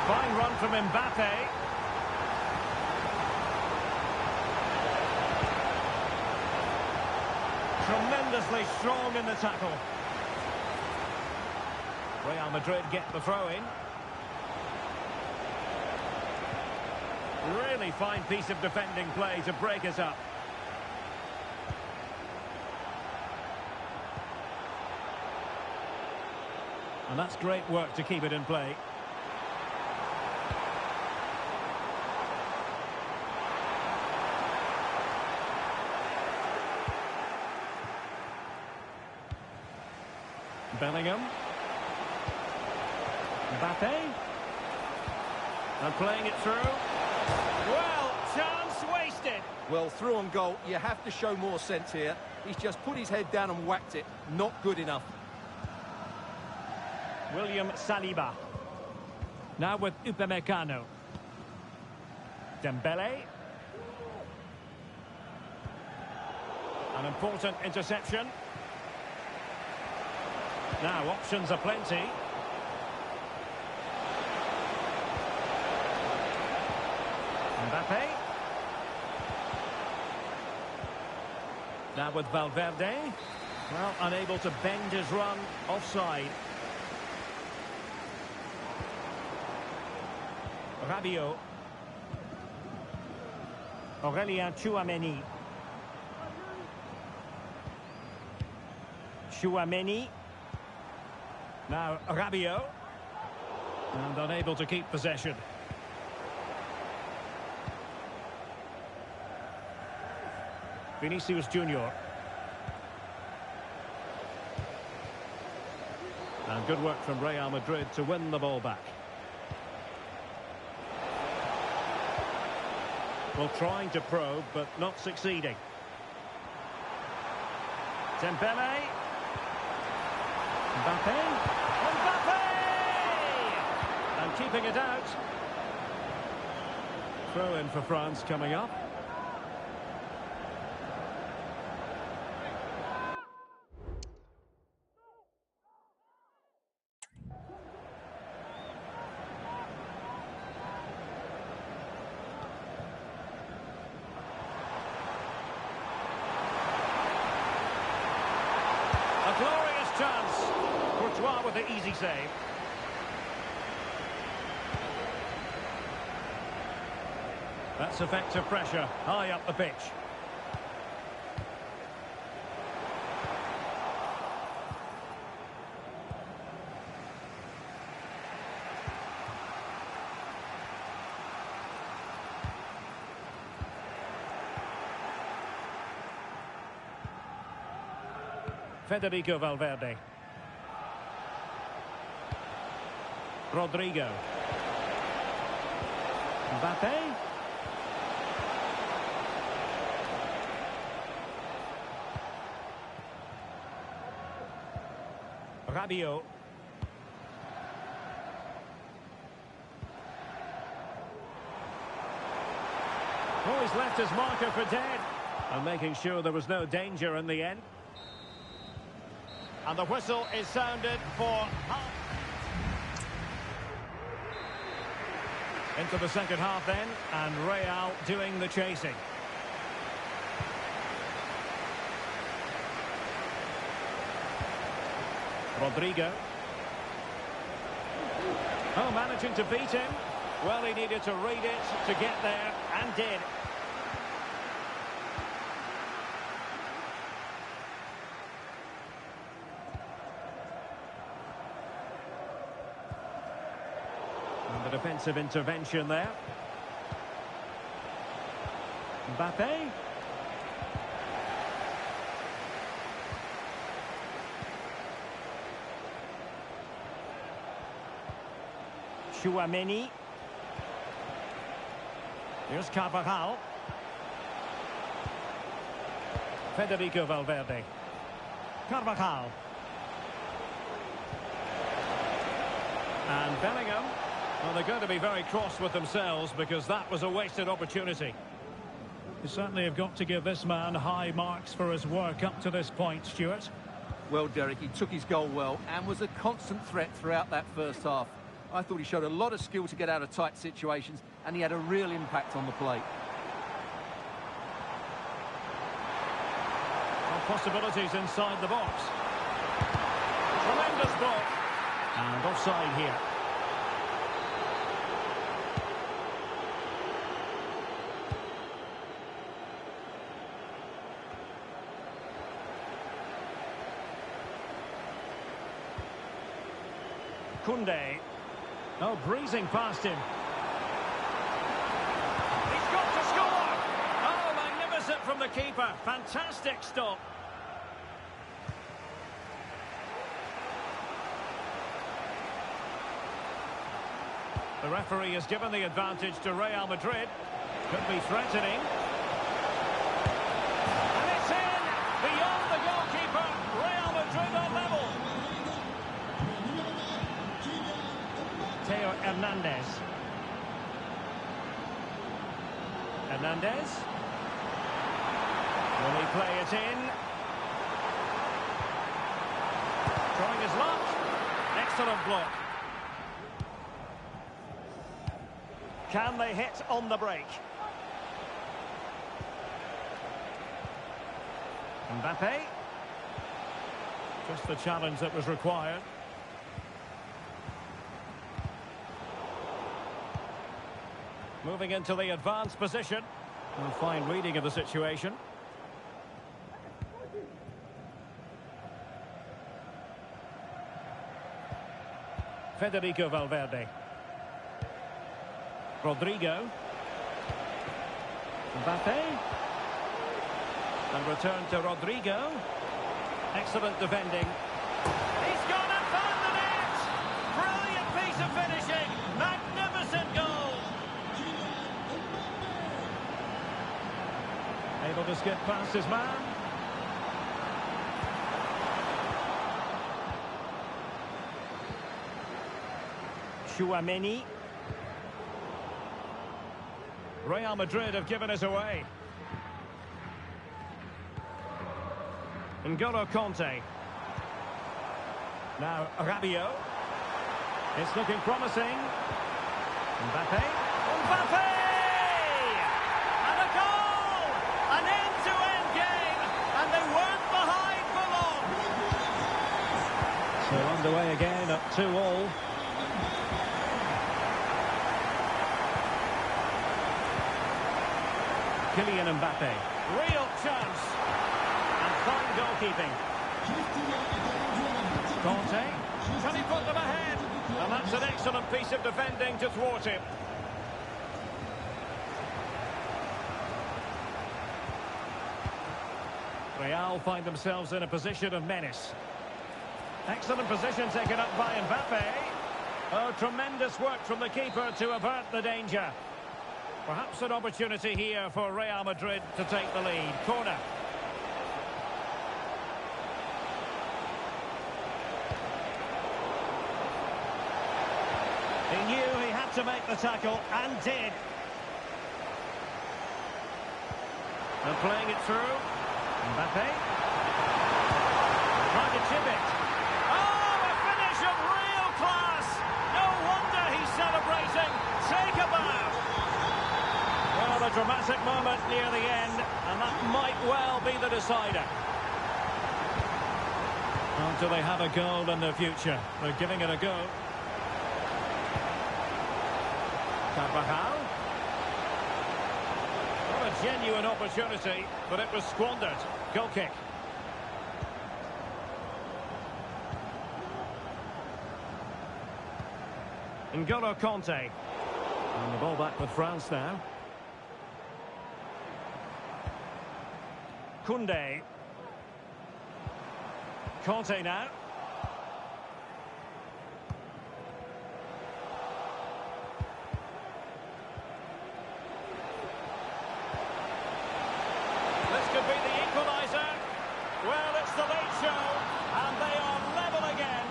Fine run from Mbappe. Tremendously strong in the tackle. Real Madrid get the throw-in. Really fine piece of defending play to break us up. And that's great work to keep it in play. Bellingham. Mbappe. And playing it through. Well, chance wasted. Well, through on goal, you have to show more sense here. He's just put his head down and whacked it. Not good enough. William Saliba. Now with Upamecano. Dembele. An important interception. Now, options are plenty. Mbappe. Now with Valverde. Well, unable to bend his run. Offside. Rabiot. Aurelien Tchouameni. Tchouameni. Now Rabiot. And unable to keep possession. Vinicius Junior. And good work from Real Madrid to win the ball back. Well, trying to probe, but not succeeding. Dembele. Mbappe. Mbappe! And keeping it out. Throw in for France coming up. A glorious chance. Courtois with the easy save. That's effective pressure, high up the pitch. Federico Valverde. Rodrigo. Mbappe. Rabiot. Oh, he's left his marker for dead. And making sure there was no danger in the end. And the whistle is sounded for half. Into the second half then, and Real doing the chasing. Rodrigo. Oh, managing to beat him. Well, he needed to read it to get there, and did. And the defensive intervention there. Mbappe. Chouameni. Here's Carvajal. Federico Valverde. Carvajal. And Bellingham. Well, they're going to be very cross with themselves because that was a wasted opportunity. You certainly have got to give this man high marks for his work up to this point, Stuart. Well, Derek, he took his goal well and was a constant threat throughout that first half. I thought he showed a lot of skill to get out of tight situations, and he had a real impact on the plate. Well, possibilities inside the box. Tremendous block. And offside here. Koundé. Oh, breezing past him. He's got to score! Oh, magnificent from the keeper. Fantastic stop. The referee has given the advantage to Real Madrid. Could be threatening. And it's in! Beyond the goalkeeper. Real Madrid are level. Theo Hernandez. Hernandez. Will he play it in? Trying his luck. Excellent block. Can they hit on the break? Mbappe. Just the challenge that was required. Moving into the advanced position. A fine reading of the situation. Federico Valverde. Rodrigo. Mbappe. And return to Rodrigo. Excellent defending. He's gone and found the net! Brilliant piece of finishing! Magnificent goal! Able to skip past his man. Chouameni. Real Madrid have given us away. N'Golo Kanté. Now Rabiot. It's looking promising. Mbappe. Mbappe! And a goal! An end-to-end game, and they weren't behind for long. So underway again at 2-2. Kylian Mbappe. Real chance. And fine goalkeeping. Kanté. Can he put them ahead? And that's an excellent piece of defending to thwart him. Real find themselves in a position of menace. Excellent position taken up by Mbappe. Oh, tremendous work from the keeper to avert the danger. Perhaps an opportunity here for Real Madrid to take the lead. Corner. He knew he had to make the tackle, and did. And playing it through. Mbappe. Trying to chip it. Oh, a finish of real class! No wonder he's celebrating. Take a bow. Well, a dramatic moment near the end, and that might well be the decider. Well, do they have a goal in the future? They're giving it a go. Carvajal. What a genuine opportunity, but it was squandered. Goal kick. N'Golo Kanté. And the ball back with France now. Koundé. Kanté now. This could be the equaliser. Well, it's the late show, and they are level again.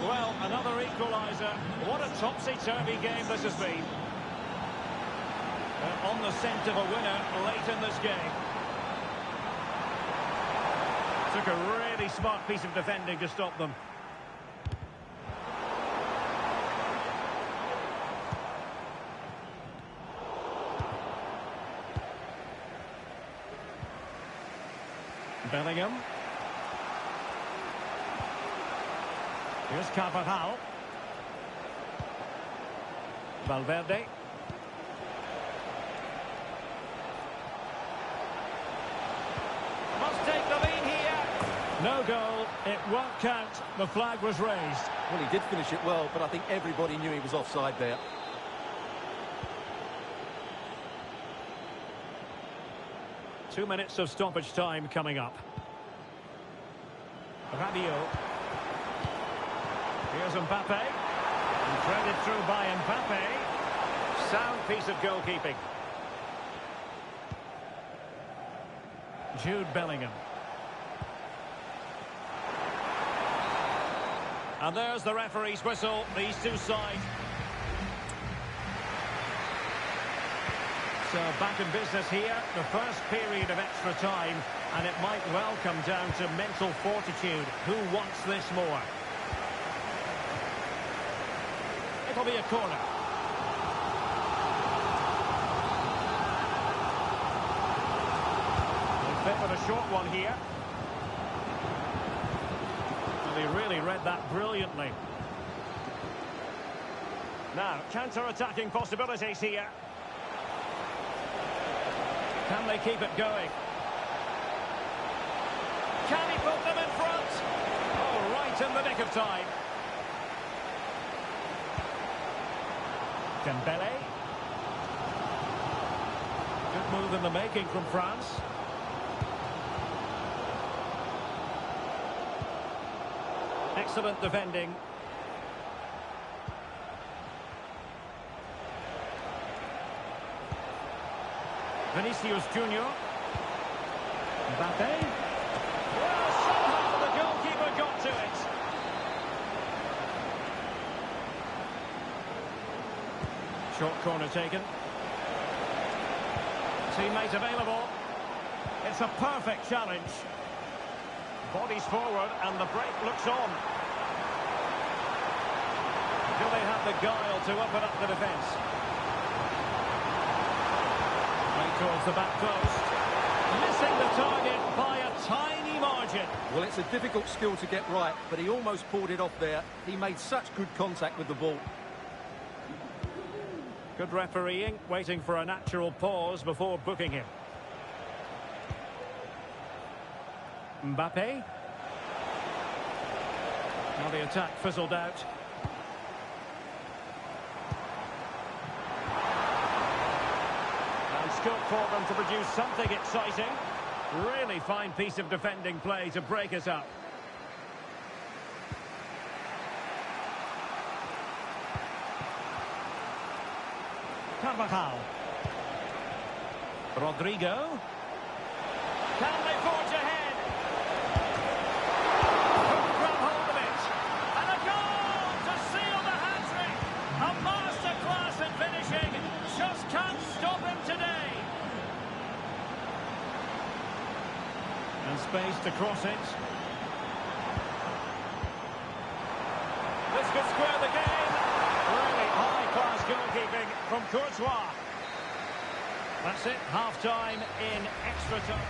Well, another equaliser. What a topsy-turvy game this has been. They're on the scent of a winner late in this game. Took a really smart piece of defending to stop them. Bellingham. Here's Carvajal. Valverde. Must take the lead here. No goal. It won't count. The flag was raised. Well, he did finish it well, but I think everybody knew he was offside there. 2 minutes of stoppage time coming up. Rabiot. Here's Mbappe. And threaded through by Mbappe. Sound piece of goalkeeping. Jude Bellingham. And there's the referee's whistle. These two sides. So back in business here, the first period of extra time, and it might well come down to mental fortitude. Who wants this more? It'll be a corner. They fit with a short one here. And they really read that brilliantly. Now, counter-attacking possibilities here. Can they keep it going? Can he put them in front? Oh, right in the nick of time. Dembele. Good move in the making from France. Excellent defending. Vinicius Junior. Mbappe. Well, somehow the goalkeeper got to it. Short corner taken. Teammate available. It's a perfect challenge. Bodies forward and the break looks on. Do they have the guile to open up the defence? Towards the back post. Missing the target by a tiny margin. Well, it's a difficult skill to get right, but he almost pulled it off there. He made such good contact with the ball. Good refereeing, waiting for a natural pause before booking him. Mbappe. Now the attack fizzled out. Scope for them to produce something exciting. Really fine piece of defending play to break us up. Carvajal. Rodrigo. Can they forge ahead? Couldn't grab hold of it. And a goal to seal the hat-trick. A masterclass in finishing. Just can't stop him today. And space to cross it. This could square the game. Really high-class goalkeeping from Courtois. That's it, half-time in extra time.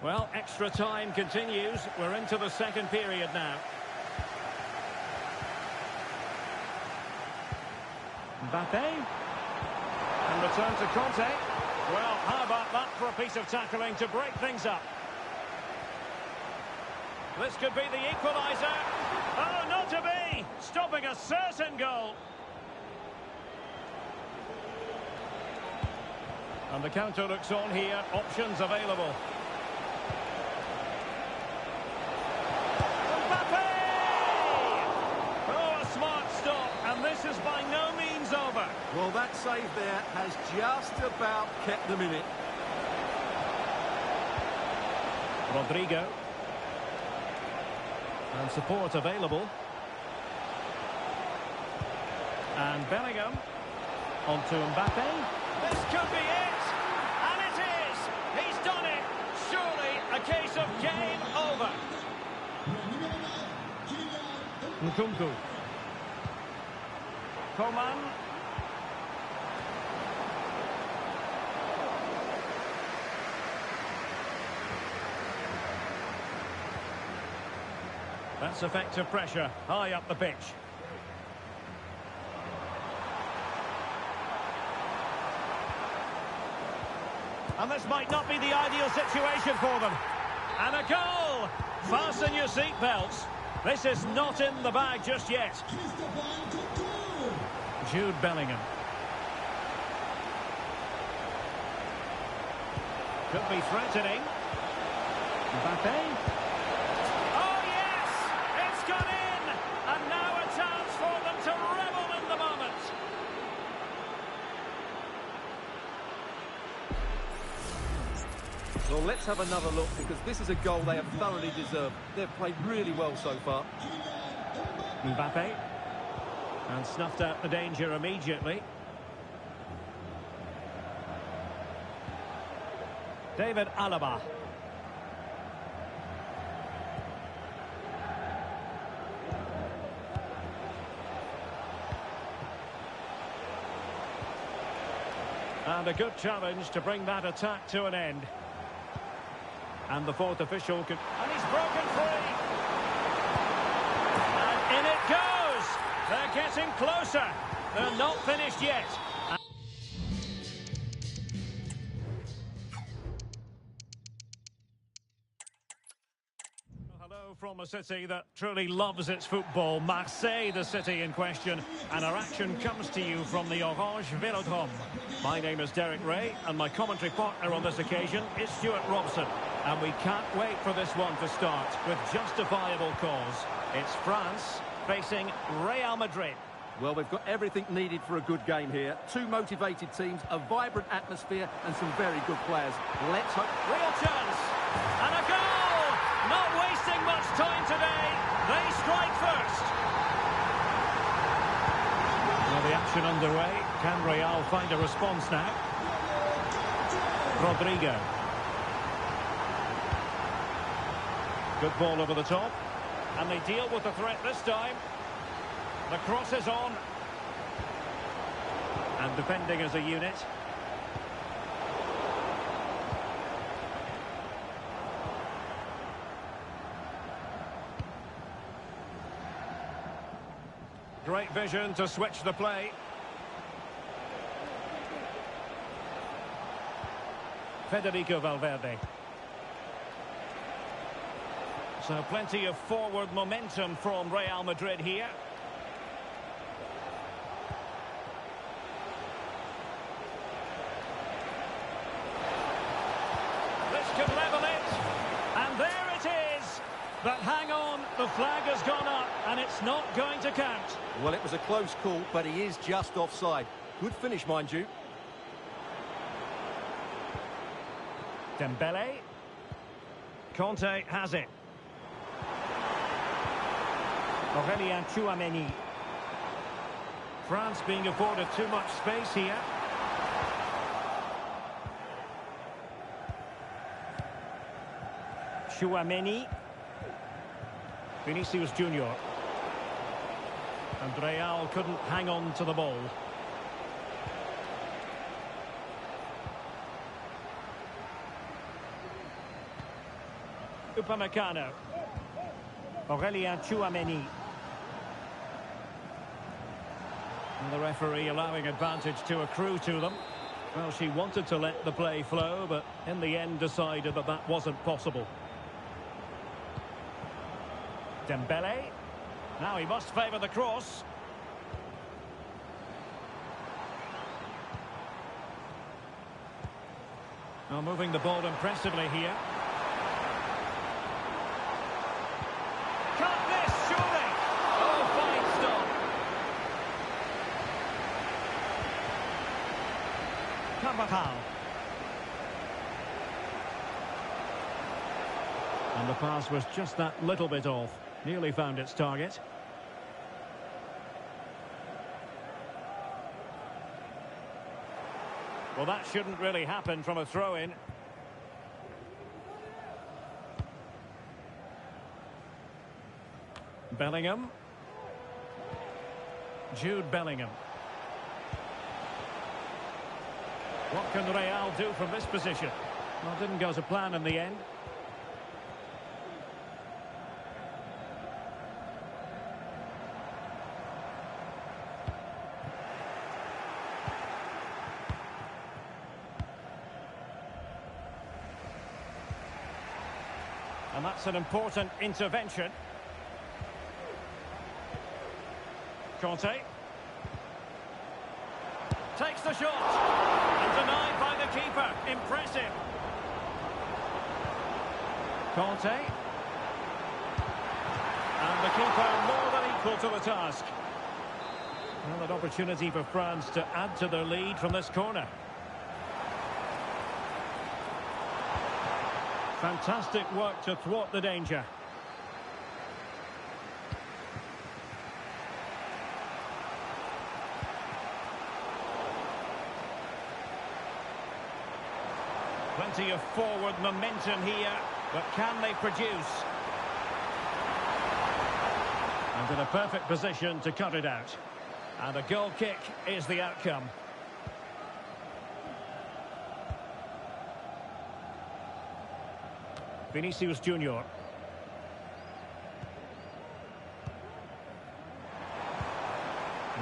Well, extra time continues. We're into the second period now. Mbappe. And return to Conte. Well, how about that for a piece of tackling to break things up? This could be the equaliser. Oh, not to be! Stopping a certain goal. And the counter looks on here. Options available. This is by no means over. Well, that save there has just about kept them in it. Rodrigo. And support available. And Bellingham. On to Mbappe. This could be it. And it is. He's done it. Surely a case of game over. Nkunku. Coman. That's effective pressure, high up the pitch. And this might not be the ideal situation for them. And a goal! Fasten your seatbelts. This is not in the bag just yet. Jude Bellingham. Could be threatening. Mbappe. Oh, yes! It's gone in! And now a chance for them to revel in the moment. Well, let's have another look, because this is a goal they have thoroughly deserved. They've played really well so far. Mbappe. And snuffed out the danger immediately. David Alaba. And a good challenge to bring that attack to an end. And the fourth official could... And he's broken free! And in it goes! They're getting closer. They're not finished yet. Hello from a city that truly loves its football. Marseille, the city in question. And our action comes to you from the Orange Velodrome. My name is Derek Ray, and my commentary partner on this occasion is Stuart Robson. And we can't wait for this one to start with justifiable cause. It's France facing Real Madrid. Well, they've got everything needed for a good game here. Two motivated teams, a vibrant atmosphere, and some very good players. Let's hope... Real chance! And a goal! Not wasting much time today. They strike first. Now the action underway. Can Real find a response now? Rodrigo. Good ball over the top. And they deal with the threat this time. The cross is on. And defending as a unit. Great vision to switch the play. Federico Valverde. So plenty of forward momentum from Real Madrid here. This could level it. And there it is. But hang on, the flag has gone up and it's not going to count. Well, it was a close call, but he is just offside. Good finish, mind you. Dembele. Conte has it. Aurelien Tchouameni. France being afforded too much space here. Tchouameni. Vinicius Junior. And Real couldn't hang on to the ball. Upamecano. Aurelien Tchouameni. And the referee allowing advantage to accrue to them. Well, she wanted to let the play flow, but in the end decided that that wasn't possible. Dembele. Now he must favour the cross. Now moving the ball impressively here. Cut this, surely! Oh, fine stop. Carvajal. And the pass was just that little bit off. Nearly found its target. Well, that shouldn't really happen from a throw-in. Bellingham. Jude Bellingham. What can Real do from this position? Well, didn't go to plan in the end. And that's an important intervention. Conte. Takes the shot. And denied by the keeper. Impressive. Conte. And the keeper more than equal to the task. Well, an opportunity for France to add to their lead from this corner. Fantastic work to thwart the danger. Plenty of forward momentum here, but can they produce? And in a perfect position to cut it out. And a goal kick is the outcome. Vinicius Junior.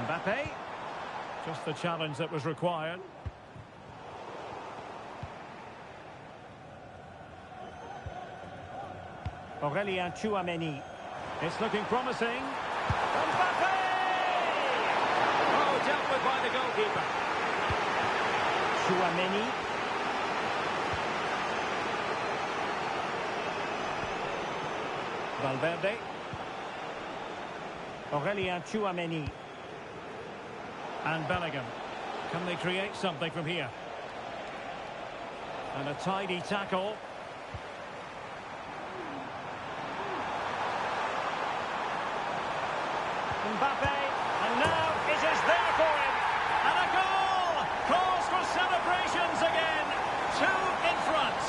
Mbappe. Just the challenge that was required. Aurelien Tchouameni. It's looking promising. Mbappe! Oh, dealt with by the goalkeeper. Tchouameni. Valverde. Aurelien Tchouameni. And Bellingham. Can they create something from here? And a tidy tackle. Mbappe. And now it is there for him. And a goal! Calls for celebrations again. 2 in front.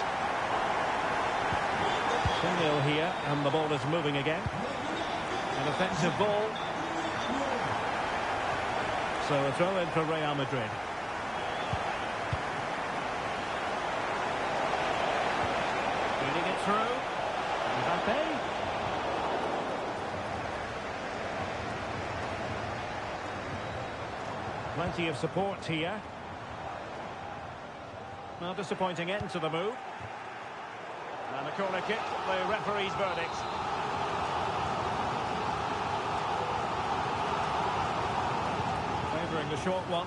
2-0 here, and the ball is moving again. An offensive ball. So a throw in for Real Madrid. Feeding it through. Mbappe. Plenty of support here. Well, disappointing end to the move. And a corner kick, the referee's verdict. Favouring the short one.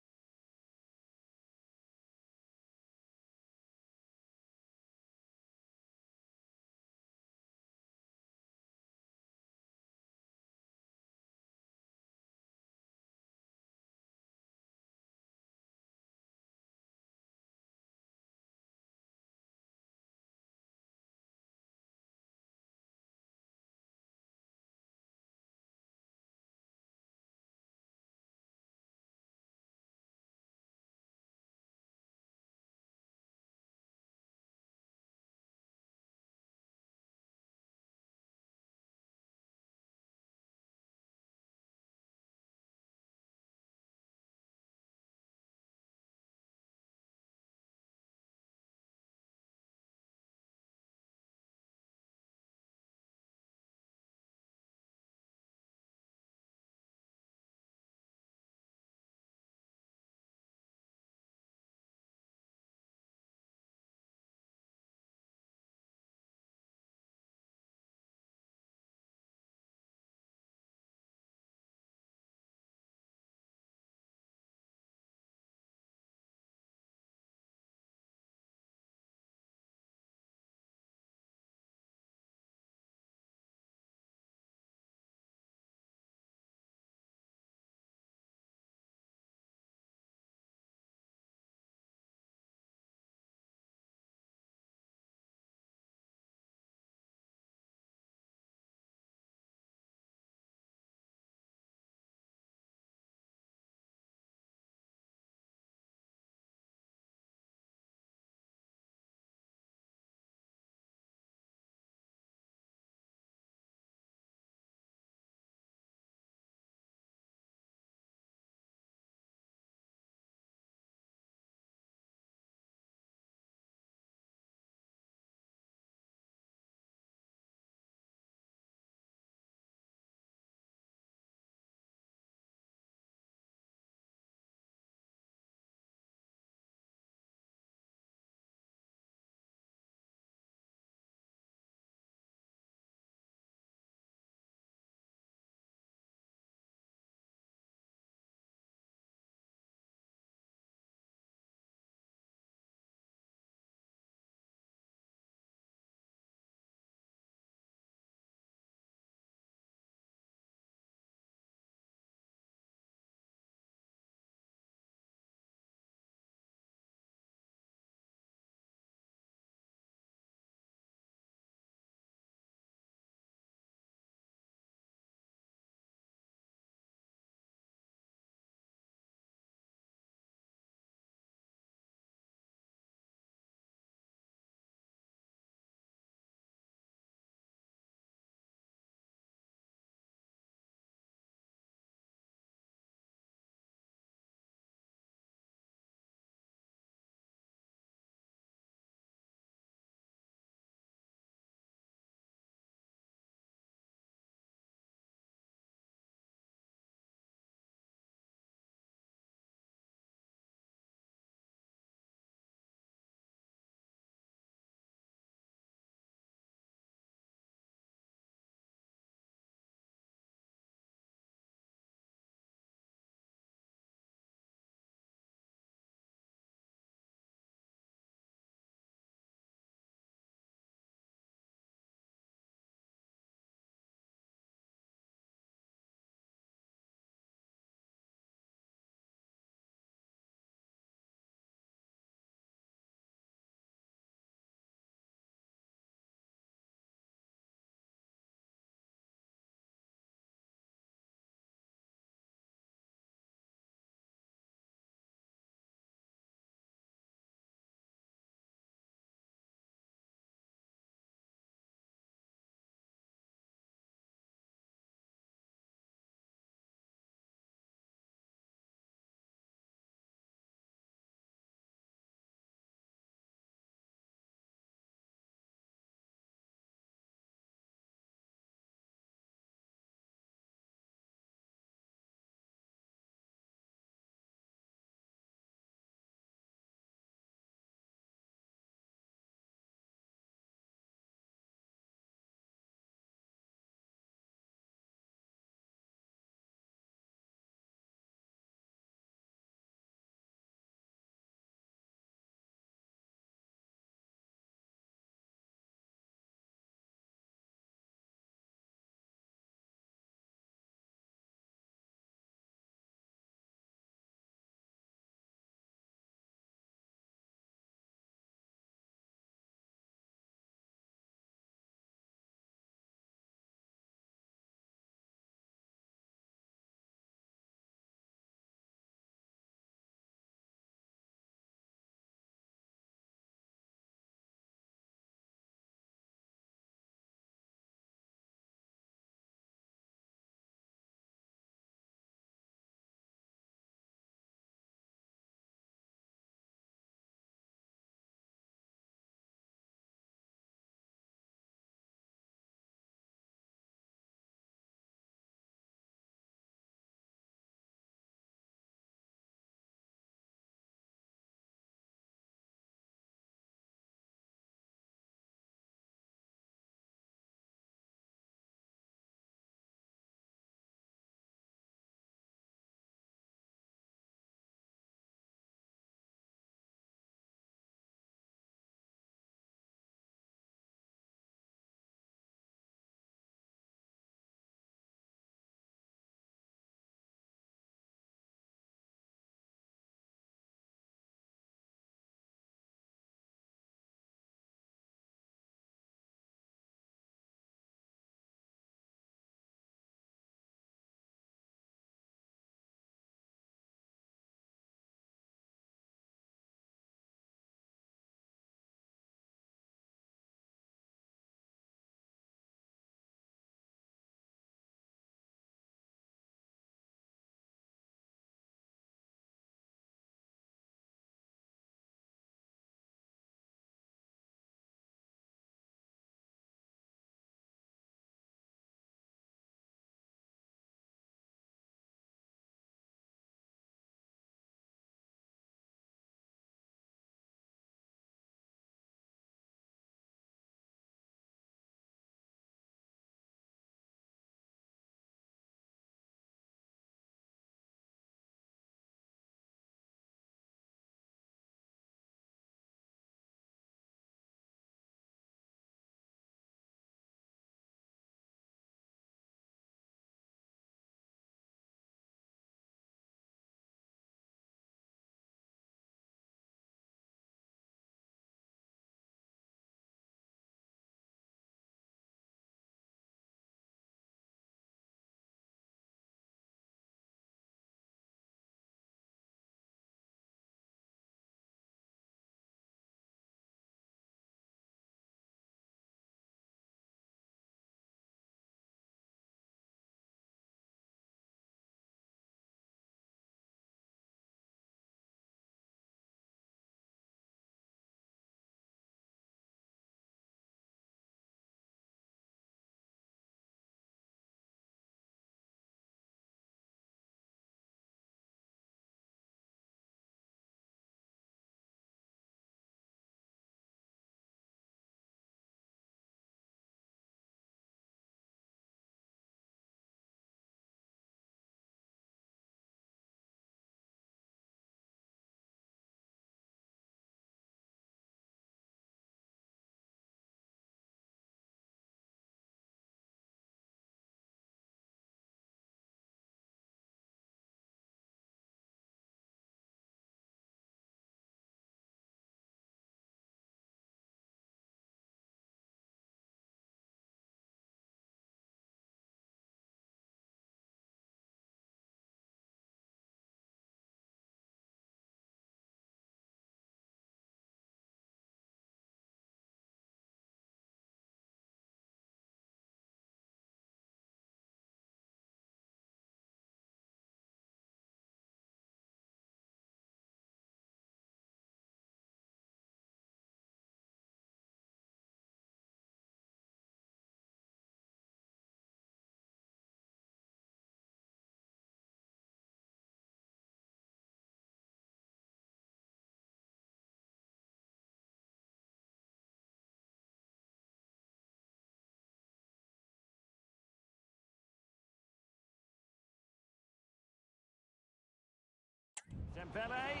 Dembele.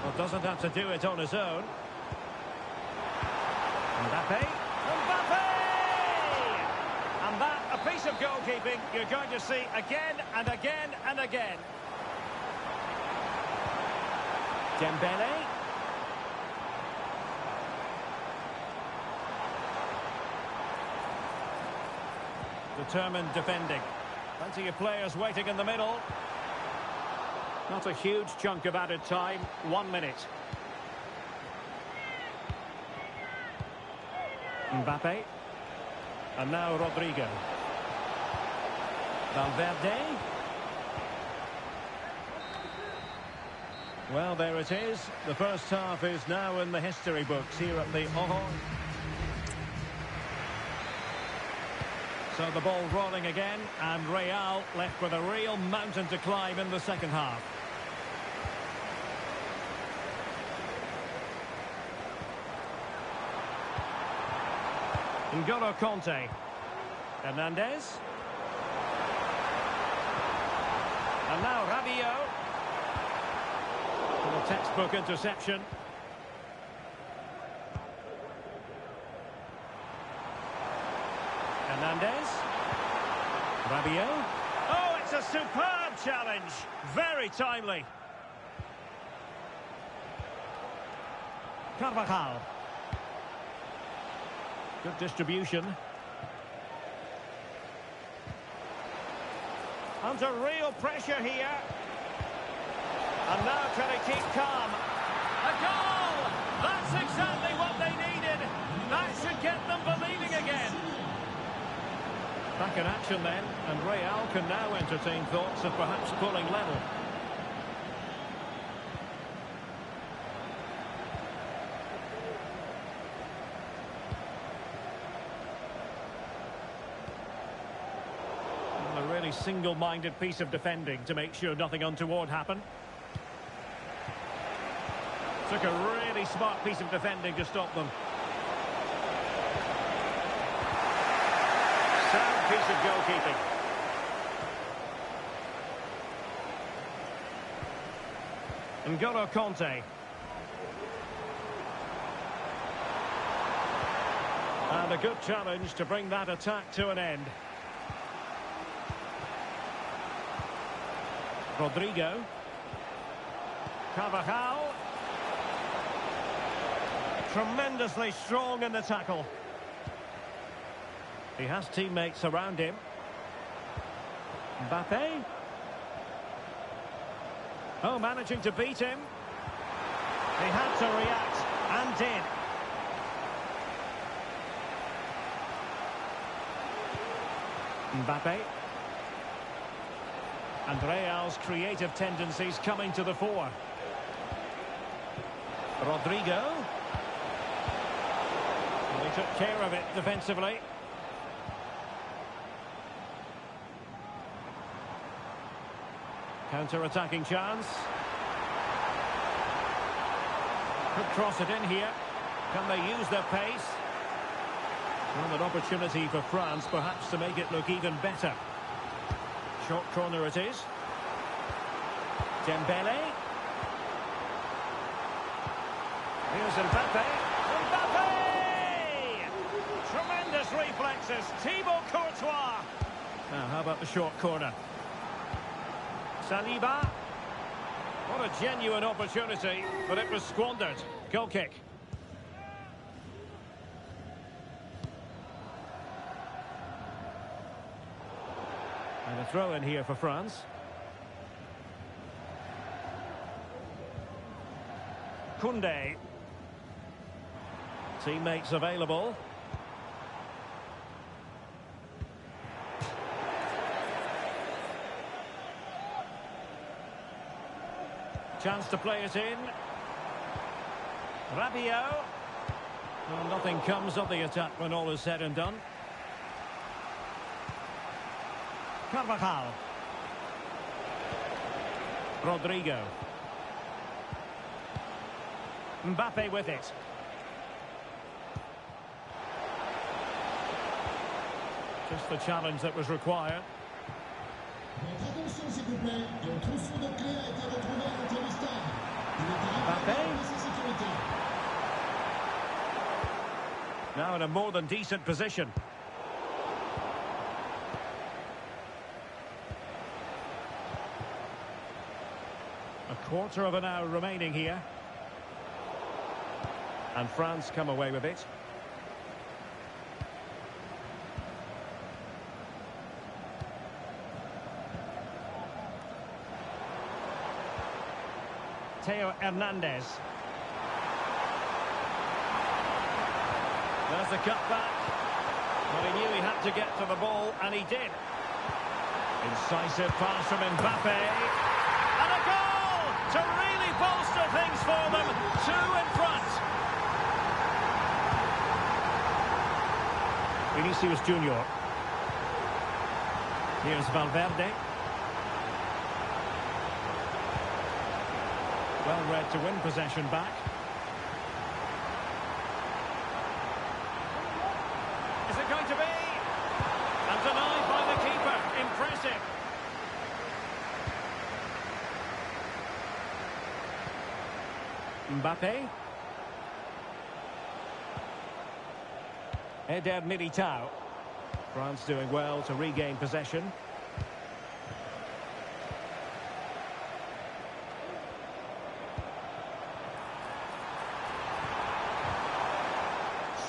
Well, doesn't have to do it on his own. Mbappe. Mbappe! And that, a piece of goalkeeping you're going to see again and again and again. Dembele. Determined defending. Plenty of players waiting in the middle. Not a huge chunk of added time. 1 minute. Mbappe. And now Rodrigo. Valverde. Well, there it is. The first half is now in the history books here at the Orange. So the ball rolling again, and Real left with a real mountain to climb in the second half. N'Golo Kanté. Hernandez. And now Rabiot. And a textbook interception. Hernandez. Rabiot. Oh, it's a superb challenge. Very timely. Carvajal. Good distribution. Under real pressure here. And now can he keep calm? A goal! That's exactly what they needed. That should get them believing again. Back in action then, and Real can now entertain thoughts of perhaps pulling level. A really single-minded piece of defending to make sure nothing untoward happened. Took a really smart piece of defending to stop them. Sound piece of goalkeeping. N'Golo Kanté. And a good challenge to bring that attack to an end. Rodrigo. Carvajal. Tremendously strong in the tackle. He has teammates around him. Mbappe. Oh, managing to beat him. He had to react, and did. Mbappe. And Real's creative tendencies coming to the fore. Rodrigo. He took care of it defensively. Counter-attacking chance. Could cross it in here. Can they use their pace? Well, an opportunity for France perhaps to make it look even better. Short corner it is. Dembele. Here's Mbappe. Mbappe! Tremendous reflexes. Thibaut Courtois. Now, how about the short corner? Saliba. What a genuine opportunity, but it was squandered. Goal kick. And a throw in here for France. Koundé. Teammates available. Chance to play it in. Rabiot. Well, nothing comes of the attack when all is said and done. Carvajal. Rodrigo. Mbappe with it. Just the challenge that was required. Mbappe. Now in a more than decent position. A quarter of an hour remaining here. And France come away with it. Theo Hernandez. There's the cutback. Well, he knew he had to get to the ball, and he did. Incisive pass from Mbappe. And a goal to really bolster things for them. 2 in front. Vinicius Junior. Here's Valverde. Well read to win possession back. Is it going to be? And denied by the keeper. Impressive. Mbappe. Eder Militao. France doing well to regain possession.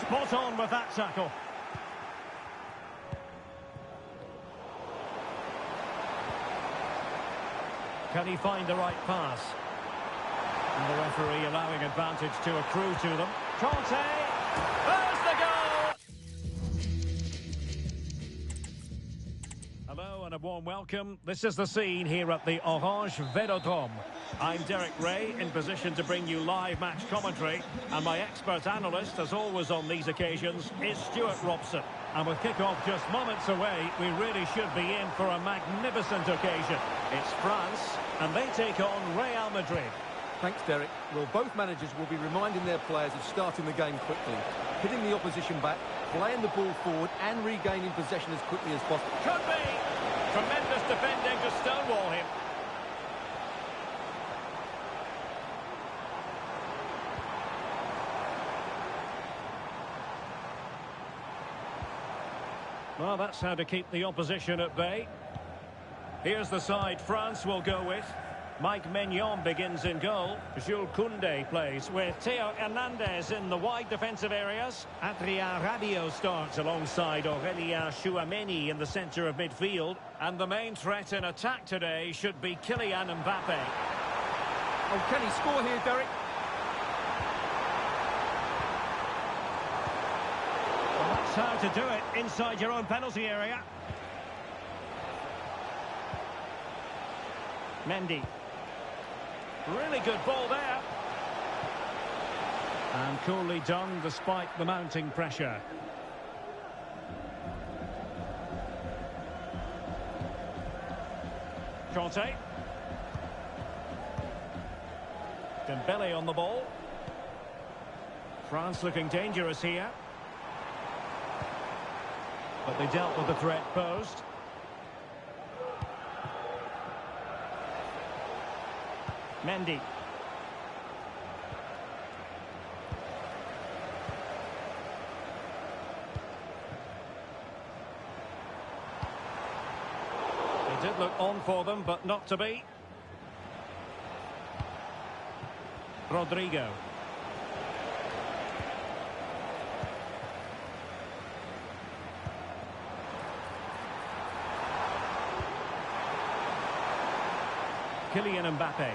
Spot on with that tackle. Can he find the right pass? And the referee allowing advantage to accrue to them. Conte! There's the goal! Hello and a warm welcome. This is the scene here at the Orange Velodrome. I'm Derek Ray, in position to bring you live match commentary. And my expert analyst, as always on these occasions, is Stuart Robson. And with kick-off just moments away, we really should be in for a magnificent occasion. It's France, and they take on Real Madrid. Thanks, Derek. Well, both managers will be reminding their players of starting the game quickly, hitting the opposition back, playing the ball forward and regaining possession as quickly as possible. Could be! Tremendous defending to stonewall him. Well, that's how to keep the opposition at bay. Here's the side France will go with. Mike Maignan begins in goal. Jules Koundé plays with Theo Hernandez in the wide defensive areas. Adrien Rabiot starts alongside Aurélien Tchouameni in the centre of midfield. And the main threat in attack today should be Kylian Mbappe. Oh, can he score here, Derek? Well, that's how to do it inside your own penalty area. Mendy. Really good ball there. And coolly done despite the mounting pressure. Conte. Dembele on the ball. France looking dangerous here. But they dealt with the threat posed. Mendy. They did look on for them, but not to be. Rodrigo. Kylian Mbappe.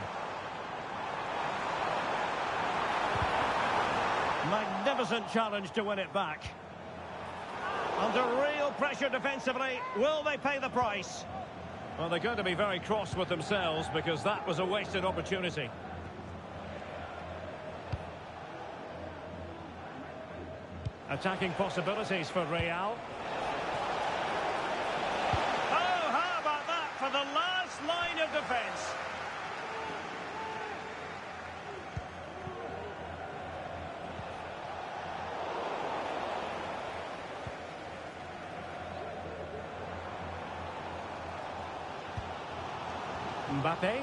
Magnificent challenge to win it back. Under real pressure defensively. Will they pay the price? Well, they're going to be very cross with themselves because that was a wasted opportunity. Attacking possibilities for Real. Oh, how about that for the last line of defence? Mbappe.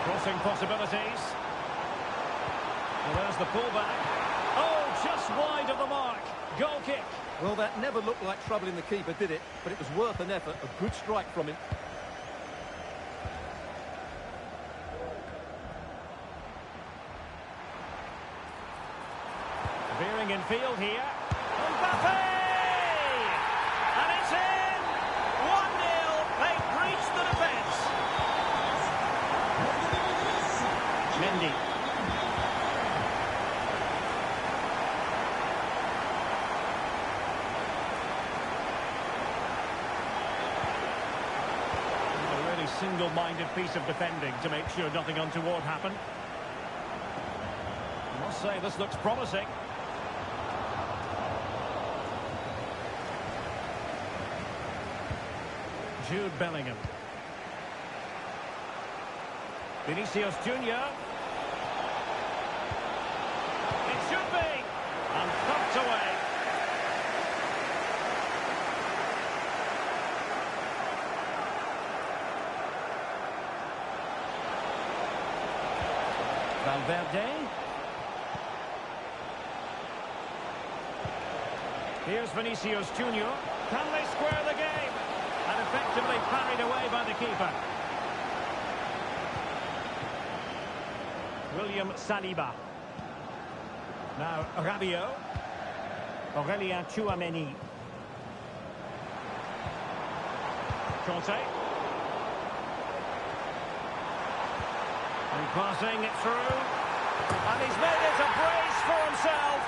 Crossing possibilities. Well, there's the pullback. Oh, just wide of the mark. Goal kick. Well, that never looked like troubling the keeper, did it? But it was worth an effort. A good strike from him. Veering in field here. Mbappe! And it's in! 1-0. They've breached the defence. Mendy. A really single-minded piece of defending to make sure nothing untoward happened. I must say, this looks promising. Jude Bellingham. Vinicius Junior. It should be. And thumped away. Valverde. Here's Vinicius Junior. Can they square the game? And effectively parried away by the keeper. William Saliba. Now Rabiot. Aurelien Tchouameni. Conte. And passing it through. And he's made it a brace for himself.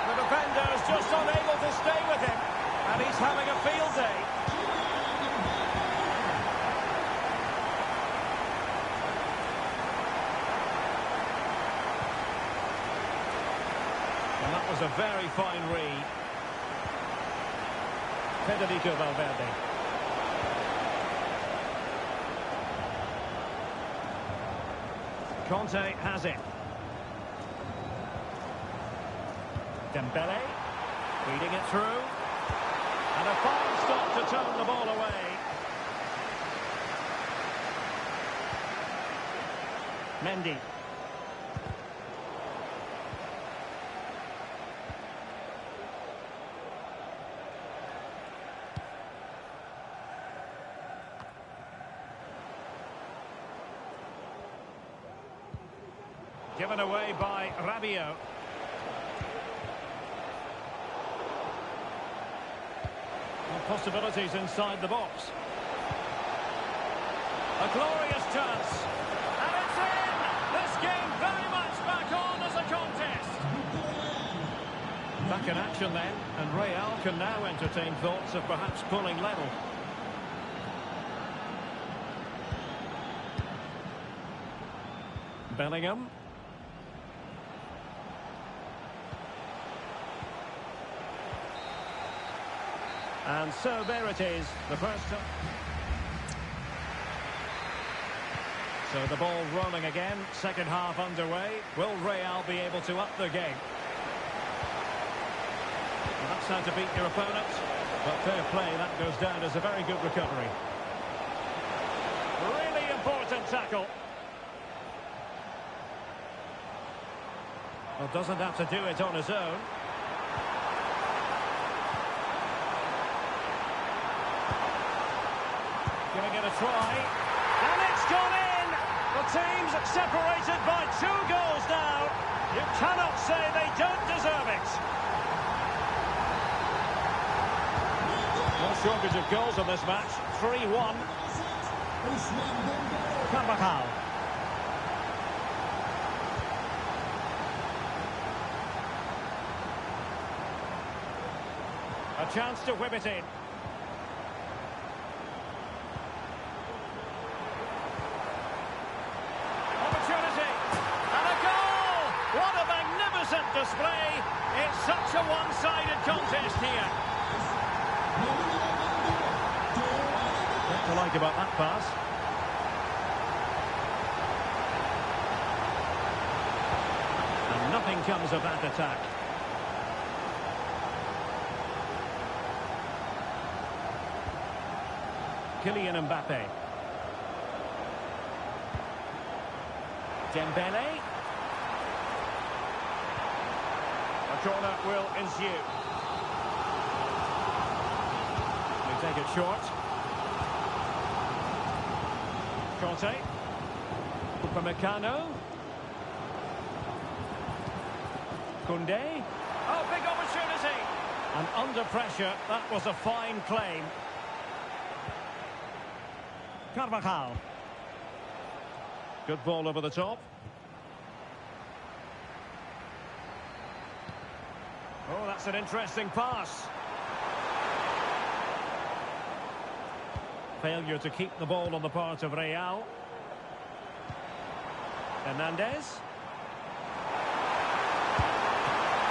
The defender's just unable to stay with him. And he's having a field day. And that was a very fine read. Federico Valverde. Conte has it. Dembele. Feeding it through. And a fine stop to turn the ball away. Mendy. Given away by Rabiot. Possibilities inside the box. A glorious chance. And it's in! This game very much back on as a contest. Back in action then, and Real can now entertain thoughts of perhaps pulling level. Bellingham. And so there it is, the first time. So the ball rolling again, second half underway. Will Real be able to up the game? Well, that's how to beat your opponent. But fair play, that goes down as a very good recovery. Really important tackle. Well, doesn't have to do it on his own. Giving it a try, and it's gone in! The team's separated by 2 goals now. You cannot say they don't deserve it. No shortage of goals on this match, 3-1. Carvajal. A chance to whip it in. Display. It's such a one-sided contest here. What to like about that pass? And nothing comes of that attack. Kylian Mbappe. Dembele. A corner will ensue. They take it short. Conte. Upamecano. Koundé. Oh, big opportunity. And under pressure, that was a fine claim. Carvajal. Good ball over the top. Oh, that's an interesting pass. Failure to keep the ball on the part of Real. Hernandez.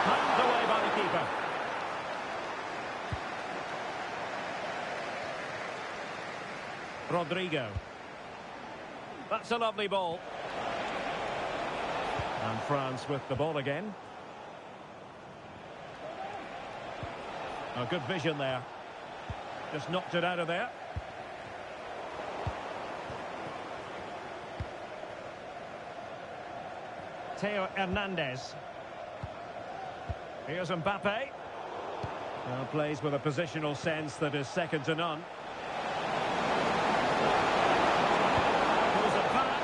Handed away by the keeper. Rodrigo. That's a lovely ball. And France with the ball again. A good vision there. Just knocked it out of there. Theo Hernandez. Here's Mbappe. Now plays with a positional sense that is second to none. Pulls it back.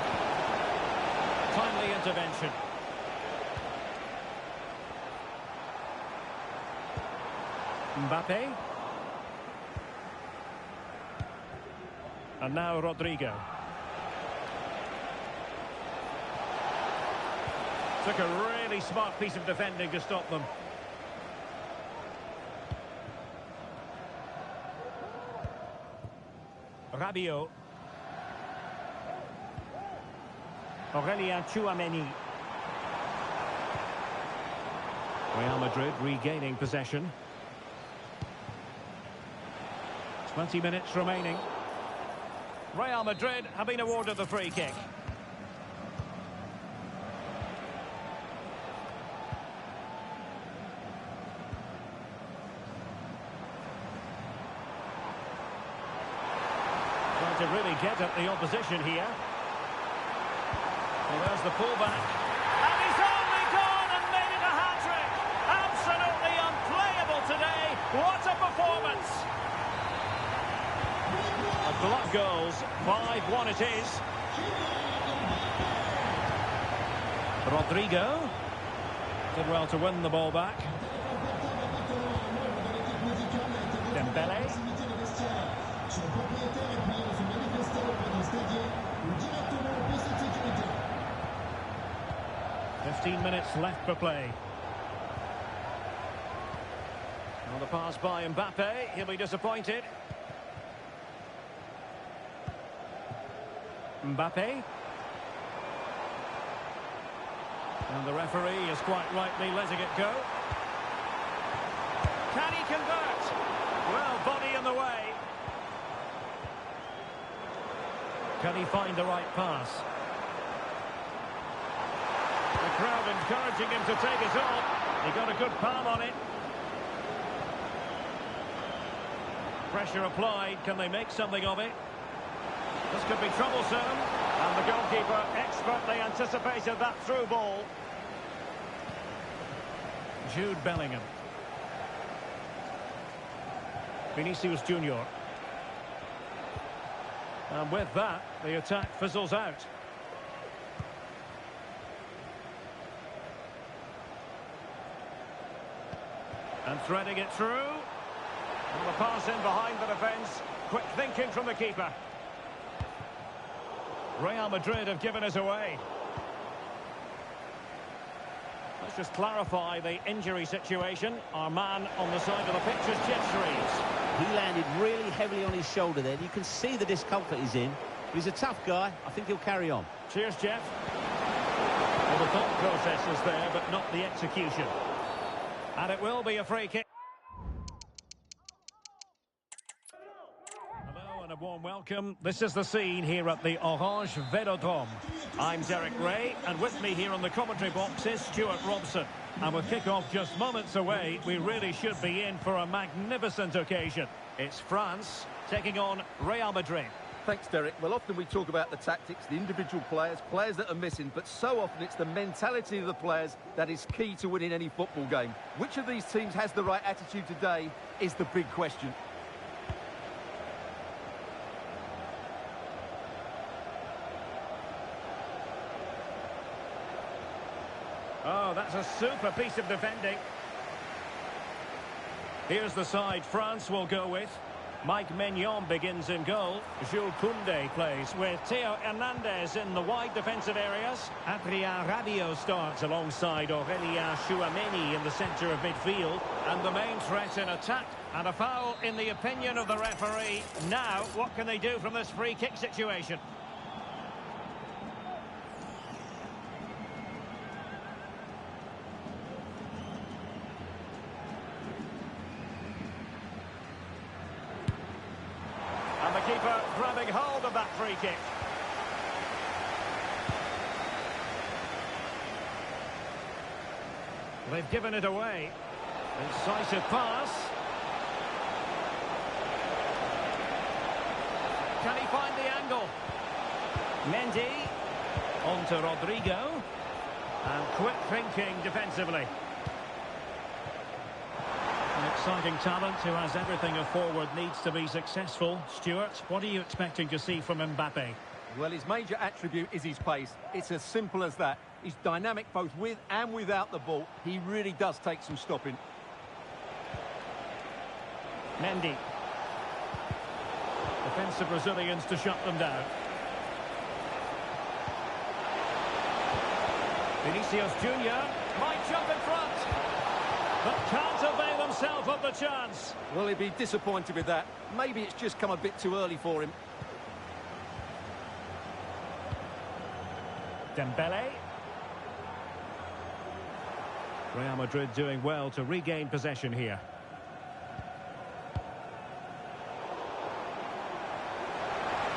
Timely intervention. Mbappe. And now Rodrigo. Took a really smart piece of defending to stop them. Rabiot. Aurelien Tchouameni. Real Madrid regaining possession. 20 minutes remaining. Real Madrid have been awarded the free kick. Trying to really get at the opposition here. Well, there's the pullback. And he's only gone and made it a hat-trick. Absolutely unplayable today. What a performance. A block goals, 5-1 it is. Rodrigo did well to win the ball back. Dembele. 15 minutes left for play. Well, the pass by Mbappe, he'll be disappointed. Mbappe. And the referee is quite rightly letting it go. Can he convert? Well, body in the way. Can he find the right pass? The crowd encouraging him to take it on. He got a good palm on it. Pressure applied. Can they make something of it? This could be troublesome. And the goalkeeper expertly anticipated that through ball. Jude Bellingham. Vinicius Junior. And with that, the attack fizzles out. And threading it through. And the pass in behind the defence. Quick thinking from the keeper. Real Madrid have given us away. Let's just clarify the injury situation. Our man on the side of the pitch is Jeff Reeves. He landed really heavily on his shoulder there. You can see the discomfort he's in. But he's a tough guy. I think he'll carry on. Cheers, Jeff. Well, the thought process is there, but not the execution. And it will be a free kick. Hello and a warm welcome. This is the scene here at the Orange Velodrome. I'm Derek Ray, and with me here on the commentary box is Stuart Robson. And with kick-off just moments away, we really should be in for a magnificent occasion. It's France taking on Real Madrid. Thanks, Derek. Well, often we talk about the tactics, the individual players that are missing, but so often it's the mentality of the players that is key to winning any football game. Which of these teams has the right attitude today is the big question. Oh, that's a super piece of defending. Here's the side France will go with. Mike Maignan begins in goal. Jules Koundé plays with Theo Hernandez in the wide defensive areas. Adrien Rabiot starts alongside Aurélien Tchouameni in the centre of midfield. And the main threat in attack. And a foul in the opinion of the referee. Now, what can they do from this free kick situation? And the keeper grabbing hold of that free kick. They've given it away. Incisive pass. Can he find the angle? Mendy. On to Rodrigo. And quick thinking defensively. An exciting talent who has everything a forward needs to be successful. Stuart, what are you expecting to see from Mbappe? Well, his major attribute is his pace. It's as simple as that. He's dynamic both with and without the ball. He really does take some stopping. Mendy. Defensive Brazilians to shut them down. Vinicius Junior might jump in front, but can't avail himself of the chance. Well, he'd be disappointed with that. Maybe it's just come a bit too early for him. Dembele. Real Madrid doing well to regain possession here.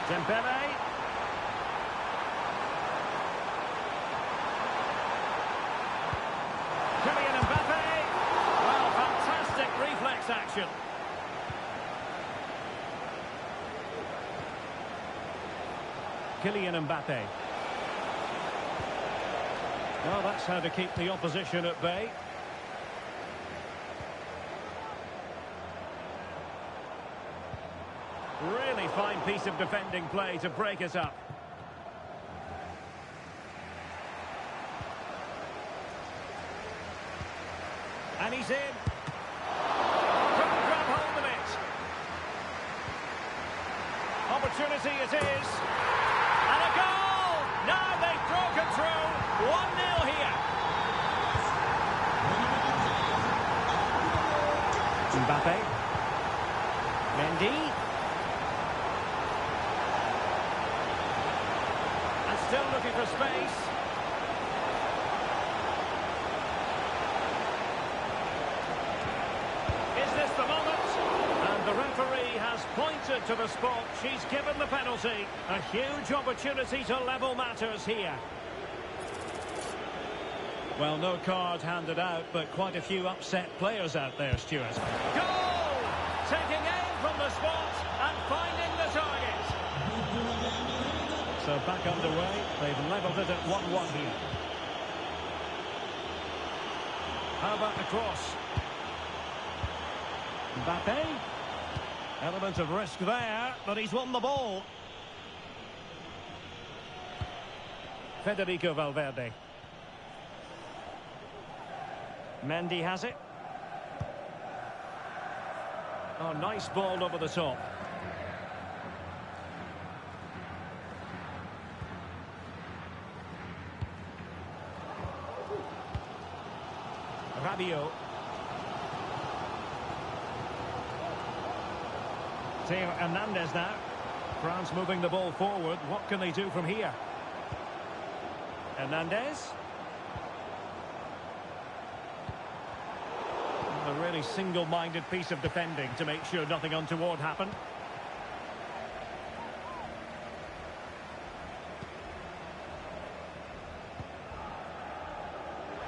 Dembele. Kylian Mbappe. Well, fantastic reflex action. Kylian Mbappe. Well, that's how to keep the opposition at bay. Really fine piece of defending play to break it up. And he's in. Couldn't grab hold of it. Opportunity it is. And a goal! Now they've broken through. 1-0 here. Mbappe. Mendy. And still looking for space. Is this the moment? And the referee has pointed to the spot. She's given the penalty. A huge opportunity to level matters here. Well, no card handed out, but quite a few upset players out there, Stuart. Goal! Taking aim from the spot and finding the target. So back underway. They've levelled it at 1-1 here. How about the cross? Mbappe. Element of risk there, but he's won the ball. Federico Valverde. Mendy has it. Oh, nice ball over the top. Rabiot. Theo Hernandez now. France moving the ball forward. What can they do from here? Hernandez. A really single-minded piece of defending to make sure nothing untoward happened.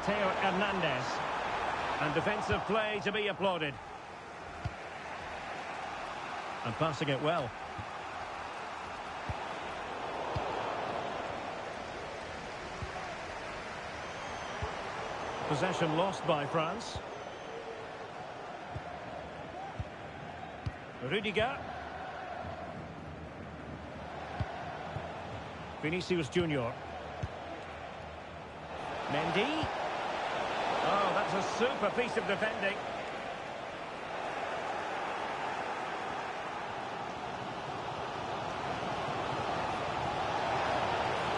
Theo Hernandez. And defensive play to be applauded. And passing it well. Possession lost by France. Rudiger. Vinicius Junior. Mendy. Oh, that's a super piece of defending.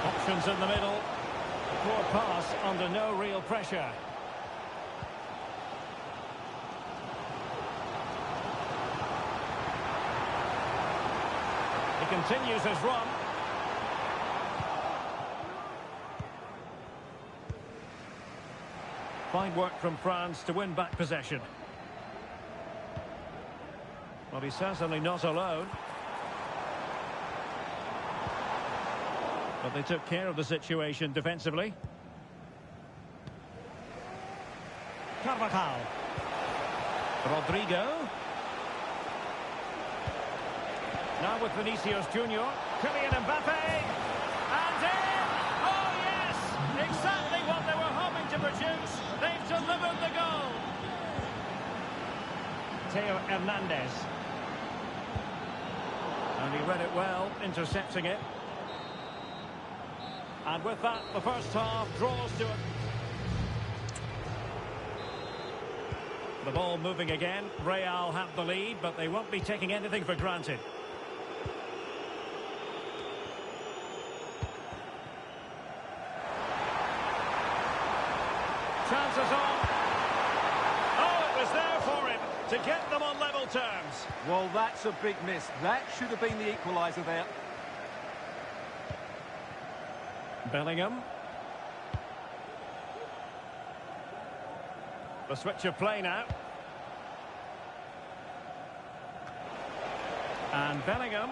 Options in the middle. Poor pass under no real pressure. He continues his run. Fine work from France to win back possession. Well, he's certainly not alone. But they took care of the situation defensively. Carvajal. Rodrigo. Now with Vinicius Junior. Kylian Mbappe. And in! Oh, yes! Exactly what they were hoping to produce. They've delivered the goal. Theo Hernandez. And he read it well, intercepting it. And with that, the first half draws to it. The ball moving again. Real have the lead, but they won't be taking anything for granted. Chances on. Oh, it was there for him to get them on level terms. Well, that's a big miss. That should have been the equaliser there. Bellingham. The switch of play now. And Bellingham.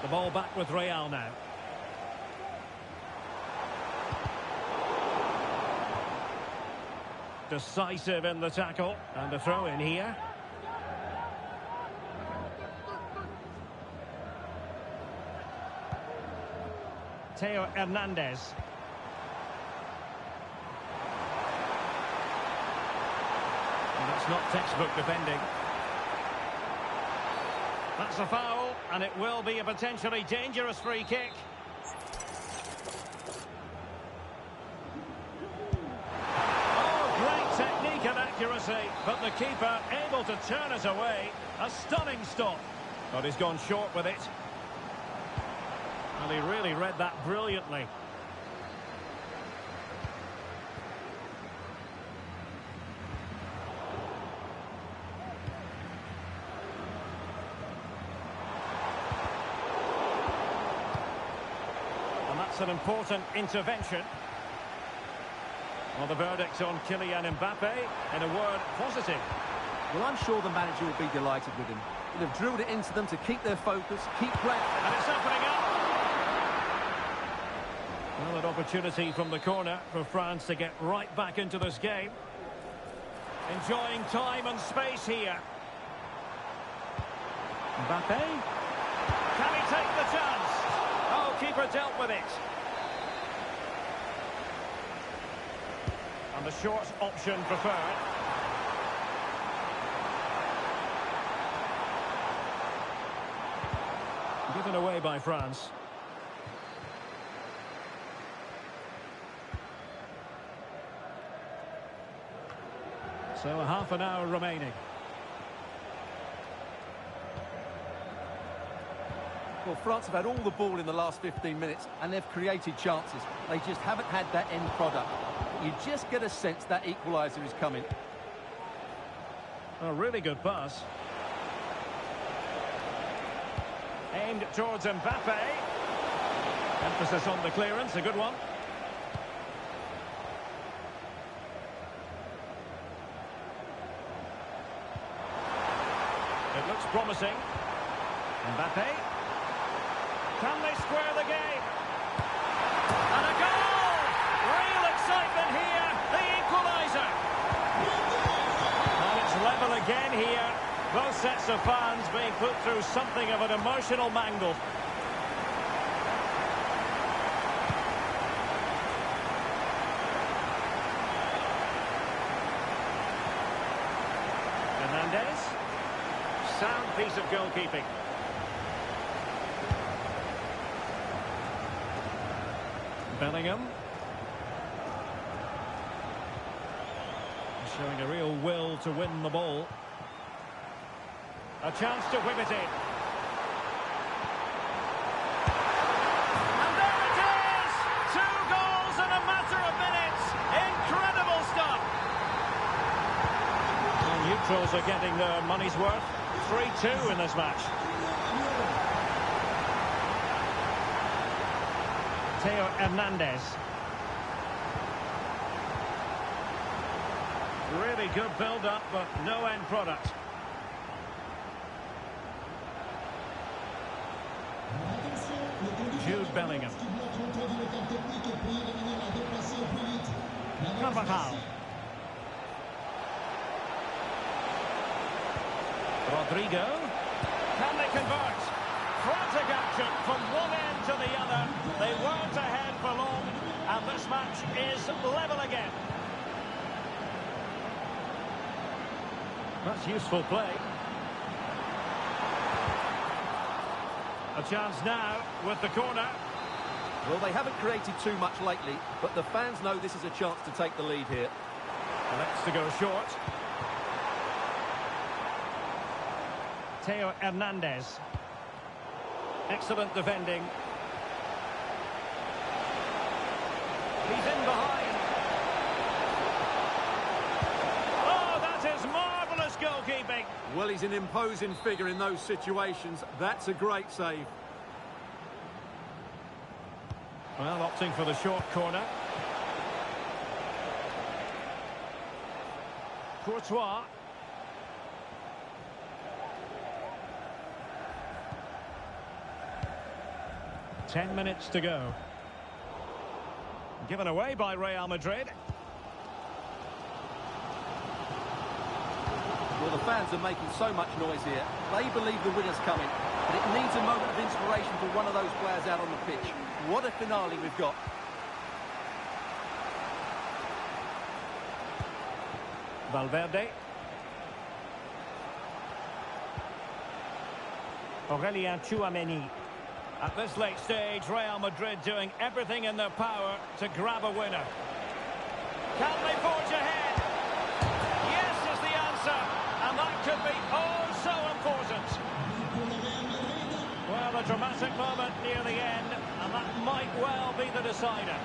The ball back with Real now. Decisive in the tackle. And a throw in here. Theo Hernandez. And that's not textbook defending. That's a foul, and it will be a potentially dangerous free kick. Oh, great technique and accuracy, but the keeper able to turn it away. A stunning stop. But he's gone short with it. And he really read that brilliantly. And that's an important intervention. Well, the verdict on Kylian Mbappe, in a word, positive. Well, I'm sure the manager will be delighted with him. They've drilled it into them to keep their focus, keep playing. And it's opening up. Well, an opportunity from the corner for France to get right back into this game. Enjoying time and space here. Mbappe. Can he take the chance? Oh, keeper dealt with it. And the short option preferred. Given away by France. So a half an hour remaining. Well, France have had all the ball in the last 15 minutes and they've created chances. They just haven't had that end product. You just get a sense that equaliser is coming. A really good pass. Aimed towards Mbappe. Emphasis on the clearance, a good one. It looks promising. Mbappe. Can they square the game? And a goal! Real excitement here. The equaliser. And it's level again here. Both sets. lots of fans being put through something of an emotional mangle. Hernandez. Sound piece of goalkeeping. Bellingham. Showing a real will to win the ball. A chance to whip it in. And there it is! 2 goals in a matter of minutes. Incredible stuff. The neutrals are getting their money's worth. 3-2 in this match. Theo Hernandez. Really good build-up, but no end product. Jude Bellingham. Carvajal. Rodrigo. Can they convert? Frantic action from one end to the other. They weren't ahead for long, and this match is level again. That's useful play. A chance now with the corner. Well, they haven't created too much lately, but the fans know this is a chance to take the lead here. Elects to go short. Theo Hernandez. Excellent defending. He's in behind. Oh, that is marvellous goalkeeping. Well, he's an imposing figure in those situations. That's a great save. Well, opting for the short corner. Courtois. Ten minutes to go. Given away by Real Madrid. Well, the fans are making so much noise here. They believe the winner's coming, but it needs a moment of inspiration for one of those players out on the pitch. What a finale we've got. Valverde. Aurelien Tchouameni. At this late stage, Real Madrid doing everything in their power to grab a winner. Can they forge ahead? Yes is the answer, and that could be oh so important. Well, a dramatic moment near the end, and that might well be the decider.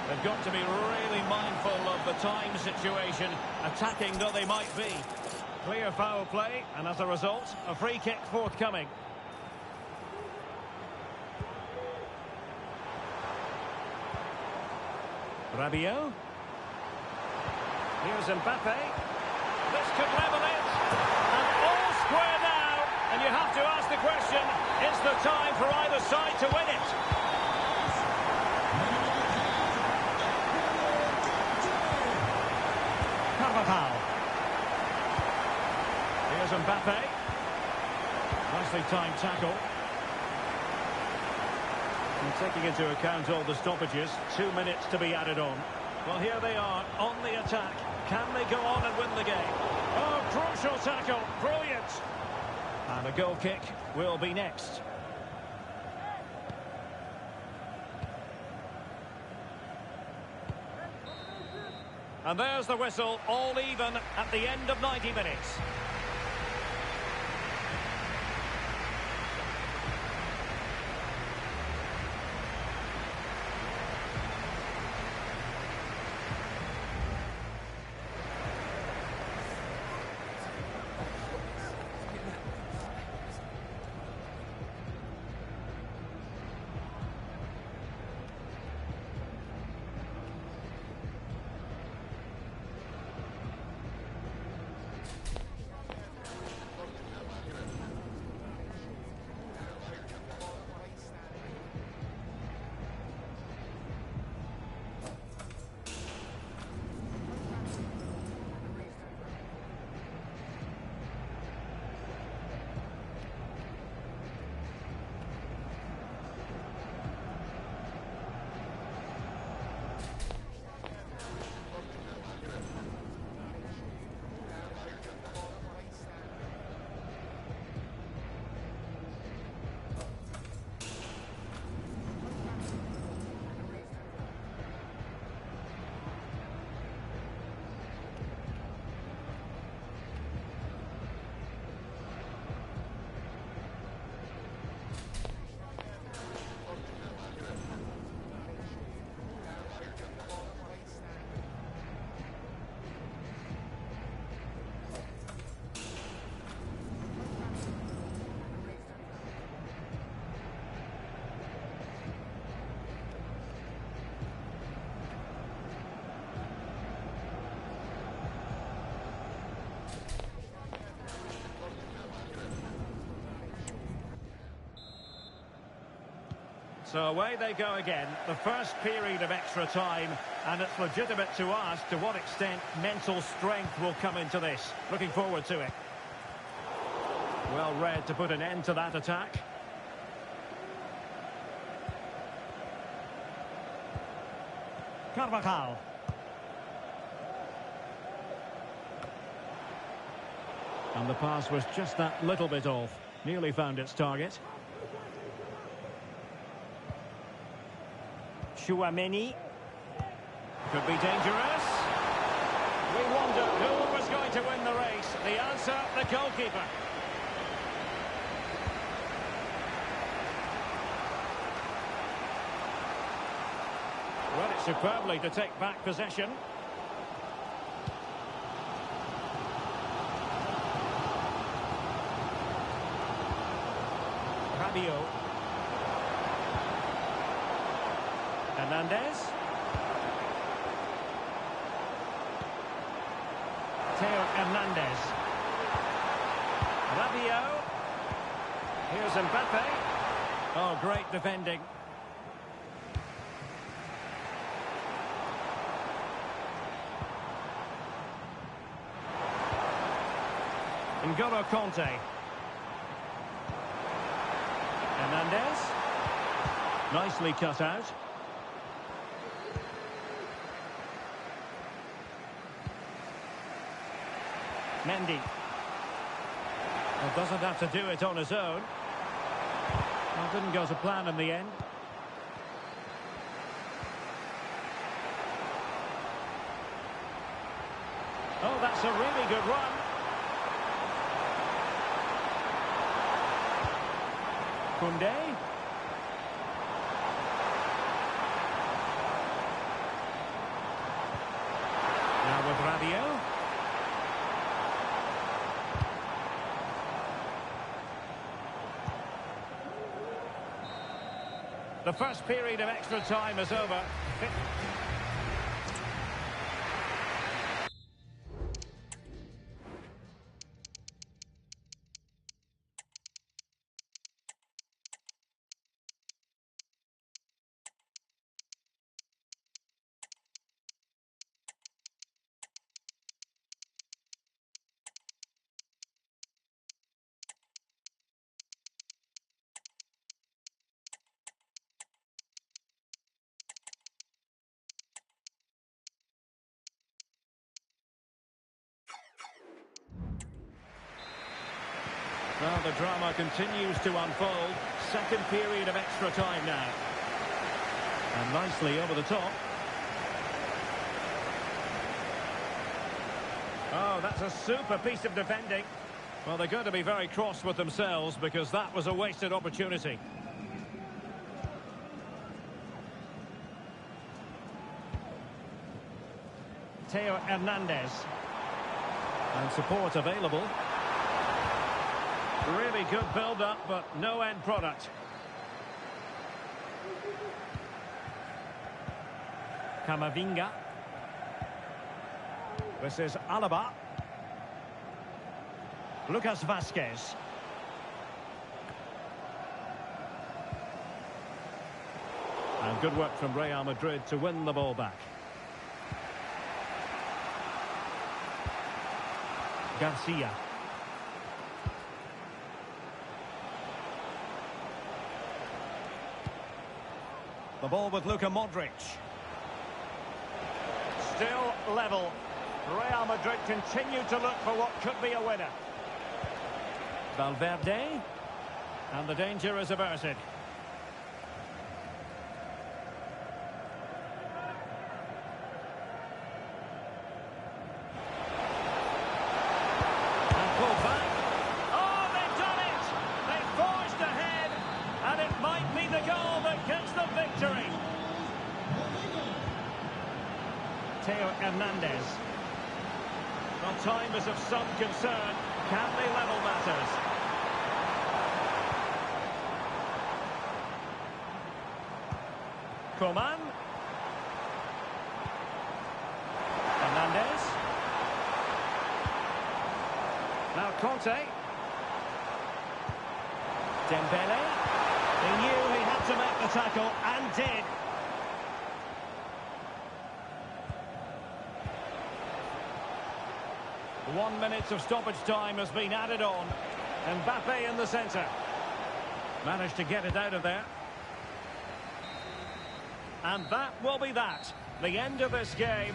They've got to be really mindful of the time situation, attacking though they might be. Clear foul play, and as a result, a free kick forthcoming. Rabiot. Here's Mbappe. This could level it. And all square now. And you have to ask the question, is the time for either side to win it? Carvajal. Here's Mbappe. Nicely timed tackle. And taking into account all the stoppages, 2 minutes to be added on. Well, here they are on the attack. Can they go on and win the game? Oh, crucial tackle. Brilliant. And a goal kick will be next. And there's the whistle, all even at the end of 90 minutes. So away they go again, the first period of extra time, and it's legitimate to ask to what extent mental strength will come into this. Looking forward to it. Well read to put an end to that attack. Carvajal. And the pass was just that little bit off. Nearly found its target. Chouameni. Could be dangerous. We wonder who was going to win the race. The answer, the goalkeeper. Read it superbly to take back possession. Rabiot. Hernandez. Theo Hernandez. Rabiot. Here's Mbappe. Oh, great defending. N'Golo Kanté. Hernandez. Nicely cut out. Mendy. Well, doesn't have to do it on his own. Well, didn't go to plan in the end. Oh, that's a really good run. Koundé. Now with Rabiot. The first period of extra time is over. Well, the drama continues to unfold. Second period of extra time now. And nicely over the top. Oh, that's a super piece of defending. Well, they're going to be very cross with themselves because that was a wasted opportunity. Theo Hernandez. And support available. Really good build-up, but no end product. Camavinga. This is Alaba. Lucas Vazquez. And good work from Real Madrid to win the ball back. Garcia. The ball with Luka Modric. Still level. Real Madrid continue to look for what could be a winner. Valverde. And the danger is averted. And pulled back. Oh, they've done it! They've forged ahead. And it might be the goal that gets the victory. Theo Hernandez. Well, time is of some concern. Can they level matters? Coman. Hernandez. Now Conte. Dembele. He knew he had to make the tackle, and did. One minute of stoppage time has been added on. Mbappe in the centre. Managed to get it out of there. And that will be that. The end of this game.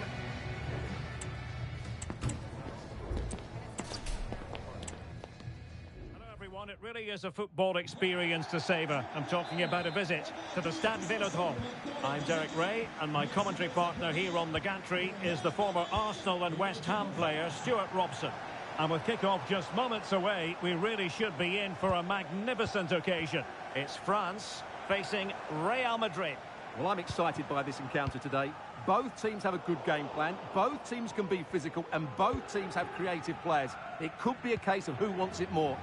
Hello everyone, it really is a football experience to savour. I'm talking about a visit to the Stade Vélodrome. I'm Derek Ray, and my commentary partner here on the gantry is the former Arsenal and West Ham player Stuart Robson. And with kick-off just moments away, we really should be in for a magnificent occasion. It's France facing Real Madrid. Well, I'm excited by this encounter today. Both teams have a good game plan, both teams can be physical, and both teams have creative players. It could be a case of who wants it more.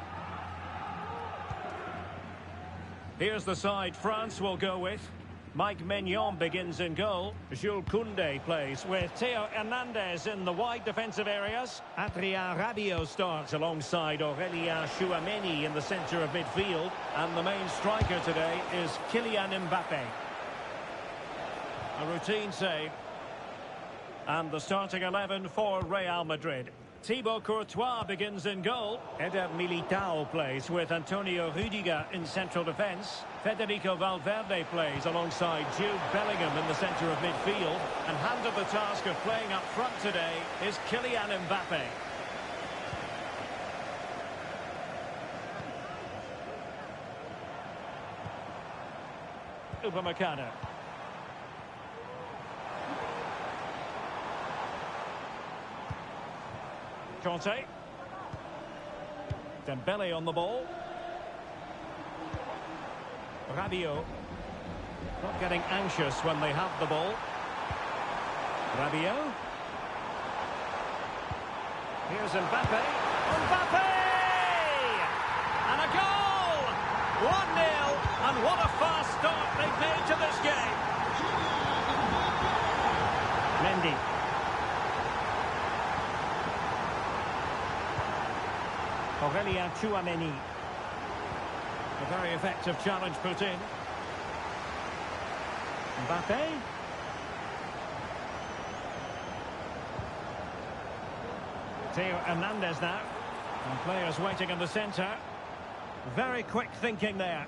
Here's the side France will go with. Mike Maignan begins in goal. Jules Koundé plays with Theo Hernandez in the wide defensive areas. Adrien Rabiot starts alongside Aurélien Tchouameni in the centre of midfield. And the main striker today is Kylian Mbappe. A routine save. And the starting 11 for Real Madrid. Thibaut Courtois begins in goal. Eder Militao plays with Antonio Rüdiger in central defence. Federico Valverde plays alongside Jude Bellingham in the centre of midfield. And handed the task of playing up front today is Kylian Mbappe. Upamecano. Conte. Dembele on the ball. Rabiot. Not getting anxious when they have the ball. Rabiot. Here's Mbappe. Mbappe! And a goal! 1-0. And what a fast start they've made to this game. Mendy. Aurélien Tchouameni. A very effective challenge put in. Mbappe. Theo Hernandez now. And players waiting in the centre. Very quick thinking there.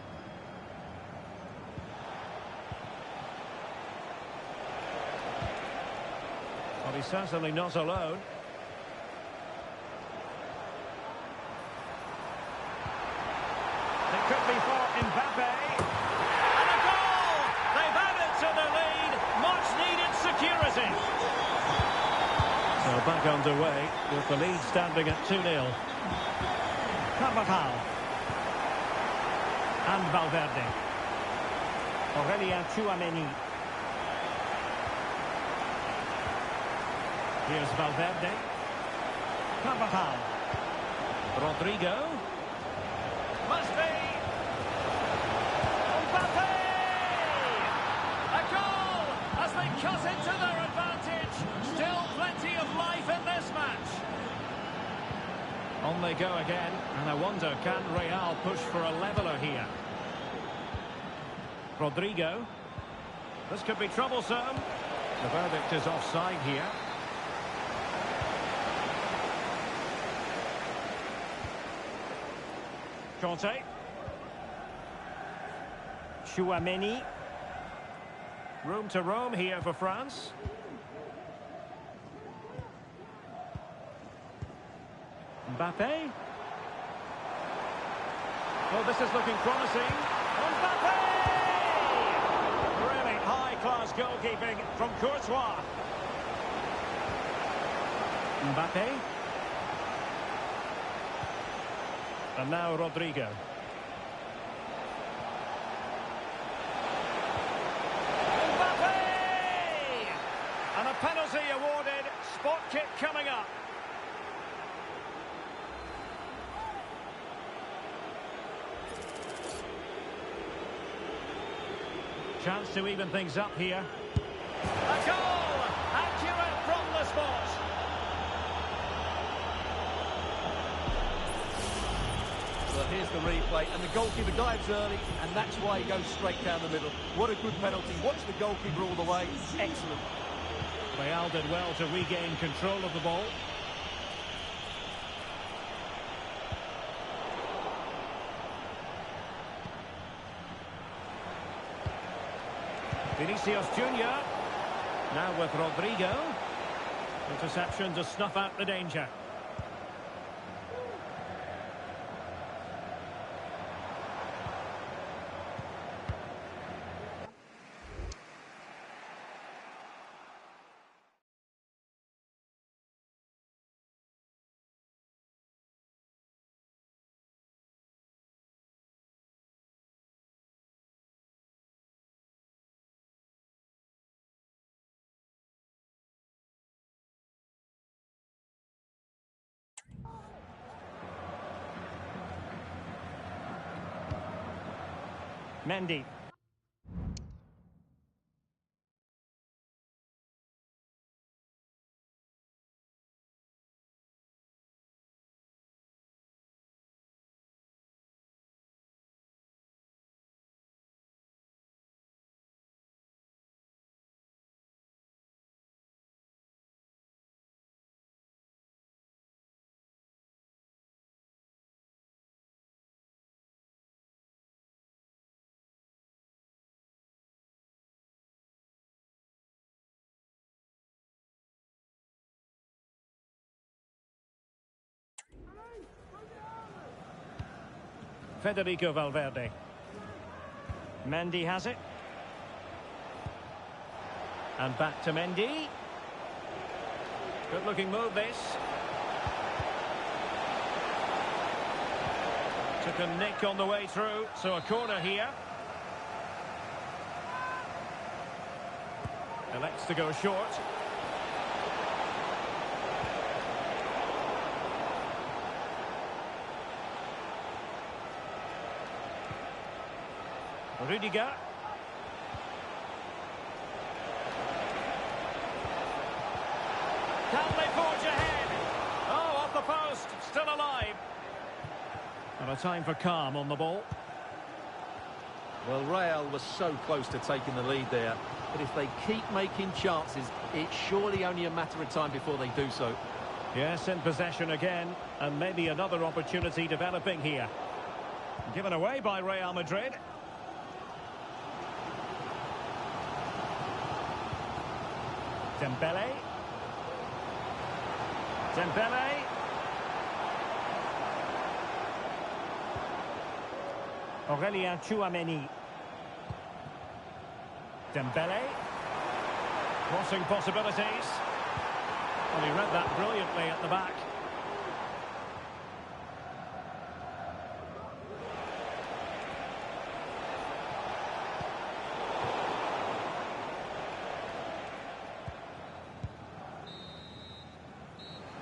Well, he's certainly not alone. It could be for Mbappe. And a goal! They've added to the lead. Much needed security. So back underway with the lead standing at 2-0. Carvajal. And Valverde. Aurélien Tchouameni. Here's Valverde. Carvajal. Rodrigo. Must be. Mbappe! A goal as they cut into their advantage. Still plenty of life in this match. On they go again, and I wonder, can Real push for a leveller here? Rodrigo. This could be troublesome. The verdict is offside here. Conte. Tchouameni. Room to roam here for France. Mbappe. Well, this is looking promising. Mbappe! Really high-class goalkeeping from Courtois. Mbappe. And now Rodrigo. Mbappe! And a penalty awarded. Spot kick coming up. Chance to even things up here. A goal! Accurate from the spot. Well, here's the replay, and the goalkeeper dives early, and that's why he goes straight down the middle. What a good penalty. Watch the goalkeeper all the way. Excellent. Real did well to regain control of the ball. Vinicius Junior. Now with Rodrigo. Interception to snuff out the danger. Mendy. Federico Valverde. Mendy has it. And back to Mendy. Good looking move this. Took a nick on the way through, so a corner here. Elects to go short. Rudiger. Can they forge ahead? Oh, off the post, still alive. And a time for calm on the ball. Well, Real was so close to taking the lead there, but if they keep making chances, it's surely only a matter of time before they do so. Yes, in possession again, and maybe another opportunity developing here. Given away by Real Madrid. Dembele. Aurélien Tchouaméni. Dembele. Crossing possibilities. Well, he read that brilliantly at the back.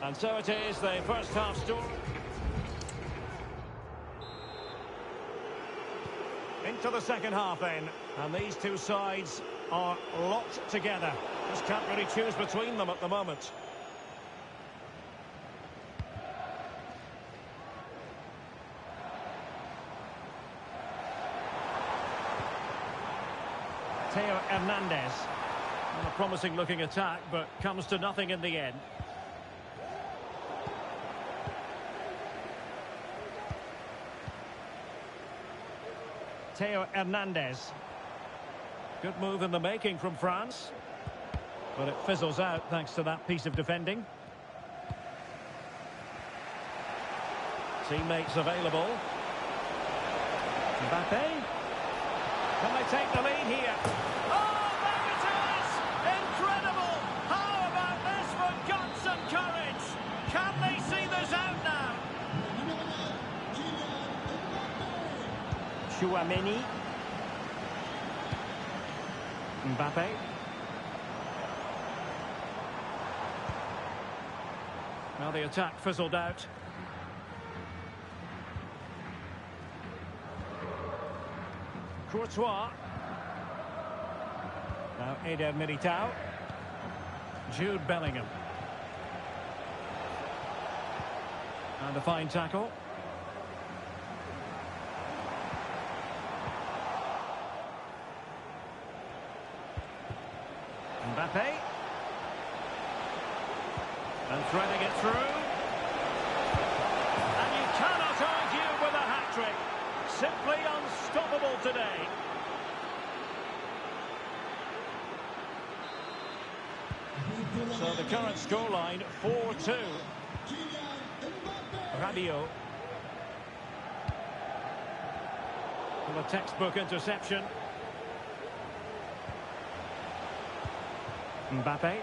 And so it is, the first half story. Into the second half then. And these two sides are locked together. Just can't really choose between them at the moment. Theo Hernandez. Well, a promising looking attack, but comes to nothing in the end. Theo Hernandez. Good move in the making from France. But it fizzles out thanks to that piece of defending. Teammates available. Mbappe. Can they take the lead here? Oh, there it is! Incredible! How about this for guts and courage? Can they see this out now? Tchouaméni. Mbappe. Now the attack fizzled out. Courtois. Now Eder Militao. Jude Bellingham. And a fine tackle. Mbappe. And threading it through. And you cannot argue with a hat-trick. Simply unstoppable today. So the current scoreline, 4-2. Rabiot. And a textbook interception. Mbappe.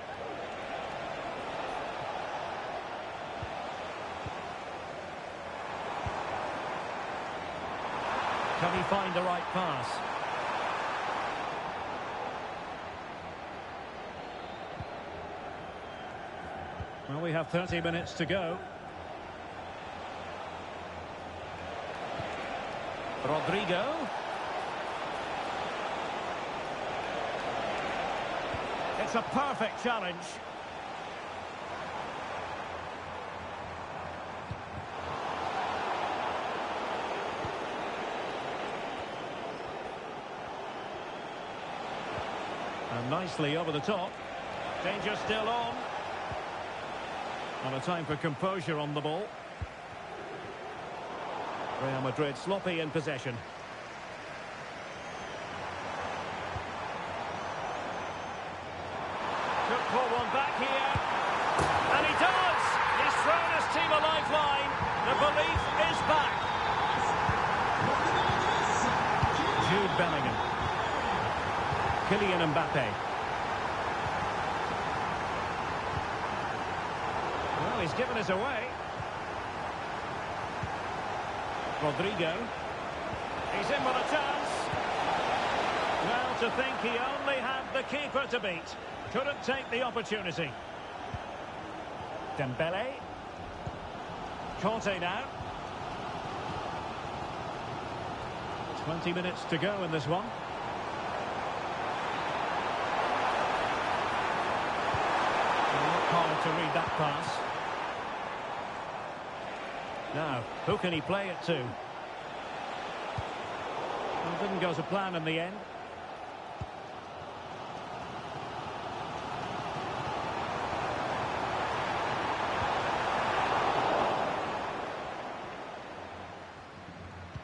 Can he find the right pass? Well, we have 30 minutes to go. Rodrigo. It's a perfect challenge. And nicely over the top. Danger still on. And a time for composure on the ball. Real Madrid sloppy in possession. Could pull one back here. And he does! He's thrown his team a lifeline. The belief is back. Jude Bellingham. Kylian Mbappe. Well, he's given us away. Rodrigo. He's in with a chance. Well, to think he only had the keeper to beat. Couldn't take the opportunity. Dembele. Conte now. 20 minutes to go in this one. Hard to read that pass. Now, who can he play it to? Well, it didn't go to plan in the end.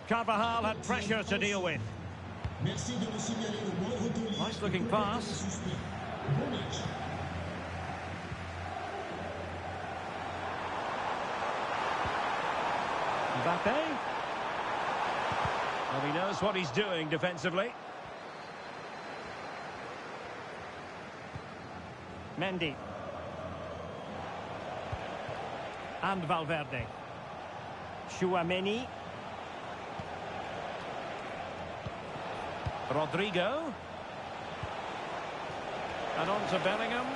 Carvajal had pressure to deal with. Nice looking pass. Mbappe. Well, he knows what he's doing defensively. Mendy. And Valverde. Tchouaméni. Rodrigo. And on to Bellingham.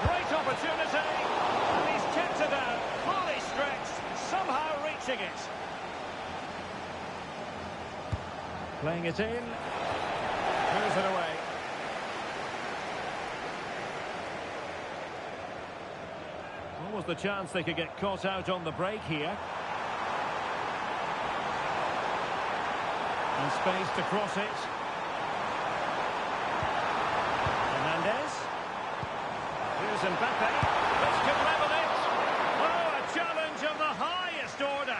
Great opportunity. And he's kept it out. Fully stretched. Somehow reaching it. Playing it in. Moves it away. What was the chance they could get caught out on the break here? And space to cross it. Hernandez. Here's Mbappe. This could level it. Oh, a challenge of the highest order.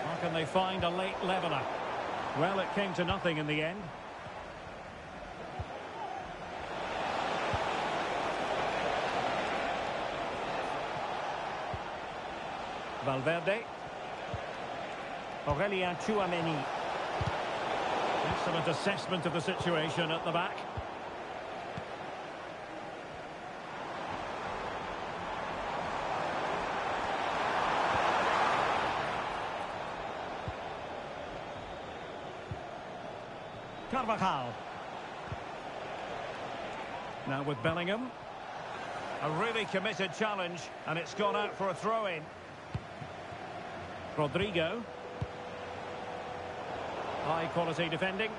How can they find a late leveller? Well, it came to nothing in the end. Valverde. Aurelien Tchouaméni. Excellent assessment of the situation at the back. Carvajal. Now with Bellingham. A really committed challenge, and it's gone out for a throw-in. Rodrigo. High quality defending.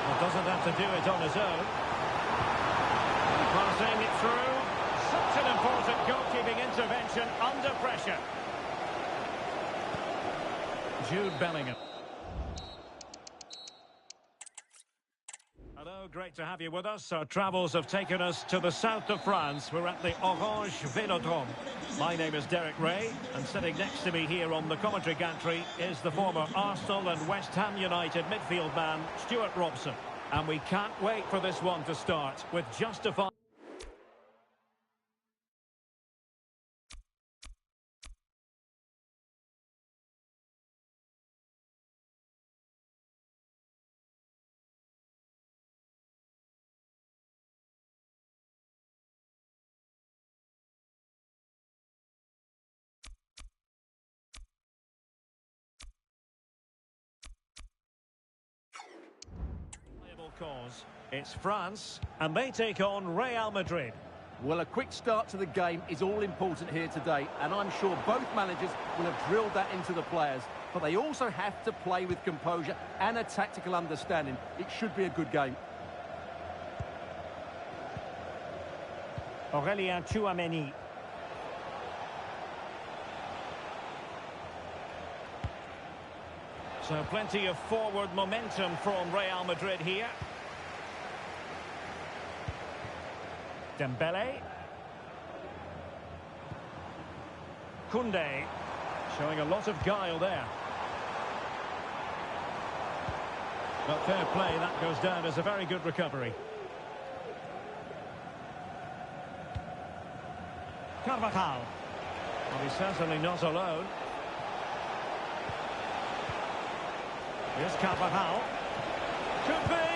Well, doesn't have to do it on his own. Passing it through. Such an important goalkeeping intervention under pressure. Jude Bellingham. Hello, great to have you with us. Our travels have taken us to the south of France. We're at the Orange Velodrome. My name is Derek Ray, and sitting next to me here on the commentary gantry is the former Arsenal and West Ham United midfield man, Stuart Robson. And we can't wait for this one to start with justified... cause. It's France, and they take on Real Madrid. Well, a quick start to the game is all important here today, and I'm sure both managers will have drilled that into the players. But they also have to play with composure and a tactical understanding. It should be a good game. Aurélien Tchouameni. So plenty of forward momentum from Real Madrid here. Dembele. Koundé. Showing a lot of guile there. But fair play, that goes down as a very good recovery. Carvajal. Well, he's certainly not alone. Here's Carvajal. Could be.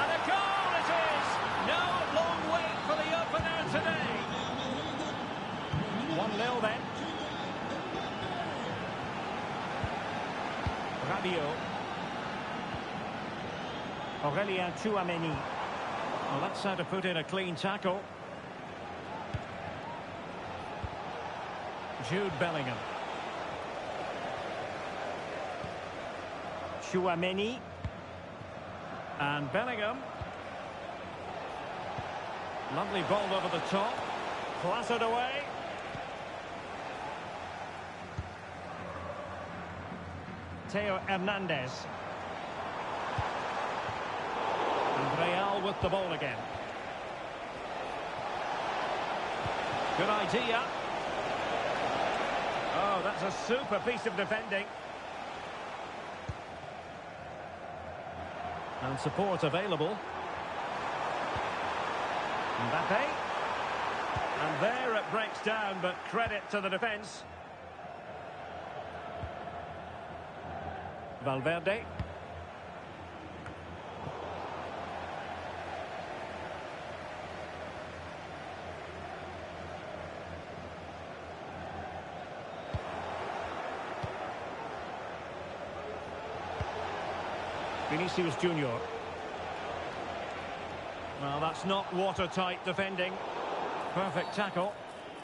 And a goal it is. No long wait for the opener today. 1-0 then. Rabiot. Aurélien Tchouameni. Well, that's how to put in a clean tackle. Jude Bellingham. Tchouameni. And Bellingham. Lovely ball over the top. Clattered away. Theo Hernandez. And Real with the ball again. Good idea. Oh, that's a super piece of defending. And support available. Mbappe. And there it breaks down, but credit to the defence. Valverde. Vinicius Junior. Well, that's not watertight defending. Perfect tackle.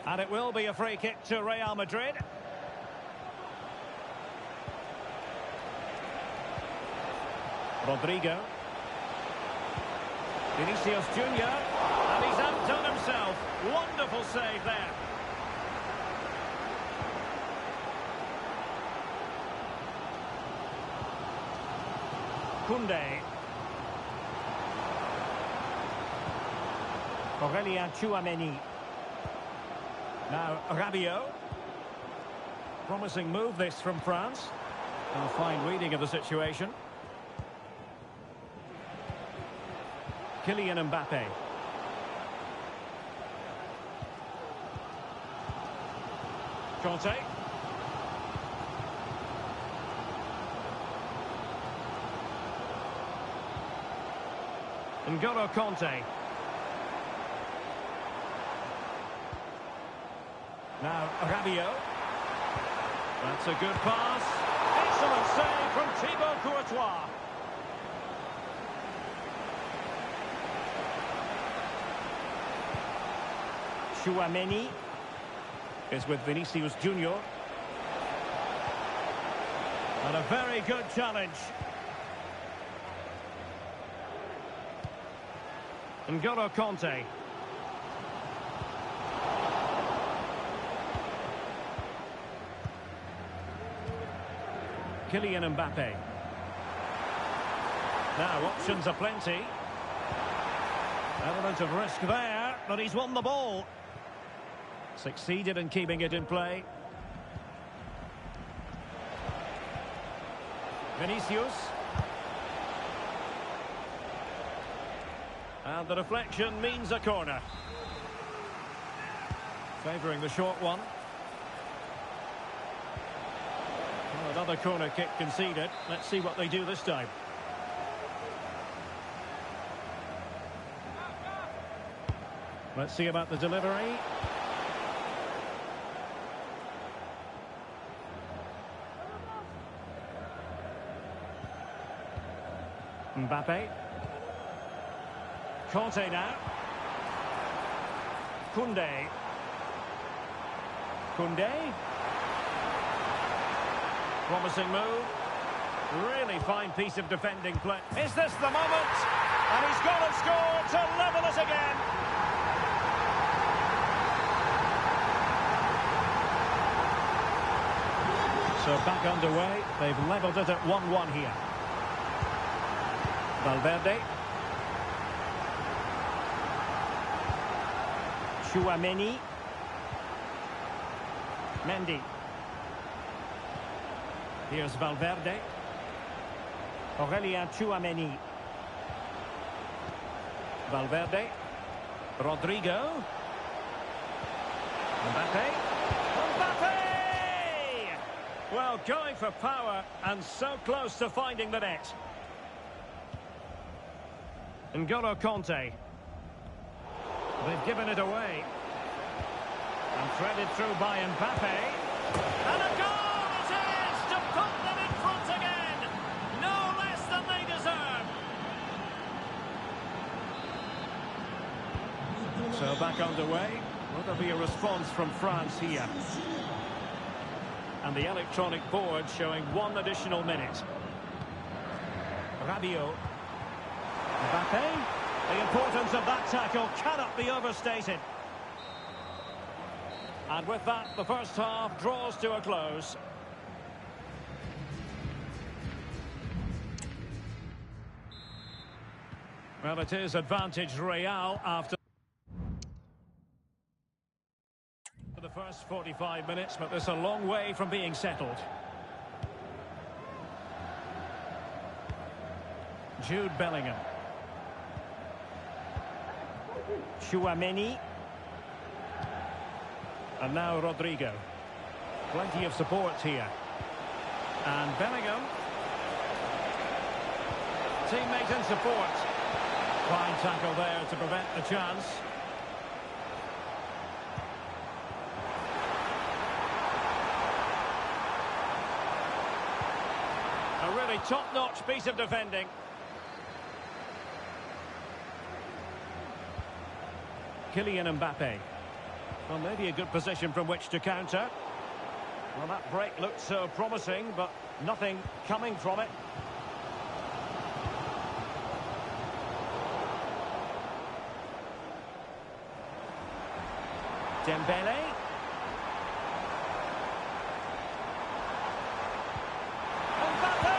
And it will be a free kick to Real Madrid. Rodrigo. Vinicius Junior. And he's outdone himself. Wonderful save there. Koundé. Aurélien Tchouameni. Now Rabiot. Promising move this from France. A fine reading of the situation. Kylian Mbappe. Conte. N'Golo Conte. Now Rabiot. That's a good pass. Excellent save from Thibaut Courtois. Tchouameni is with Vinicius Junior. And a very good challenge. N'Golo Conte. Kylian Mbappe. Now, options are plenty. Element of risk there, but he's won the ball. Succeeded in keeping it in play. Vinicius. And the deflection means a corner. Favouring the short one. Well, another corner kick conceded. Let's see what they do this time. Let's see about the delivery. Mbappe. Conte now. Koundé. Koundé. Promising move. Really fine piece of defending play. Is this the moment? And he's gone and scored to level it again. So back underway. They've levelled it at 1-1 here. Valverde. Tchouaméni. Mendy. Here's Valverde. Aurélien Tchouaméni. Valverde. Rodrigo. Mbappe. Mbappe! Well, going for power and so close to finding the net. N'Golo Conte. They've given it away. And threaded through by Mbappe. And a goal it is to put them in front again. No less than they deserve. So back underway. Will there be a response from France here? And the electronic board showing 1 additional minute. Rabiot. Mbappe. The importance of that tackle cannot be overstated. And with that, the first half draws to a close. Well, it is advantage Real after the first 45 minutes, but there's a long way from being settled. Jude Bellingham. Tchouaméni. And now Rodrigo. Plenty of support here. And Bellingham. Teammate in support. Fine tackle there to prevent the chance. A really top-notch piece of defending. Kylian Mbappe. Well, maybe a good position from which to counter. Well, that break looked so promising, but nothing coming from it. Dembele. Mbappe!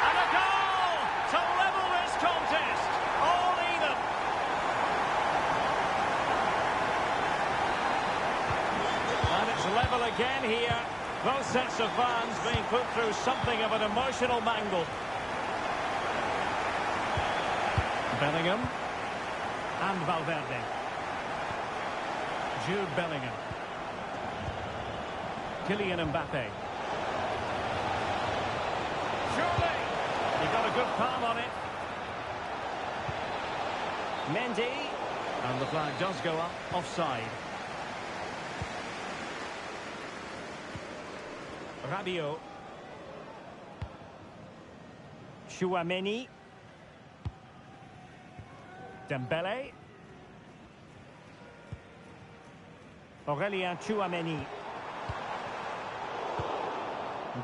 And a goal to level this contest. All even. And it's level again here. Both sets of fans being put through something of an emotional mangle. Bellingham and Valverde. Jude Bellingham. Kylian Mbappe. Surely! He got a good palm on it. Mendy. And the flag does go up, offside. Rabiot. Tchouaméni. Dembele. Aurélien Tchouaméni.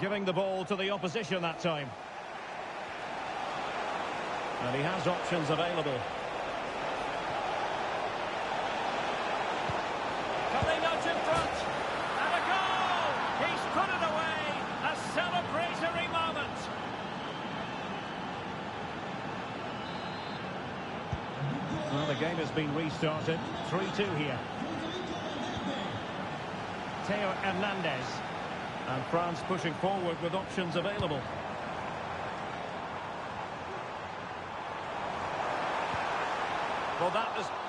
Giving the ball to the opposition that time. And he has options available. Can they nudge in front? And a goal! He's put it away! A celebratory time has been restarted. 3-2 here. Theo Hernandez. And France pushing forward with options available. Well,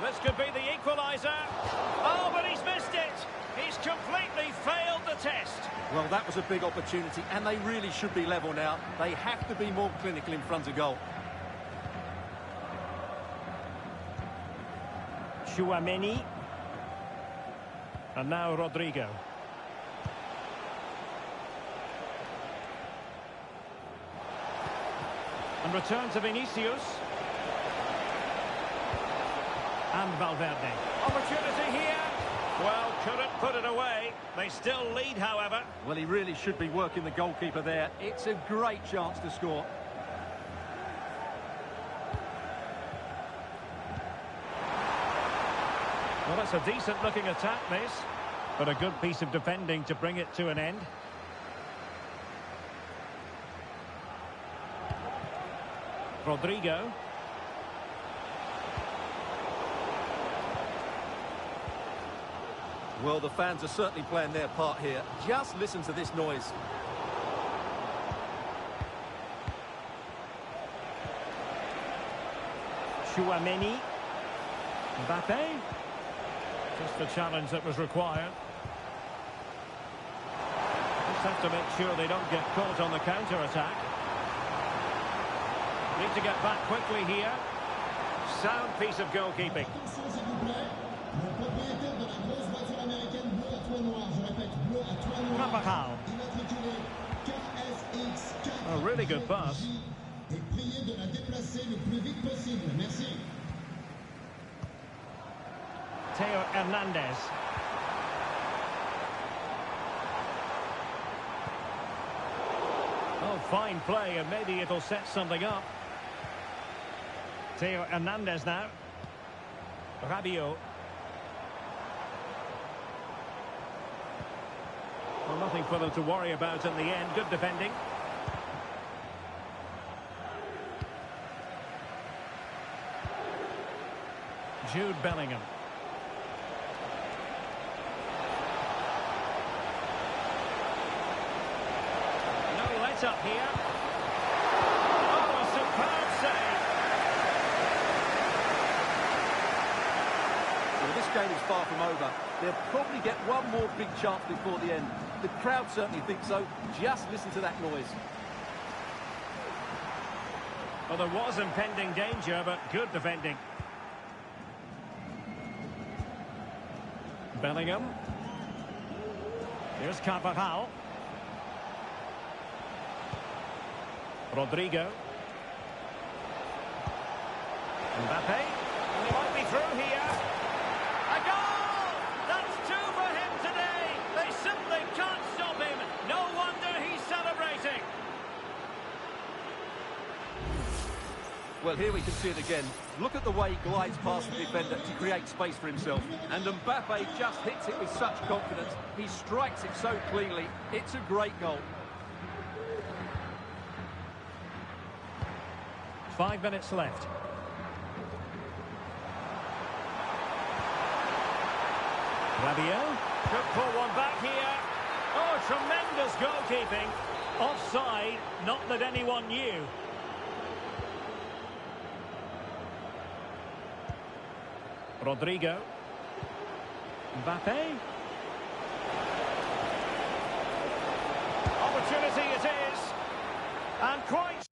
this could be the equaliser. Oh, but he's missed it. He's completely failed the test. Well, that was a big opportunity, and they really should be level now. They have to be more clinical in front of goal. Chouameni. And now Rodrigo. And return to Vinicius. And Valverde. Opportunity here. Well, couldn't put it away. They still lead, however. Well, he really should be working the goalkeeper there. It's a great chance to score. Well, that's a decent-looking attack, this. But a good piece of defending to bring it to an end. Rodrigo. Well, the fans are certainly playing their part here. Just listen to this noise. Chouameni. Mbappe. Just the challenge that was required. Just have to make sure they don't get caught on the counter-attack. Need to get back quickly here. Sound piece of goalkeeping. Carvajal. A really good pass. Theo Hernandez. Oh, fine play, and maybe it'll set something up. Theo Hernandez now. Rabiot. Well, nothing for them to worry about in the end. Good defending. Jude Bellingham. No let up here. Oh, a superb save. Well, this game is far from over. They'll probably get one more big chance before the end. The crowd certainly think so. Just listen to that noise. Well, there was impending danger, but good defending. Bellingham. Here's Carvajal. Rodrigo. Mbappe. And he might be through here. A goal! That's two for him today. They simply can't stop him. No wonder he's celebrating. Well, here we can see it again. Look at the way he glides past the defender to create space for himself. And Mbappe just hits it with such confidence. He strikes it so cleanly. It's a great goal. 5 minutes left. Rabiot could pull one back here. Oh, tremendous goalkeeping. Offside, not that anyone knew. Rodrigo. Mbappe. Opportunity it is. And quite